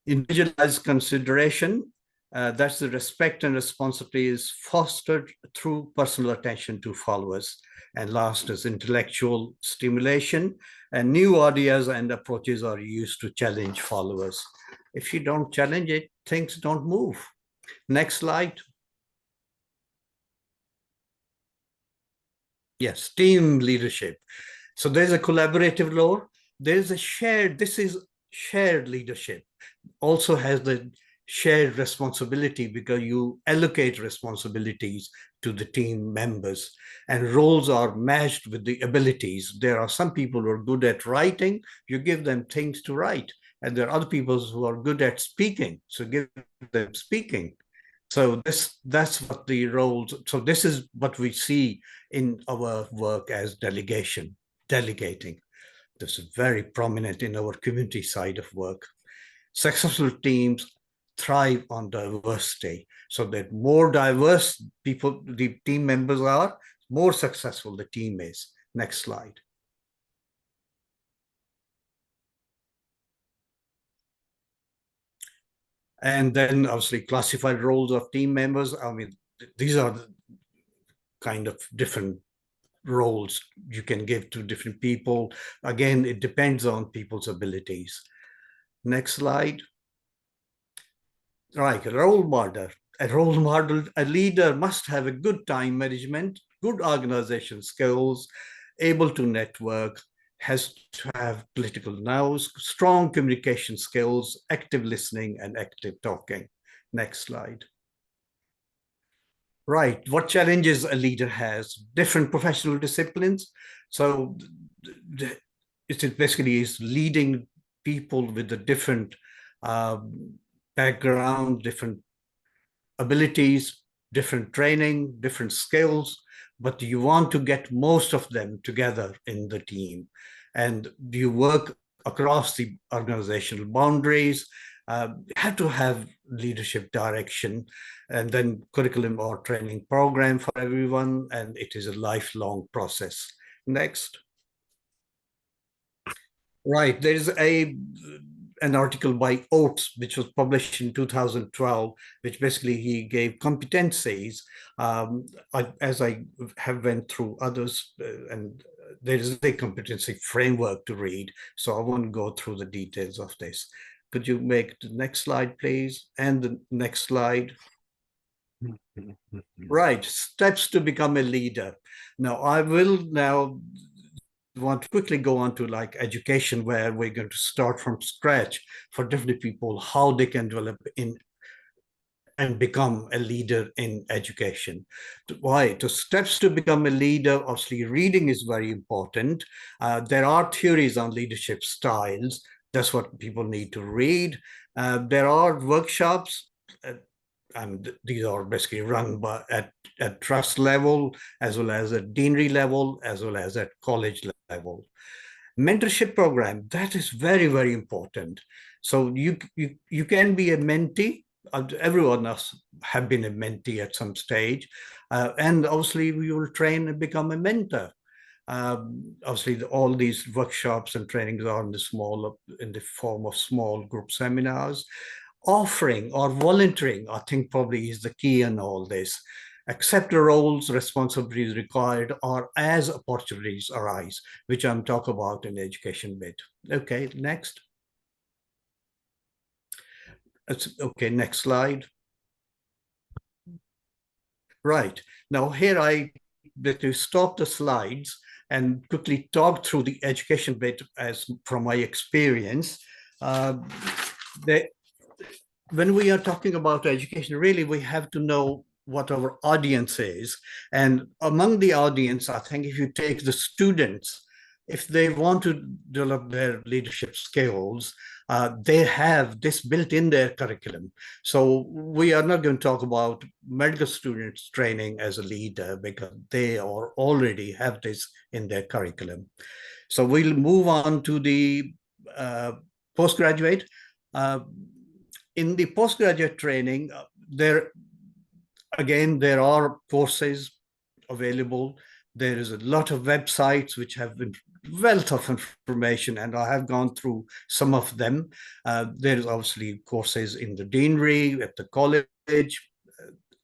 Individualized consideration, that's the respect and responsibility is fostered through personal attention to followers. And last is intellectual stimulation, and new ideas and approaches are used to challenge followers. If you don't challenge it, things don't move. Next slide. Yes, team leadership. So there's a collaborative role. There's a this is shared leadership. Also has the shared responsibility, because you allocate responsibilities to the team members, and roles are matched with the abilities. There are some people who are good at writing, you give them things to write, and there are other people who are good at speaking, so give them speaking. So that's what the roles, so this is what we see in our work as delegating. This is very prominent in our community side of work. Successful teams thrive on diversity, so that more diverse people, the team members are, more successful the team is. Next slide. And then obviously classified roles of team members. I mean, these are the kind of different roles you can give to different people. Again, it depends on people's abilities. Next slide. Right, a role model. A leader must have a good time management, good organization skills, able to network, has to have political nous, strong communication skills, active listening, and active talking. Next slide. Right, what challenges a leader has? Different professional disciplines. So it basically is leading people with a different background, different abilities, different training, different skills, but you want to get most of them together in the team. And you work across the organizational boundaries, have to have leadership direction, and then curriculum or training program for everyone, and it is a lifelong process. Next. Right. There is an article by Oates, which was published in 2012, which basically he gave competencies. As I have went through others, and there is a competency framework to read, so I won't go through the details of this. Could you make the next slide, please? And the next slide. Right, steps to become a leader. Now, I will now want to quickly go on to like education, where we're going to start from scratch for different people, how they can develop in and become a leader in education. Why? So steps to become a leader, obviously reading is very important. There are theories on leadership styles. That's what people need to read. There are workshops, and these are basically run by at trust level, as well as at deanery level, as well as at college level. Mentorship program, that is very, very important. So you can be a mentee. Everyone else have been a mentee at some stage. And obviously we will train and become a mentor. Obviously all these workshops and trainings are in the form of small group seminars. Offering or volunteering, I think probably is the key in all this. Accept the roles, responsibilities required, or as opportunities arise, which I'm talking about in the education bit. Okay, next. Okay, next slide. Right, now here I to stop the slides and quickly talk through the education bit as from my experience. When we are talking about education, really we have to know what our audience is. And among the audience, I think if you take the students, if they want to develop their leadership skills, they have this built in their curriculum. So we are not going to talk about medical students training as a leader, because they are already have this in their curriculum. So we'll move on to the postgraduate. In the postgraduate training, there are courses available. There is a lot of websites which have been wealth of information, and I have gone through some of them. There's obviously courses in the deanery, at the college,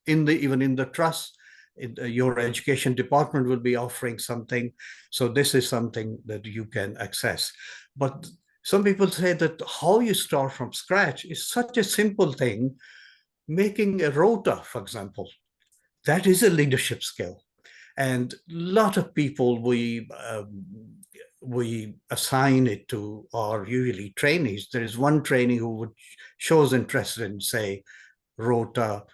even in the trust. Your education department will be offering something. So this is something that you can access. But some people say that how you start from scratch is such a simple thing. Making a rota, for example, that is a leadership skill. And a lot of people we assign it to are usually trainees. There is one trainee who shows interest in, say, rota,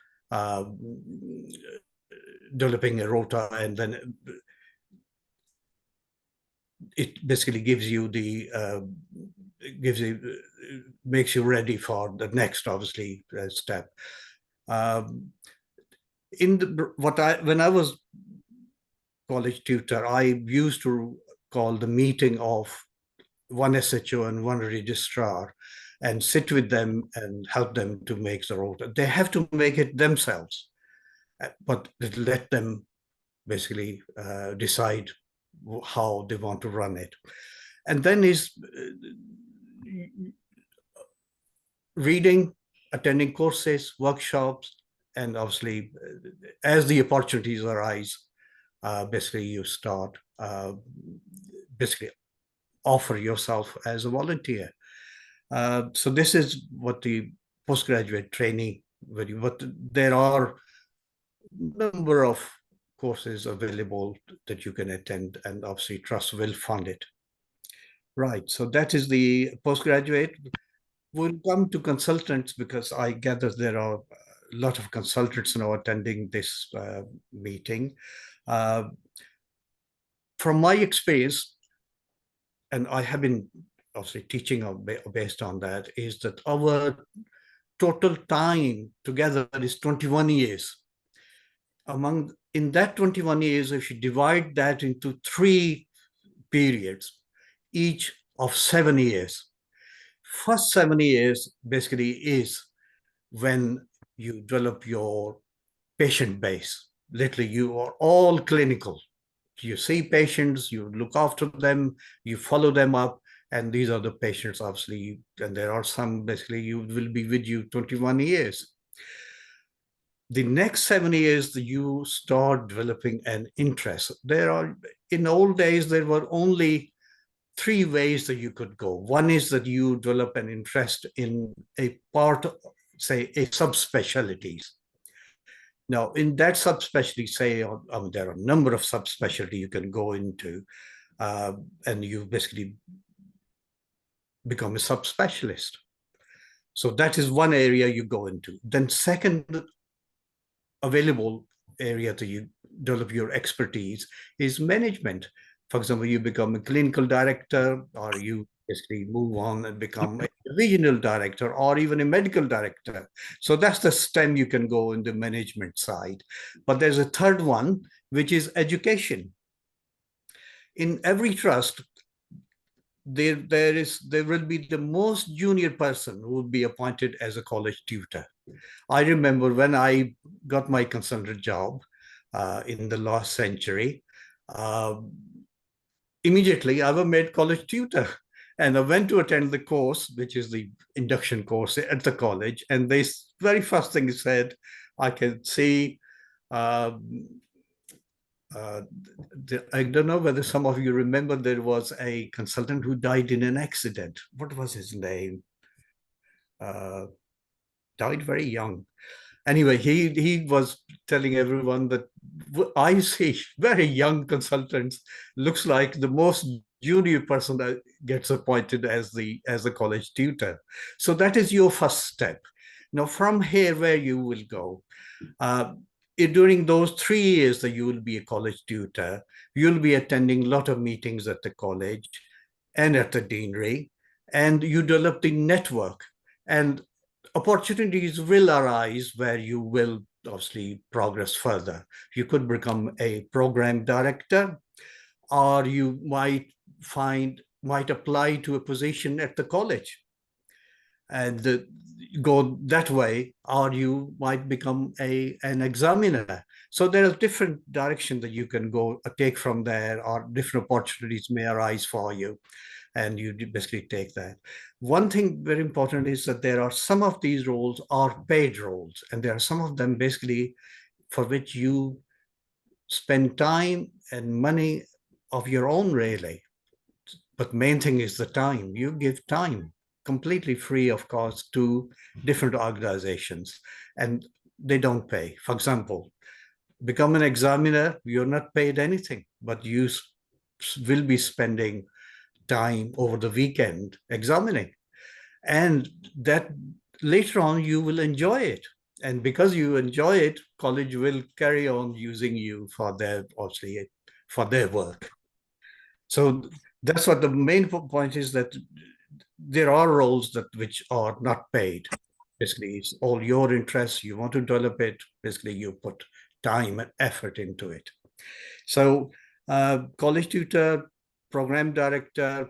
developing a rota, and then it basically gives you makes you ready for the next, obviously, step. When I was college tutor, I used to call the meeting of one SHO and one registrar and sit with them and help them to make the rota. They have to make it themselves, but let them basically decide how they want to run it. And then is reading, attending courses, workshops, and obviously as the opportunities arise, basically you start basically offer yourself as a volunteer. So this is what the postgraduate training, but there are a number of courses available that you can attend, and obviously Trust will fund it. Right, so that is the postgraduate. We'll come to consultants, because I gather there are a lot of consultants now attending this meeting. From my experience, and I have been obviously teaching based on that, is that our total time together is 21 years. In that 21 years, if you divide that into 3 periods, each of 7 years, first 7 years basically is when you develop your patient base. Literally, you are all clinical. You see patients, you look after them, you follow them up, And these are the patients, obviously, and there are some basically you will be with you 21 years. The next 7 years, you start developing an interest. In old days, there were only 3 ways that you could go. One is that you develop an interest in a part, say, a subspecialties. Now, in that subspecialty, say, there are a number of subspecialty you can go into, and you basically become a subspecialist. So that is one area you go into. Then second available area to you develop your expertise is management. For example, you become a clinical director, or you basically move on and become a divisional director or even a medical director. So that's the STEM you can go in the management side. But there's a third one, which is education. In every trust, there will be the most junior person who will be appointed as a college tutor. I remember when I got my consultant job in the last century, immediately I was made college tutor. And I went to attend the course, which is the induction course at the college. And they very first thing said, I can see, I don't know whether some of you remember, there was a consultant who died in an accident. What was his name? Died very young. Anyway, he was telling everyone that I see very young consultants, looks like the most junior person that gets appointed as a college tutor. So that is your first step. Now, from here, where you will go, during those 3 years that you will be a college tutor, you'll be attending a lot of meetings at the college and at the deanery, and you develop the network, and opportunities will arise where you will obviously progress further. You could become a program director, or you might apply to a position at the college and go that way, or you might become an examiner. So there are different directions that you can go take from there, or different opportunities may arise for you, and you basically take that. One thing very important is that there are some of these roles are paid roles, and there are some of them basically for which you spend time and money of your own, really. But main thing is the time. You give time completely free of cost to different organizations, and they don't pay. For example, become an examiner, you're not paid anything, but you will be spending time over the weekend examining, and that later on you will enjoy it. And because you enjoy it, college will carry on using you for their, obviously, for their work. So that's what the main point is, that there are roles which are not paid. Basically, it's all your interests. You want to develop it. Basically, you put time and effort into it. So college tutor, program director,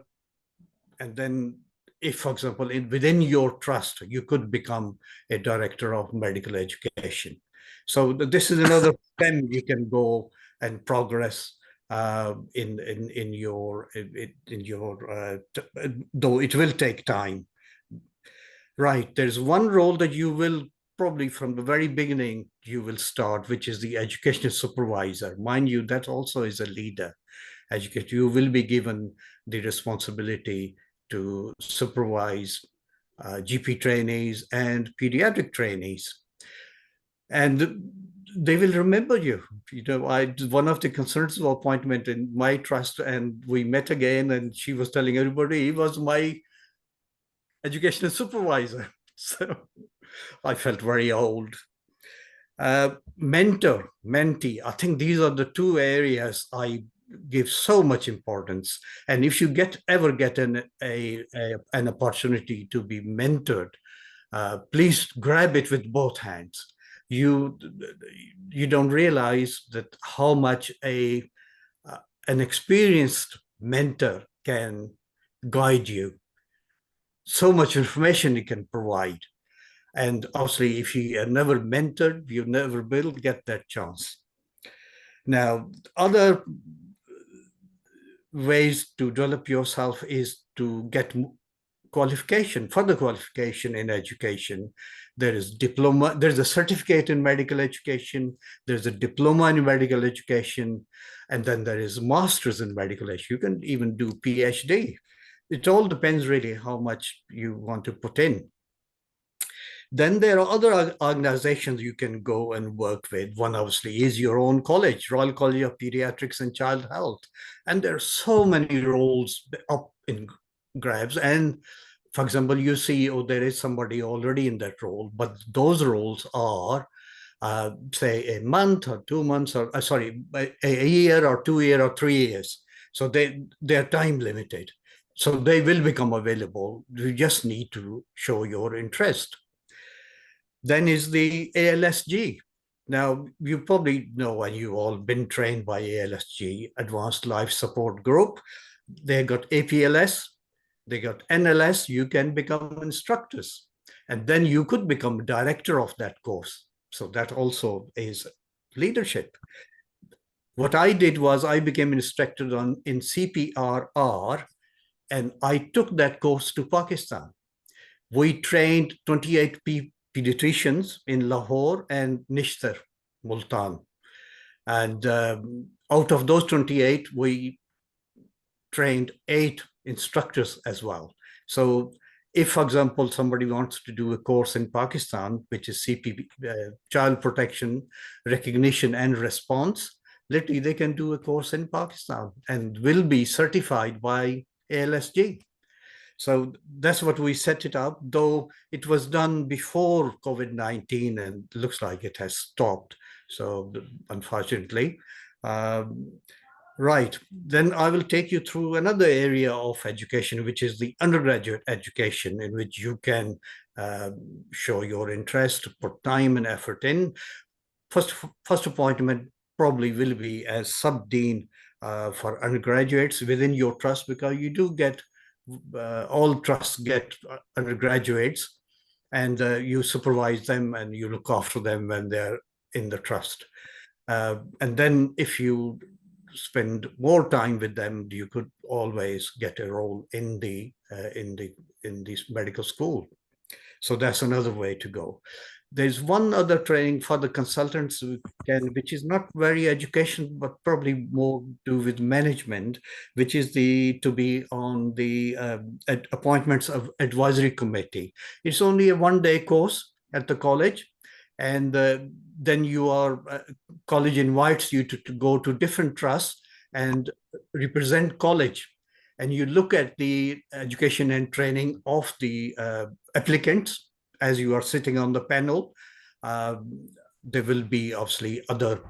and then if, for example, within your trust, you could become a director of medical education. So this is another step you can go and progress in your though it will take time. Right, there's one role that you will probably from the very beginning you will start, which is the educational supervisor. Mind you, that also is a leader. You will be given the responsibility to supervise GP trainees and pediatric trainees. And they will remember you. You know, one of the concerns of appointment in my trust, and we met again, and she was telling everybody he was my educational supervisor. So I felt very old. Mentor, mentee, I think these are the 2 areas I give so much importance. And if you ever get an opportunity to be mentored, please grab it with both hands. You don't realize that how much an experienced mentor can guide you. So much information he can provide. And obviously, if you are never mentored, you never will get that chance. Now, other ways to develop yourself is to get qualification, further qualification in education. There is diploma, there's a certificate in medical education, there's a diploma in medical education, and then there is master's in medical education. You can even do PhD. It all depends really how much you want to put in. Then there are other organizations you can go and work with. One obviously is your own college, Royal College of Pediatrics and Child Health. And there are so many roles up in grabs. And for example, you see, oh, there is somebody already in that role, but those roles are, say, a month or 2 months, or sorry, a year or 2 years or 3 years. So they're time limited. So they will become available. You just need to show your interest. Then is the ALSG. Now, you probably know, and you've all been trained by ALSG, Advanced Life Support Group. They got APLS, they got NLS. You can become instructors. And then you could become director of that course. So that also is leadership. What I did was I became instructor in CPRR, and I took that course to Pakistan. We trained 28 pediatricians in Lahore and Nishtar, Multan. And out of those 28, we trained 8 instructors as well. So if, for example, somebody wants to do a course in Pakistan, which is CPP, Child Protection, Recognition and Response, literally they can do a course in Pakistan and will be certified by ALSG. So that's what we set it up, though it was done before COVID-19 and looks like it has stopped. So unfortunately, right. Then I will take you through another area of education, which is the undergraduate education, in which you can show your interest, put time and effort in. First appointment probably will be as sub-dean for undergraduates within your trust, because you do get, all trusts get undergraduates, and you supervise them and you look after them when they're in the trust. And then if you spend more time with them, you could always get a role in the medical school. So that's another way to go. There's one other training for the consultants which is not very educational, but probably more do with management, which is to be on the appointments of advisory committee. It's only a 1-day course at the college, and then college invites you to go to different trusts and represent college. And you look at the education and training of the applicants as you are sitting on the panel. There will be obviously other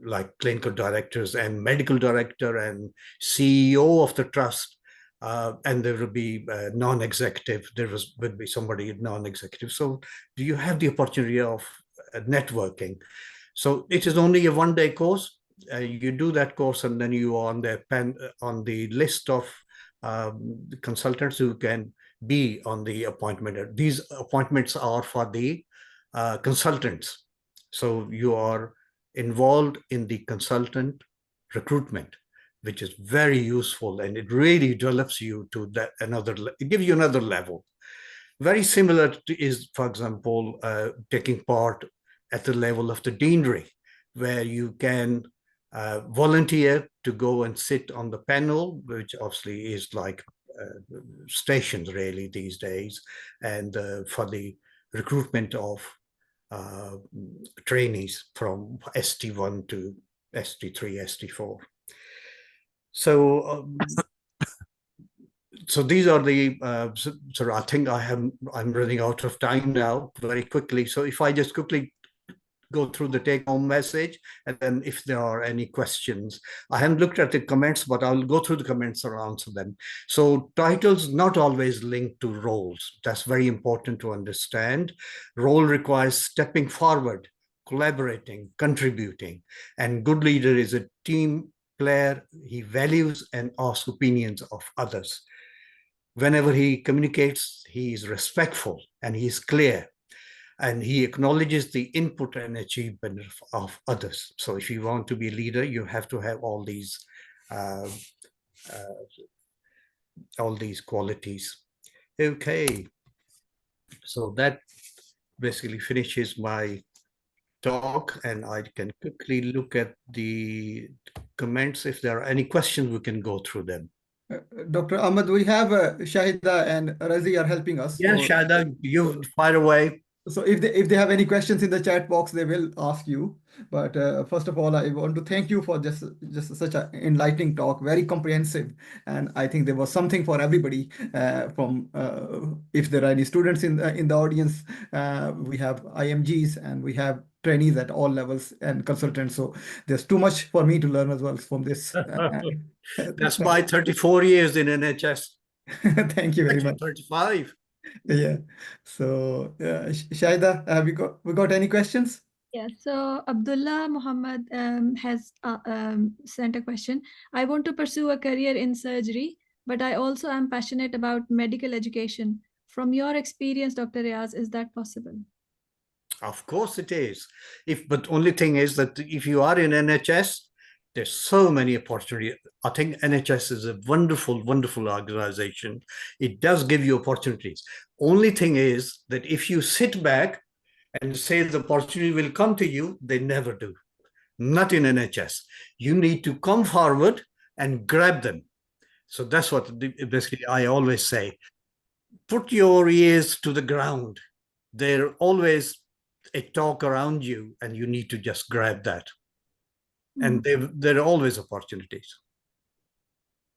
like clinical directors and medical director and CEO of the trust. And there will be non-executive. Will be somebody non-executive. So do you have the opportunity of networking? So it is only a 1-day course. You do that course, and then you are on the list of consultants who can be on the appointment. These appointments are for the consultants. So you are involved in the consultant recruitment, which is very useful, and it really develops you to it gives you another level. Very similar is, for example, taking part at the level of the deanery, where you can volunteer to go and sit on the panel, which obviously is like stations really these days, and for the recruitment of trainees from ST1 to ST3, ST4. So so these are the, so I think I'm running out of time now very quickly. So if I just quickly go through the take-home message, and then if there are any questions. I haven't looked at the comments, but I'll go through the comments and answer them. So titles not always linked to roles. That's very important to understand. Role requires stepping forward, collaborating, contributing, and good leader is a team player. He values and asks opinions of others. Whenever he communicates, he is respectful and he is clear, and he acknowledges the input and achievement of others. So if you want to be a leader, you have to have all these all these qualities. Okay, so that basically finishes my talk, and I can quickly look at the comments. If there are any questions, we can go through them. Dr. Ahmed, we have Shahida and Razi are helping us. Yeah, So, Shada, you fire away. so if they have any questions in the chat box, they will ask you. But first of all, I want to thank you for just such an enlightening talk, very comprehensive, and I think there was something for everybody. From if there are any students in the audience, we have IMGs and we have trainees at all levels and consultants. So there's too much for me to learn as well from this. That's my 34 years in NHS. Thank you very Actually, much. 35. Yeah. So, Shaida, have we got any questions? Yeah, so Abdullah Muhammad has sent a question. I want to pursue a career in surgery, but I also am passionate about medical education. From your experience, Dr. Riaz, is that possible? Of course it is. But only thing is that if you are in NHS, there's so many opportunities. I think NHS is a wonderful, wonderful organization. It does give you opportunities. Only thing is that if you sit back and say the opportunity will come to you, they never do. Not in NHS. You need to come forward and grab them. So that's what basically I always say. Put your ears to the ground. They're always a talk around you, and you need to just grab that. And there are always opportunities.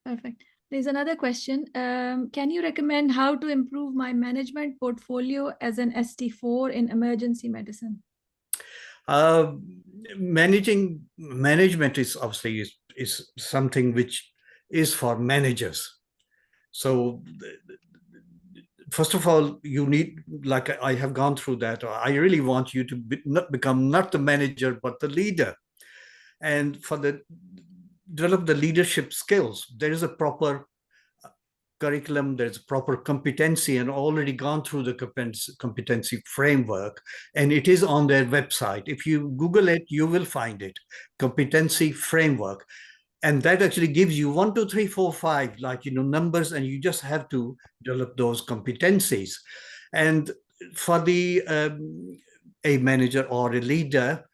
Perfect. There's another question. Can you recommend how to improve my management portfolio as an ST4 in emergency medicine? Management is obviously is something which is for managers. So first of all, you need, like I have gone through that, I really want you to become not the manager, but the leader. And for develop the leadership skills, there is a proper curriculum, there's proper competency, and already gone through the competency framework, and it is on their website. If you Google it, you will find it, competency framework. And that actually gives you 1, 2, 3, 4, 5, like, numbers, and you just have to develop those competencies. And for a manager or a leader,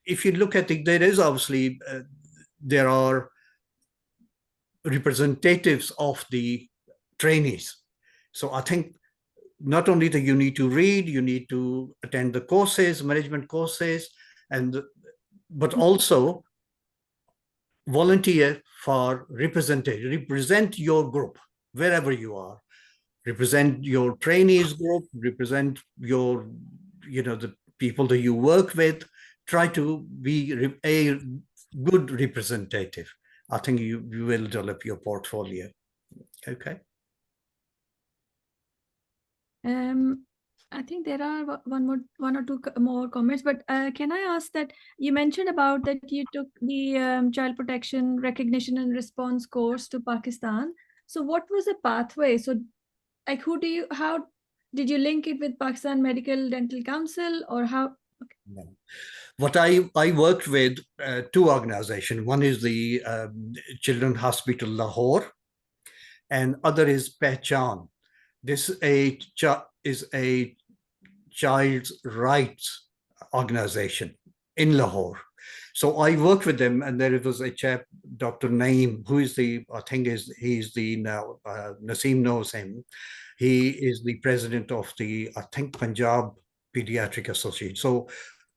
if you look at it, there is obviously, there are representatives of the trainees. So I think not only that you need to read, you need to attend the courses, management courses, but also volunteer for represent your group wherever you are. Represent your trainees group, represent your, the people that you work with. Try to be a good representative. I think you will develop your portfolio. Okay. I think there are one or two more comments, but can I ask that you mentioned about that you took the child protection recognition and response course to Pakistan. So what was the pathway? So like how did you link it with Pakistan Medical Dental Council, or how? Okay. No. What I worked with two organizations. One is the Children's Hospital Lahore, and other is Pehchan. This is a child's rights organization in Lahore. So I worked with them, and there was a chap, Dr. Naeem, who is he's the now, Naseem knows him. He is the president of the, I think, Punjab Pediatric Association. So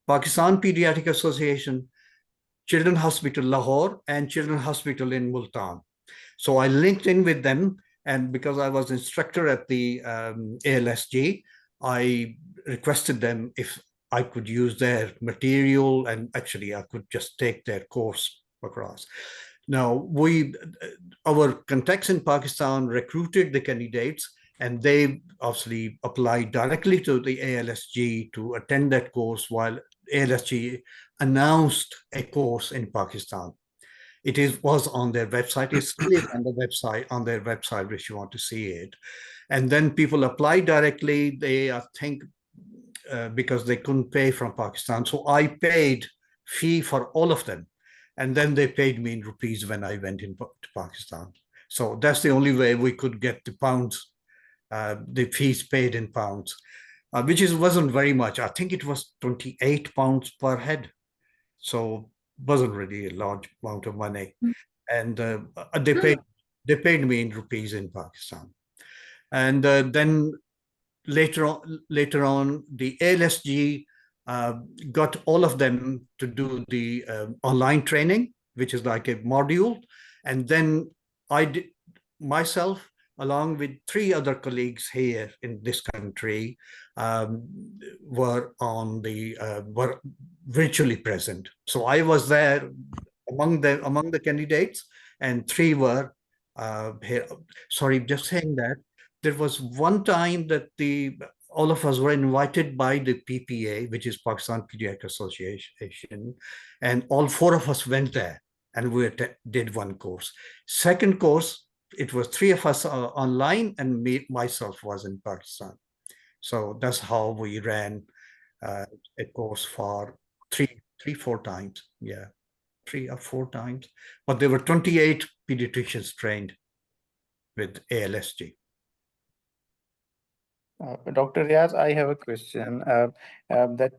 Pakistan Pediatric Association, Children's Hospital Lahore, and Children's Hospital in Multan. So I linked in with them, and because I was instructor at the ALSG, I requested them if I could use their material, and actually I could just take their course across. Now, our contacts in Pakistan recruited the candidates, and they obviously applied directly to the ALSG to attend that course, while ALSG announced a course in Pakistan. It was on their website. It's still on their website if you want to see it. And then people applied directly. They, I think, because they couldn't pay from Pakistan. So I paid fee for all of them. And then they paid me in rupees when I went to Pakistan. So that's the only way we could get the pounds, the fees paid in pounds, which wasn't very much. I think it was £28 per head. So wasn't really a large amount of money. And they paid me in rupees in Pakistan. And then later on, the ALSG got all of them to do the online training, which is like a module. And then I did myself, along with 3 other colleagues here in this country, were virtually present. So I was there among the candidates, and 3 were here. Sorry, just saying that there was one time that all of us were invited by the PPA, which is Pakistan Pediatric Association, and all 4 of us went there, and we did one course. Second course, it was 3 of us online, and myself was in Pakistan. So that's how we ran a course for 4 times. Yeah, 3 or 4 times. But there were 28 pediatricians trained with ALSG. Dr. Riaz, I have a question. That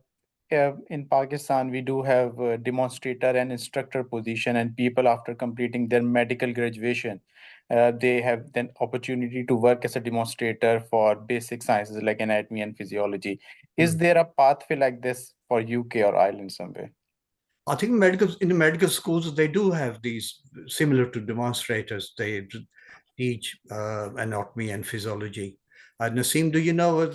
in Pakistan, we do have a demonstrator and instructor position, and people after completing their medical graduation, they have then opportunity to work as a demonstrator for basic sciences like anatomy and physiology. Is there a pathway like this for UK or Ireland somewhere? I think in the medical schools, they do have these similar to demonstrators. They teach anatomy and physiology. Naseem, do you know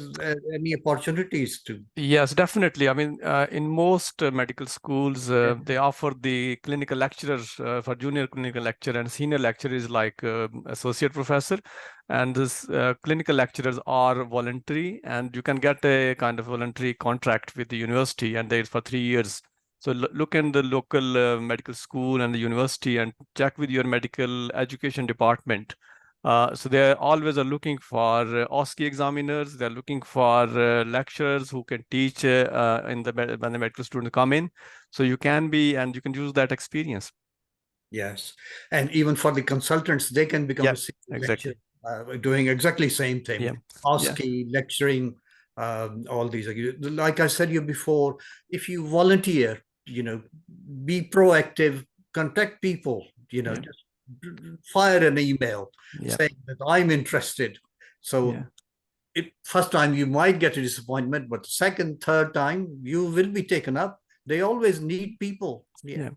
any opportunities to? Yes, definitely. I mean, in most medical schools, they offer the clinical lecturers for junior clinical lecturer, and senior lecturer is like associate professor. And this clinical lecturers are voluntary, and you can get a kind of voluntary contract with the university, and it's for 3 years. So look in the local medical school and the university and check with your medical education department. So they always are looking for OSCE examiners. They're looking for lecturers who can teach when the medical students come in. So you can use that experience. Yes, and even for the consultants, they can become a senior exactly. lecturer, doing exactly same thing. Yeah. OSCE, lecturing, all these. Like I said you before, if you volunteer, be proactive, contact people, just fire an email saying that I'm interested. So first time you might get a disappointment, but second, third time you will be taken up. They always need people. Yeah.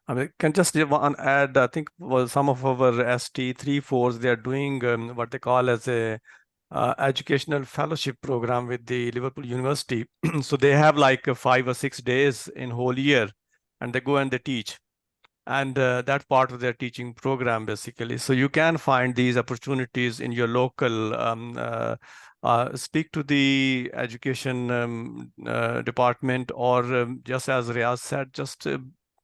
I mean, can just add, I think some of our ST 3-4s, they are doing what they call as a educational fellowship program with the Liverpool University. So they have like 5 or 6 days in whole year, and they go and they teach. And that's part of their teaching program, basically. So you can find these opportunities in your local, speak to the education department, or just as Riaz said, just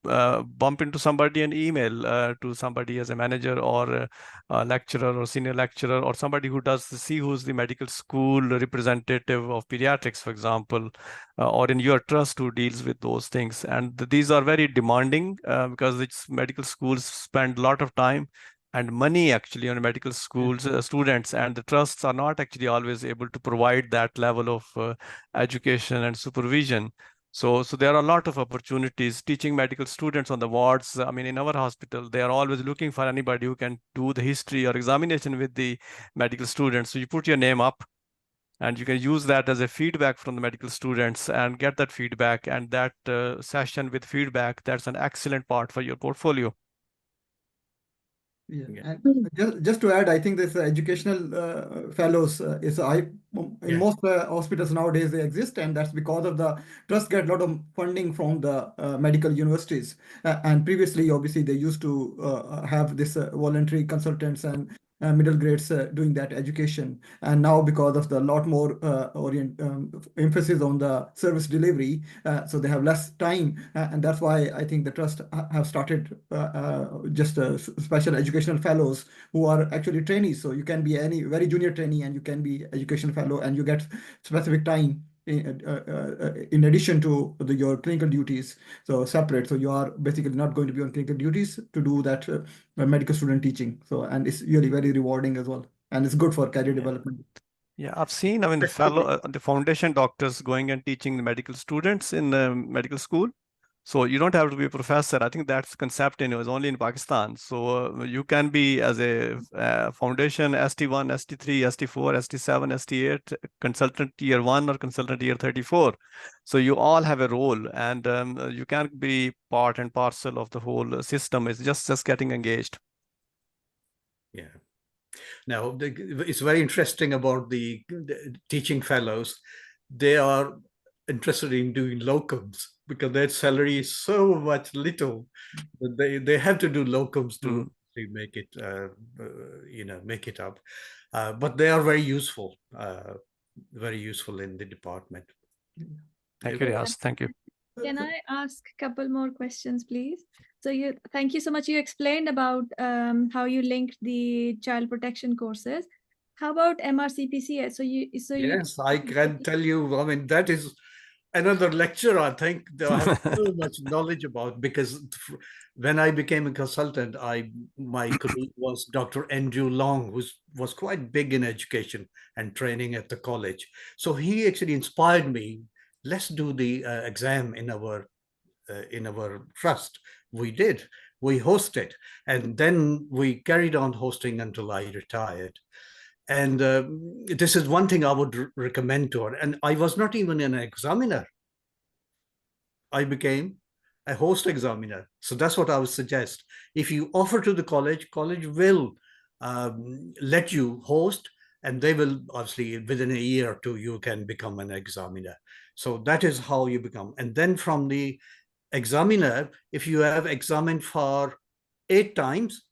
bump into somebody and email to somebody as a manager or a lecturer or senior lecturer, or somebody who does see who's the medical school representative of pediatrics, for example, or in your trust who deals with those things. And these are very demanding because it's medical schools spend a lot of time and money actually on medical schools students, and the trusts are not actually always able to provide that level of education and supervision. So there are a lot of opportunities teaching medical students on the wards. I mean, in our hospital, they are always looking for anybody who can do the history or examination with the medical students. So you put your name up, and you can use that as a feedback from the medical students and get that feedback, and that session with feedback, that's an excellent part for your portfolio. Yeah. And just to add, I think this educational fellows in most hospitals nowadays they exist, and that's because of the trust get a lot of funding from the medical universities. And previously, obviously, they used to have this voluntary consultants and middle grades doing that education. And now, because of the lot more emphasis on the service delivery, so they have less time, and that's why I think the trust have started just special educational fellows who are actually trainees. So you can be any very junior trainee, and you can be education fellow, and you get specific time in addition to your clinical duties, so separate. So you are basically not going to be on clinical duties to do that medical student teaching. So, and it's really very rewarding as well, and it's good for career development. Yeah, I've seen, I mean, the foundation doctors going and teaching the medical students in medical school. So you don't have to be a professor. I think that's the concept, is only in Pakistan. So you can be as a foundation ST1, ST3, ST4, ST7, ST8, consultant tier 1 or consultant tier 34. So you all have a role, and you can be part and parcel of the whole system. It's just getting engaged. Yeah. Now, it's very interesting about the teaching fellows. They are interested in doing locums because their salary is so much little that they have to do locums to make it, make it up. But they are very useful in the department. Thank you, Riaz. Thank you. Can I ask a couple more questions, please? So thank you so much. You explained about how you linked the child protection courses. How about MRCPC? Yes, I can tell you. I mean, that is another lecture. I think that I have so much knowledge about, because when I became a consultant, my colleague was Dr. Andrew Long, who was quite big in education and training at the college. So he actually inspired me. Let's do the exam in our trust. We did. We hosted, and then we carried on hosting until I retired. And this is one thing I would recommend to her. And I was not even an examiner. I became a host examiner. So that's what I would suggest. If you offer to the college will let you host, and they will obviously, within a year or two, you can become an examiner. So that is how you become. And then from the examiner, if you have examined for 8 times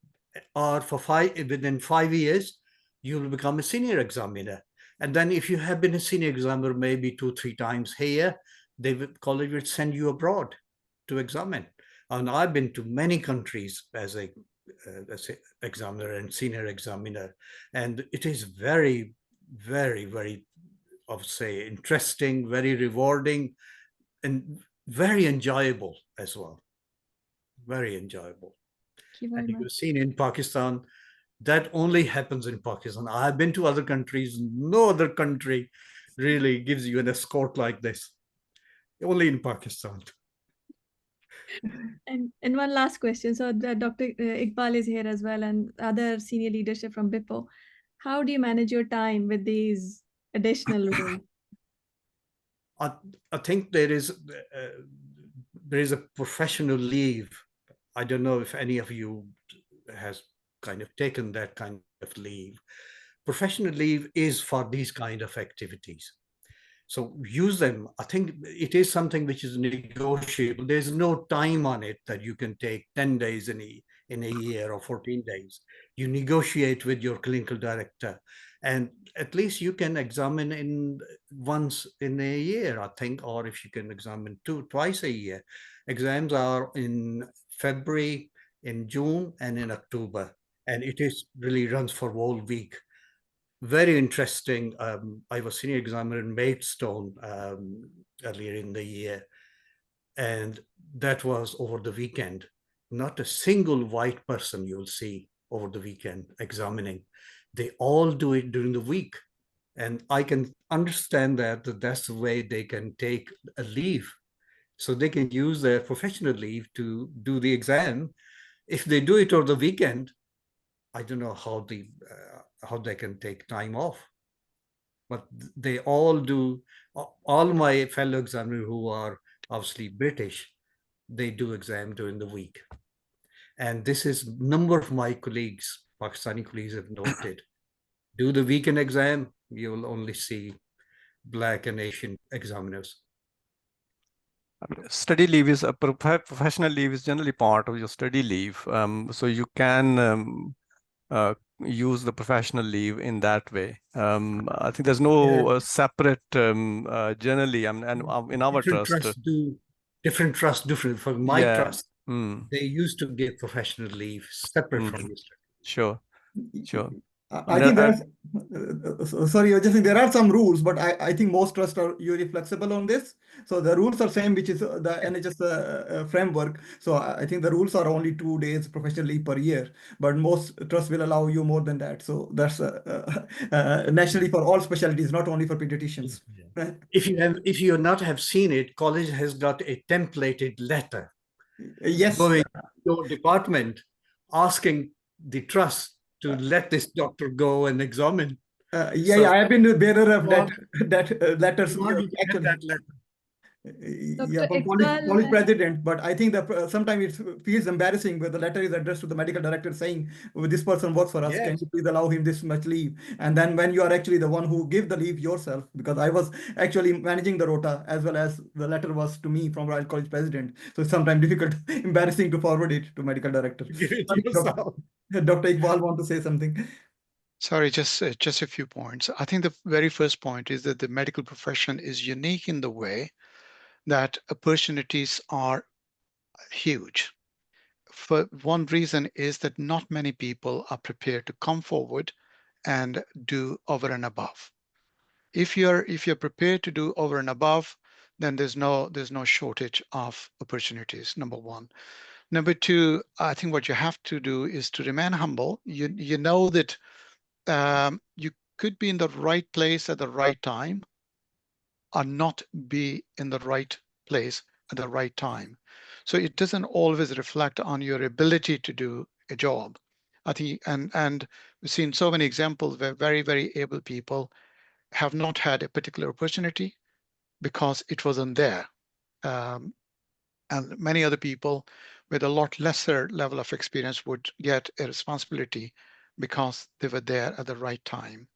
or for within 5 years, you will become a senior examiner. And then if you have been a senior examiner maybe 2-3 times here, college will send you abroad to examine. And I've been to many countries as a examiner and senior examiner, and it is very, very, very, I would say, interesting, very rewarding, and very enjoyable as well. Very enjoyable. And you've seen in Pakistan, that only happens in Pakistan. I've been to other countries. No other country really gives you an escort like this. Only in Pakistan. And one last question. So Dr. Iqbal is here as well, and other senior leadership from UKIPPO. How do you manage your time with these additional roles? I think there is a professional leave. I don't know if any of you has kind of taken that kind of leave. Professional leave is for these kind of activities. So use them. I think it is something which is negotiable. There's no time on it that you can take 10 days in a year or 14 days. You negotiate with your clinical director, and at least you can examine once in a year, I think, or if you can examine twice a year. Exams are in February, in June, and in October, and it really runs for whole week. Very interesting. I was senior examiner in Maidstone earlier in the year, and that was over the weekend. Not a single white person you'll see over the weekend examining. They all do it during the week. And I can understand that that's the way they can take a leave. So they can use their professional leave to do the exam. If they do it over the weekend, I don't know how they can take time off. But they all do. All my fellow examiners who are obviously British, they do exam during the week. And this is number of my colleagues, Pakistani colleagues, have noted. Do the weekend exam, you will only see Black and Asian examiners. Study leave is a professional leave is generally part of your study leave. So you can use the professional leave in that way. I think there's no separate generally. I mean, and in our trust, different trusts for my trust. They used to give professional leave separate from your study. Sure. I think there's, sorry, you're just saying there are some rules, but I think most trusts are usually flexible on this. So the rules are same, which is the NHS framework. So I think the rules are only 2 days professional leave per year, but most trusts will allow you more than that. So that's nationally for all specialties, not only for pediatricians. If you not have seen it, college has got a templated letter Yes. going to your department asking the trust to let this doctor go and examine. Yeah, I have been the bearer of that letters. You get that letter. Yeah, Dr. from Iqbal, college president, but I think that sometimes it feels embarrassing where the letter is addressed to the medical director saying, "Oh, this person works for us, can Yes. you please allow him this much leave?" And then when you are actually the one who give the leave yourself, because I was actually managing the rota as well as the letter was to me from Royal College president. So it's sometimes difficult, embarrassing to forward it to medical director. Give it Sorry, yourself. Dr. Iqbal want to say something? Sorry, just a few points. I think the very first point is that the medical profession is unique in the way that opportunities are huge. For one reason is that not many people are prepared to come forward and do over and above. If you're prepared to do over and above, then there's no shortage of opportunities. Number one. Number two, I think what you have to do is to remain humble. You know that you could be in the right place at the right time or not be in the right place at the right time. So it doesn't always reflect on your ability to do a job. I think, and we've seen so many examples where very, very able people have not had a particular opportunity because it wasn't there. And many other people with a lot lesser level of experience would get a responsibility because they were there at the right time.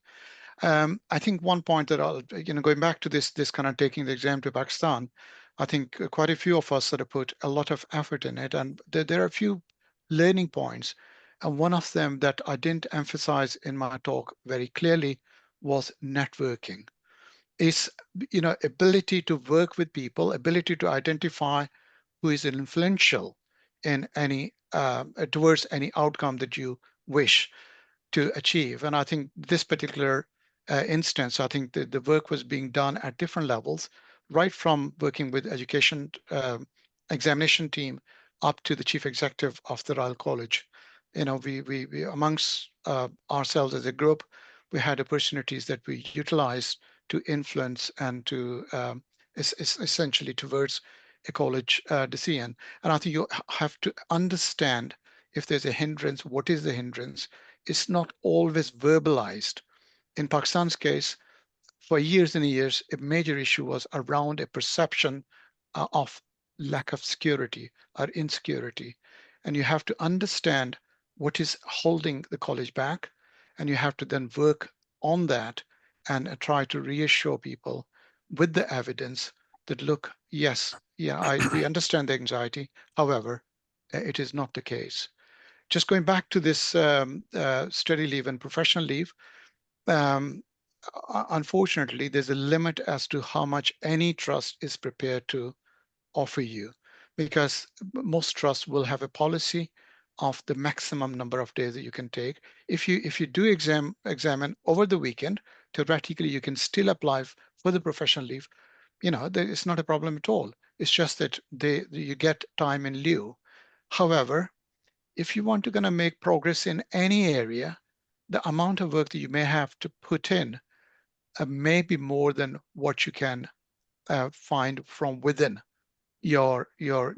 I think one point that I'll, going back to this kind of taking the exam to Pakistan, I think quite a few of us sort of put a lot of effort in it, and there are a few learning points. And one of them that I didn't emphasize in my talk very clearly was networking. Is, ability to work with people, ability to identify who is influential in any towards any outcome that you wish to achieve. And I think this particular instance, I think the work was being done at different levels, right from working with education examination team up to the chief executive of the Royal College. We amongst ourselves as a group, we had opportunities that we utilized to influence and to essentially towards a college decision. And I think you have to understand if there's a hindrance, what is the hindrance? It's not always verbalized. In Pakistan's case, for years and years, a major issue was around a perception of lack of security or insecurity. And you have to understand what is holding the college back, and you have to then work on that and try to reassure people with the evidence that, look, yes, we understand the anxiety. However, it is not the case. Just going back to this study leave and professional leave, unfortunately, there's a limit as to how much any trust is prepared to offer you, because most trusts will have a policy of the maximum number of days that you can take. If you do examine over the weekend, theoretically you can still apply for the professional leave. It's not a problem at all. It's just that you get time in lieu. However, if you want to kind of make progress in any area, the amount of work that you may have to put in may be more than what you can find from within your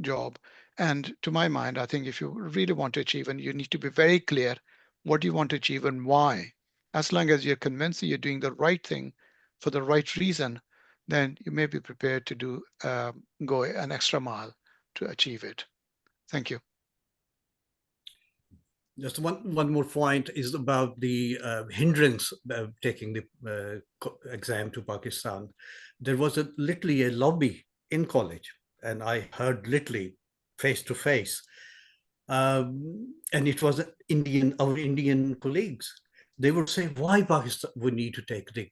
job. And to my mind, I think if you really want to achieve, and you need to be very clear what you want to achieve and why. As long as you're convinced that you're doing the right thing for the right reason, then you may be prepared to go an extra mile to achieve it. Thank you. Just one more point is about the hindrance of taking the exam to Pakistan. There was literally a lobby in college, and I heard literally face to face. And it was our Indian colleagues. They would say, why Pakistan would need to take the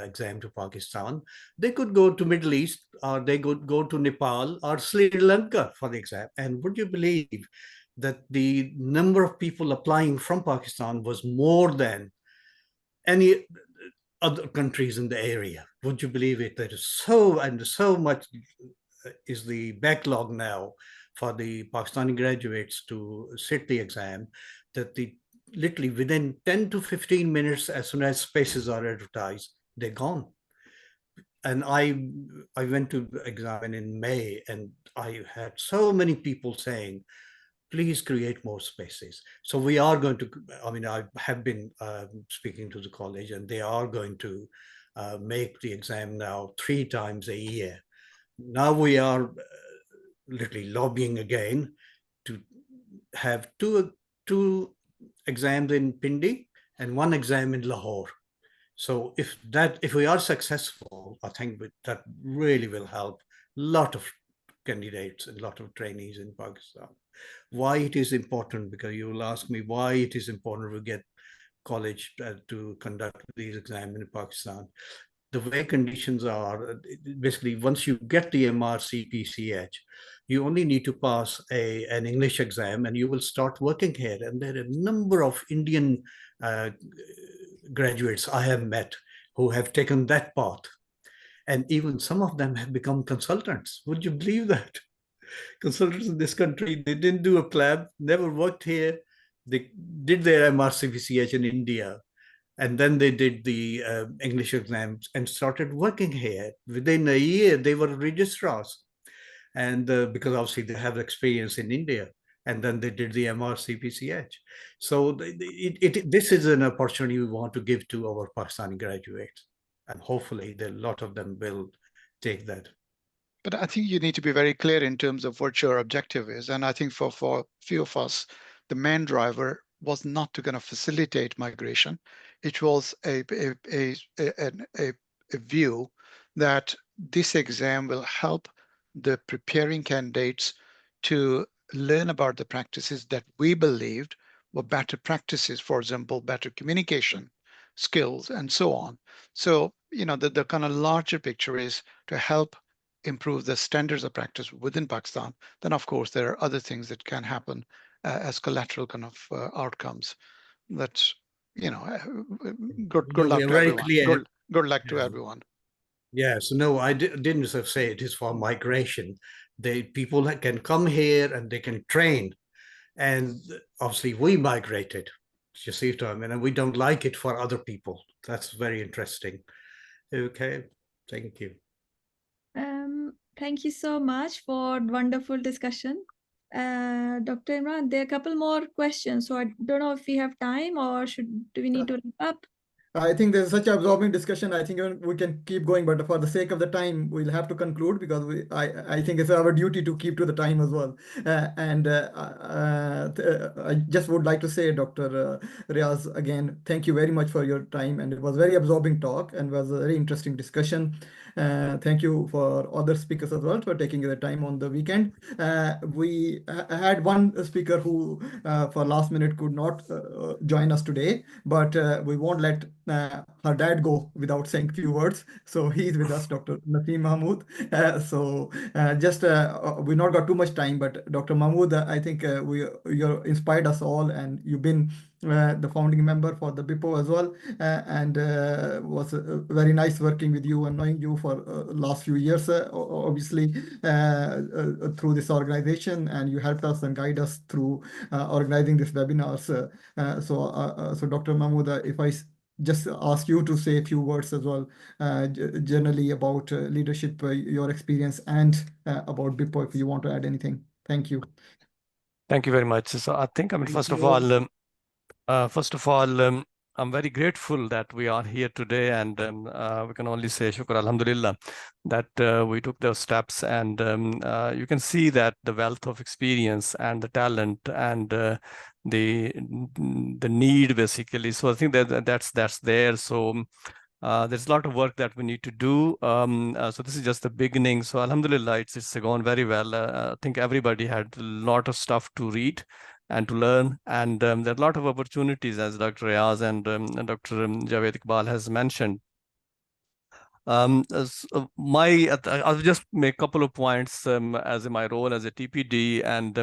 exam to Pakistan? They could go to Middle East, or they could go to Nepal or Sri Lanka for the exam. And would you believe that the number of people applying from Pakistan was more than any other countries in the area. Would you believe it? There is so much is the backlog now for the Pakistani graduates to sit the exam that literally within 10 to 15 minutes, as soon as spaces are advertised, they're gone. And I went to examine in May, and I had so many people saying, please create more spaces. So we are going to, I mean, I have been speaking to the college, and they are going to make the exam now 3 times a year. Now we are literally lobbying again to have two exams in Pindi and 1 exam in Lahore. So if we are successful, I think that really will help a lot of candidates and a lot of trainees in Pakistan. Why it is important, because you will ask me why it is important to get college to conduct these exams in Pakistan. The way conditions are, basically, once you get the MRCPCH, you only need to pass an English exam and you will start working here. And there are a number of Indian graduates I have met who have taken that path. And even some of them have become consultants. Would you believe that? Consultants in this country, they didn't do a PLAB, never worked here. They did their MRCPCH in India. And then they did the English exams and started working here. Within a year, they were registrars. And because obviously they have experience in India. And then they did the MRCPCH. So this is an opportunity we want to give to our Pakistani graduates. And hopefully a lot of them will take that. But I think you need to be very clear in terms of what your objective is. And I think for few of us, the main driver was not to kind of facilitate migration. It was a view that this exam will help the preparing candidates to learn about the practices that we believed were better practices, for example, better communication skills and so on. So, you know, the kind of larger picture is to help improve the standards of practice within Pakistan. Then, of course, there are other things that can happen as collateral kind of outcomes. That's, you know, good luck to everyone. Good luck to everyone. Yes, no, I didn't say it is for migration. People can come here and they can train. And obviously we migrated, you see, and we don't like it for other people. That's very interesting. Okay, thank you. Thank you so much for wonderful discussion. Dr. Imran, there are a couple more questions. So I don't know if we have time or do we need to wrap up? I think there's such an absorbing discussion. I think we can keep going, but for the sake of the time, we'll have to conclude because I think it's our duty to keep to the time as well. I just would like to say, Dr. Riaz, again, thank you very much for your time. And it was a very absorbing talk and was a very interesting discussion. Thank you for other speakers as well for taking the time on the weekend. We had one speaker who for last minute could not join us today, but we won't let her dad go without saying a few words. So he's with us, Dr. Naseem Mahmood. We not got too much time, but Dr. Mahmood, I think you inspired us all, and you've been the founding member for the BIPPO as well, and was very nice working with you and knowing you for last few years, obviously, through this organization, and you helped us and guide us through organizing this webinars. So Dr. Mahmood, if I just ask you to say a few words as well, generally about leadership, your experience, and about BIPPO, if you want to add anything. Thank you. Thank you very much. So I think, I mean, first of all, I'm very grateful that we are here today, and we can only say shukr alhamdulillah that we took those steps, and you can see that the wealth of experience and the talent and the need, basically. So I think that's there. So there's a lot of work that we need to do. So this is just the beginning. So alhamdulillah, it's gone very well. I think everybody had a lot of stuff to read and to learn, and there are a lot of opportunities, as Dr. Riaz and Dr. Javed Iqbal has mentioned. I'll just make a couple of points as in my role as a TPD, and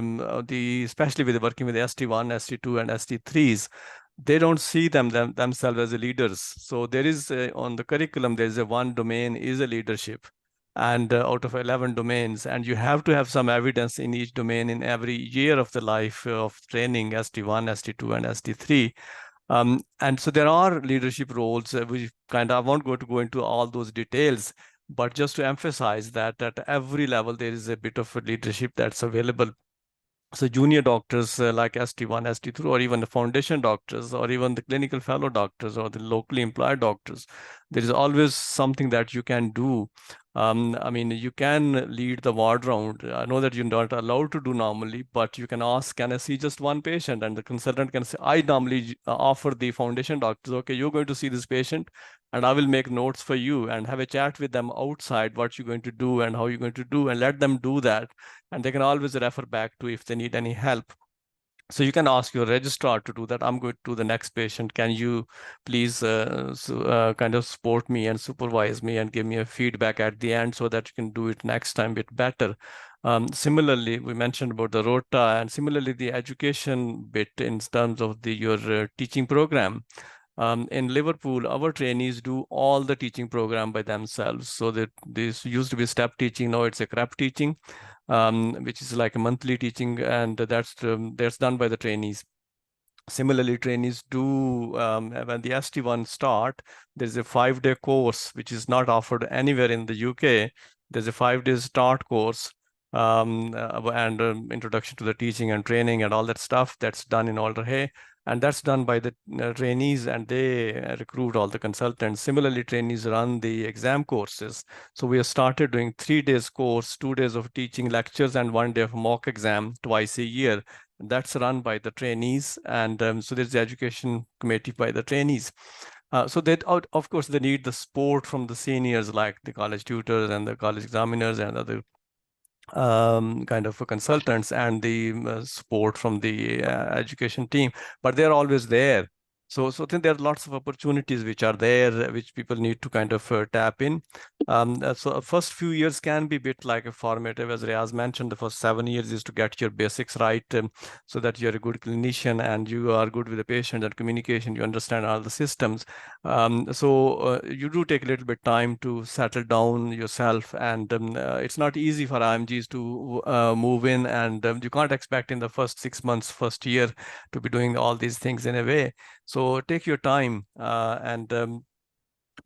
especially with working with ST1, ST2, and ST3s. they don't see themselves as leaders. So there is on the curriculum, there's a one domain is a leadership, and out of 11 domains, and you have to have some evidence in each domain in every year of the life of training, ST1, ST2, and ST3. And so there are leadership roles, which kind of, I won't go into all those details, but just to emphasize that at every level, there is a bit of leadership that's available. So junior doctors like ST1, ST3, or even the foundation doctors, or even the clinical fellow doctors, or the locally employed doctors, there is always something that you can do. I mean, you can lead the ward round. I know that you're not allowed to do normally, but you can ask, can I see just one patient? And the consultant can say, I normally offer the foundation doctors, okay, you're going to see this patient, and I will make notes for you and have a chat with them outside what you're going to do and how you're going to do, and let them do that. And they can always refer back to if they need any help. So you can ask your registrar to do that. I'm going to the next patient. Can you please kind of support me and supervise me and give me a feedback at the end so that you can do it next time a bit better. Similarly, we mentioned about the rota, and similarly the education bit in terms of your teaching program. In Liverpool, our trainees do all the teaching program by themselves. So that this used to be step teaching, now it's a CREP teaching, which is like a monthly teaching, and that's done by the trainees. Similarly, trainees do, when the ST1 start, there's a 5-day course, which is not offered anywhere in the UK. There's a 5-day start course, and introduction to the teaching and training and all that stuff that's done in Alderhay. And that's done by the trainees, and they recruit all the consultants. Similarly, trainees run the exam courses. So we have started doing 3 days course, 2 days of teaching lectures, and 1 day of mock exam twice a year. That's run by the trainees, and so there's the education committee by the trainees. So that, of course, they need the support from the seniors, like the college tutors and the college examiners and other kind of consultants, and the support from the education team, but they're always there. So I think there are lots of opportunities which are there, which people need to kind of tap in. So first few years can be a bit like a formative, as Riaz mentioned. The first 7 years is to get your basics right, so that you're a good clinician and you are good with the patient and communication, you understand all the systems. So you do take a little bit time to settle down yourself, and it's not easy for IMGs to move in, and you can't expect in the first 6 months, first year, to be doing all these things in a way. So take your time, and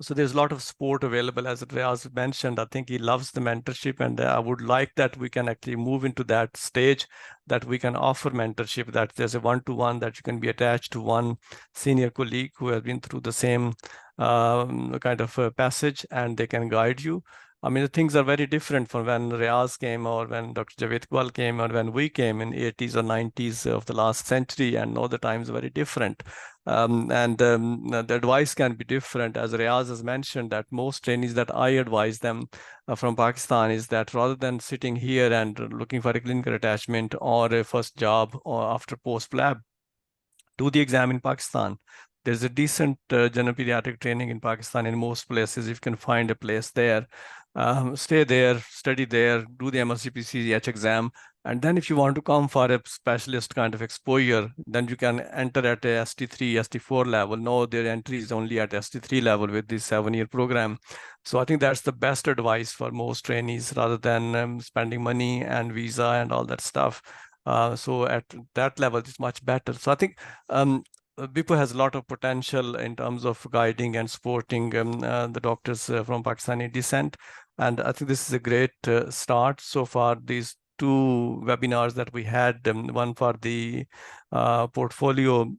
so there's a lot of support available. As Riaz mentioned, I think he loves the mentorship, and I would like that we can actually move into that stage, that we can offer mentorship, that there's a one-to-one, that you can be attached to one senior colleague who has been through the same kind of passage, and they can guide you. I mean, the things are very different from when Riaz came, or when Dr. Javed Iqbal came, or when we came in 80s or 90s of the last century, and all the times are very different. And the advice can be different. As Riaz has mentioned, that most trainees that I advise them from Pakistan is that rather than sitting here and looking for a clinical attachment or a first job or after post-lab, do the exam in Pakistan. There's a decent general pediatric training in Pakistan in most places. If you can find a place there, stay there, study there, do the MRCP-CGH exam. And then if you want to come for a specialist kind of exposure, then you can enter at a ST3, ST4 level. No, their entry is only at ST3 level with this 7-year program. So I think that's the best advice for most trainees, rather than spending money and visa and all that stuff. So at that level, it's much better. So I think BIPO has a lot of potential in terms of guiding and supporting the doctors from Pakistani descent. And I think this is a great start so far. These 2 webinars that we had, one for the portfolio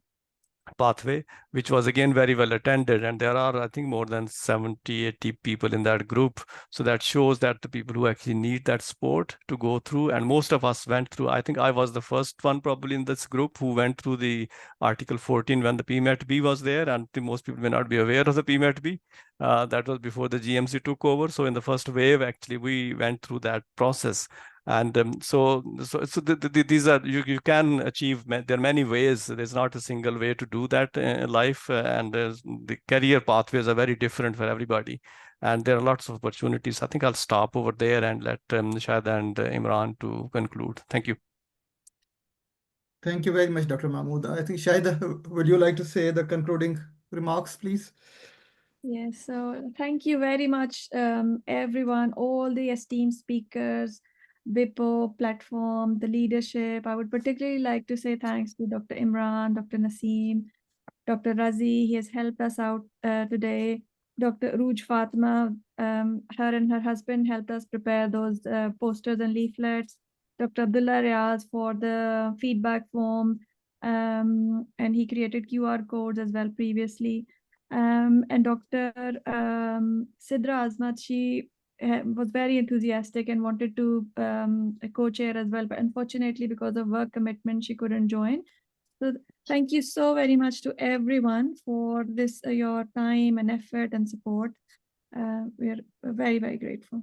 pathway, which was again very well attended, and there are, I think, more than 70-80 people in that group. So that shows that the people who actually need that support to go through, and most of us went through. I think I was the first one probably in this group who went through the Article 14 when the PMAT-B was there, and most people may not be aware of the PMAT-B. That was before the GMC took over. So in the first wave, actually, we went through that process. And these are, you can achieve, there are many ways. There's not a single way to do that in life, and the career pathways are very different for everybody, and there are lots of opportunities. I think I'll stop over there and let Shahid and Imran to conclude. Thank you. Thank you very much, Dr. Mahmood. I think Shahida, would you like to say the concluding remarks, please? Yes, so thank you very much, everyone, all the esteemed speakers, UKIPPO platform, the leadership. I would particularly like to say thanks to Dr. Imran, Dr. Naseem, Dr. Razi. He has helped us out today. Dr. Ruj Fatima, her and her husband helped us prepare those posters and leaflets. Dr. Abdullah Riaz for the feedback form, and he created QR codes as well previously. And Dr. Sidra Azmat, she was very enthusiastic and wanted to co-chair as well, but unfortunately because of work commitment, she couldn't join. So thank you so very much to everyone for this, your time and effort and support. We are very, very grateful.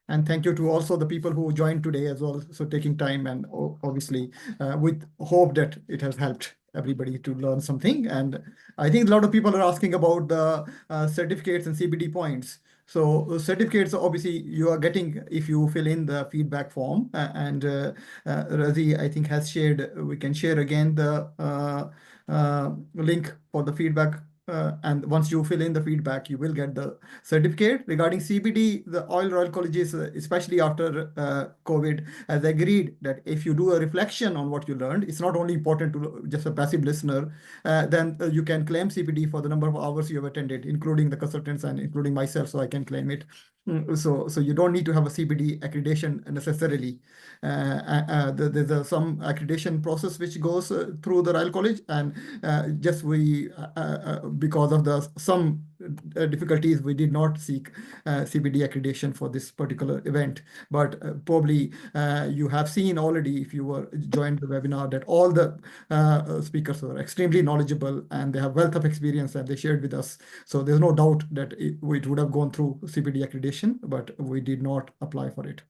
And thank you to also the people who joined today as well. So taking time and obviously with hope that it has helped everybody to learn something. And I think a lot of people are asking about the certificates and CBD points. So certificates, obviously, you are getting if you fill in the feedback form. And Razi, I think, has shared, we can share again the link for the feedback. And once you fill in the feedback, you will get the certificate. Regarding CBD, the Royal Colleges, especially after COVID, has agreed that if you do a reflection on what you learned, it's not only important to just a passive listener, then you can claim CBD for the number of hours you have attended, including the consultants and including myself, so I can claim it. So you don't need to have a CBD accreditation necessarily. There's some accreditation process which goes through the Royal College, and just we because of some difficulties, we did not seek CBD accreditation for this particular event. But probably you have seen already, if you were joined the webinar, that all the speakers were extremely knowledgeable and they have wealth of experience and they shared with us. So there's no doubt that it would have gone through CBD accreditation, but we did not apply for it.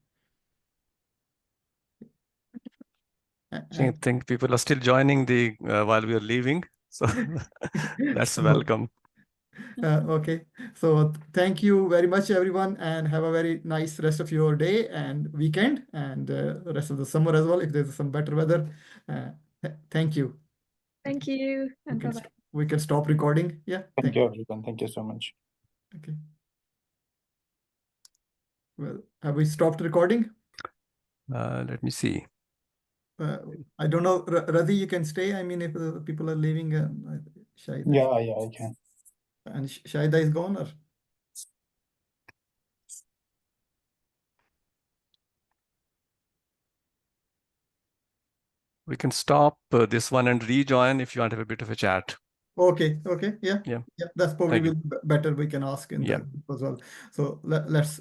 I think people are still joining the while we are leaving, so that's welcome. Okay, so thank you very much, everyone, and have a very nice rest of your day and weekend and rest of the summer as well, if there's some better weather. Thank you. Thank you, and bye-bye. We can stop recording. Yeah. Thank you, everyone. Thank you so much. Okay. Well, have we stopped recording? Let me see. I don't know, Razi, you can stay. I mean, if people are leaving, Shahida. Yeah, I can. And Shahida is gone, or? We can stop this one and rejoin if you want to have a bit of a chat. Okay. Yeah. Yeah. That's probably will be better. We can ask in the as well. So let's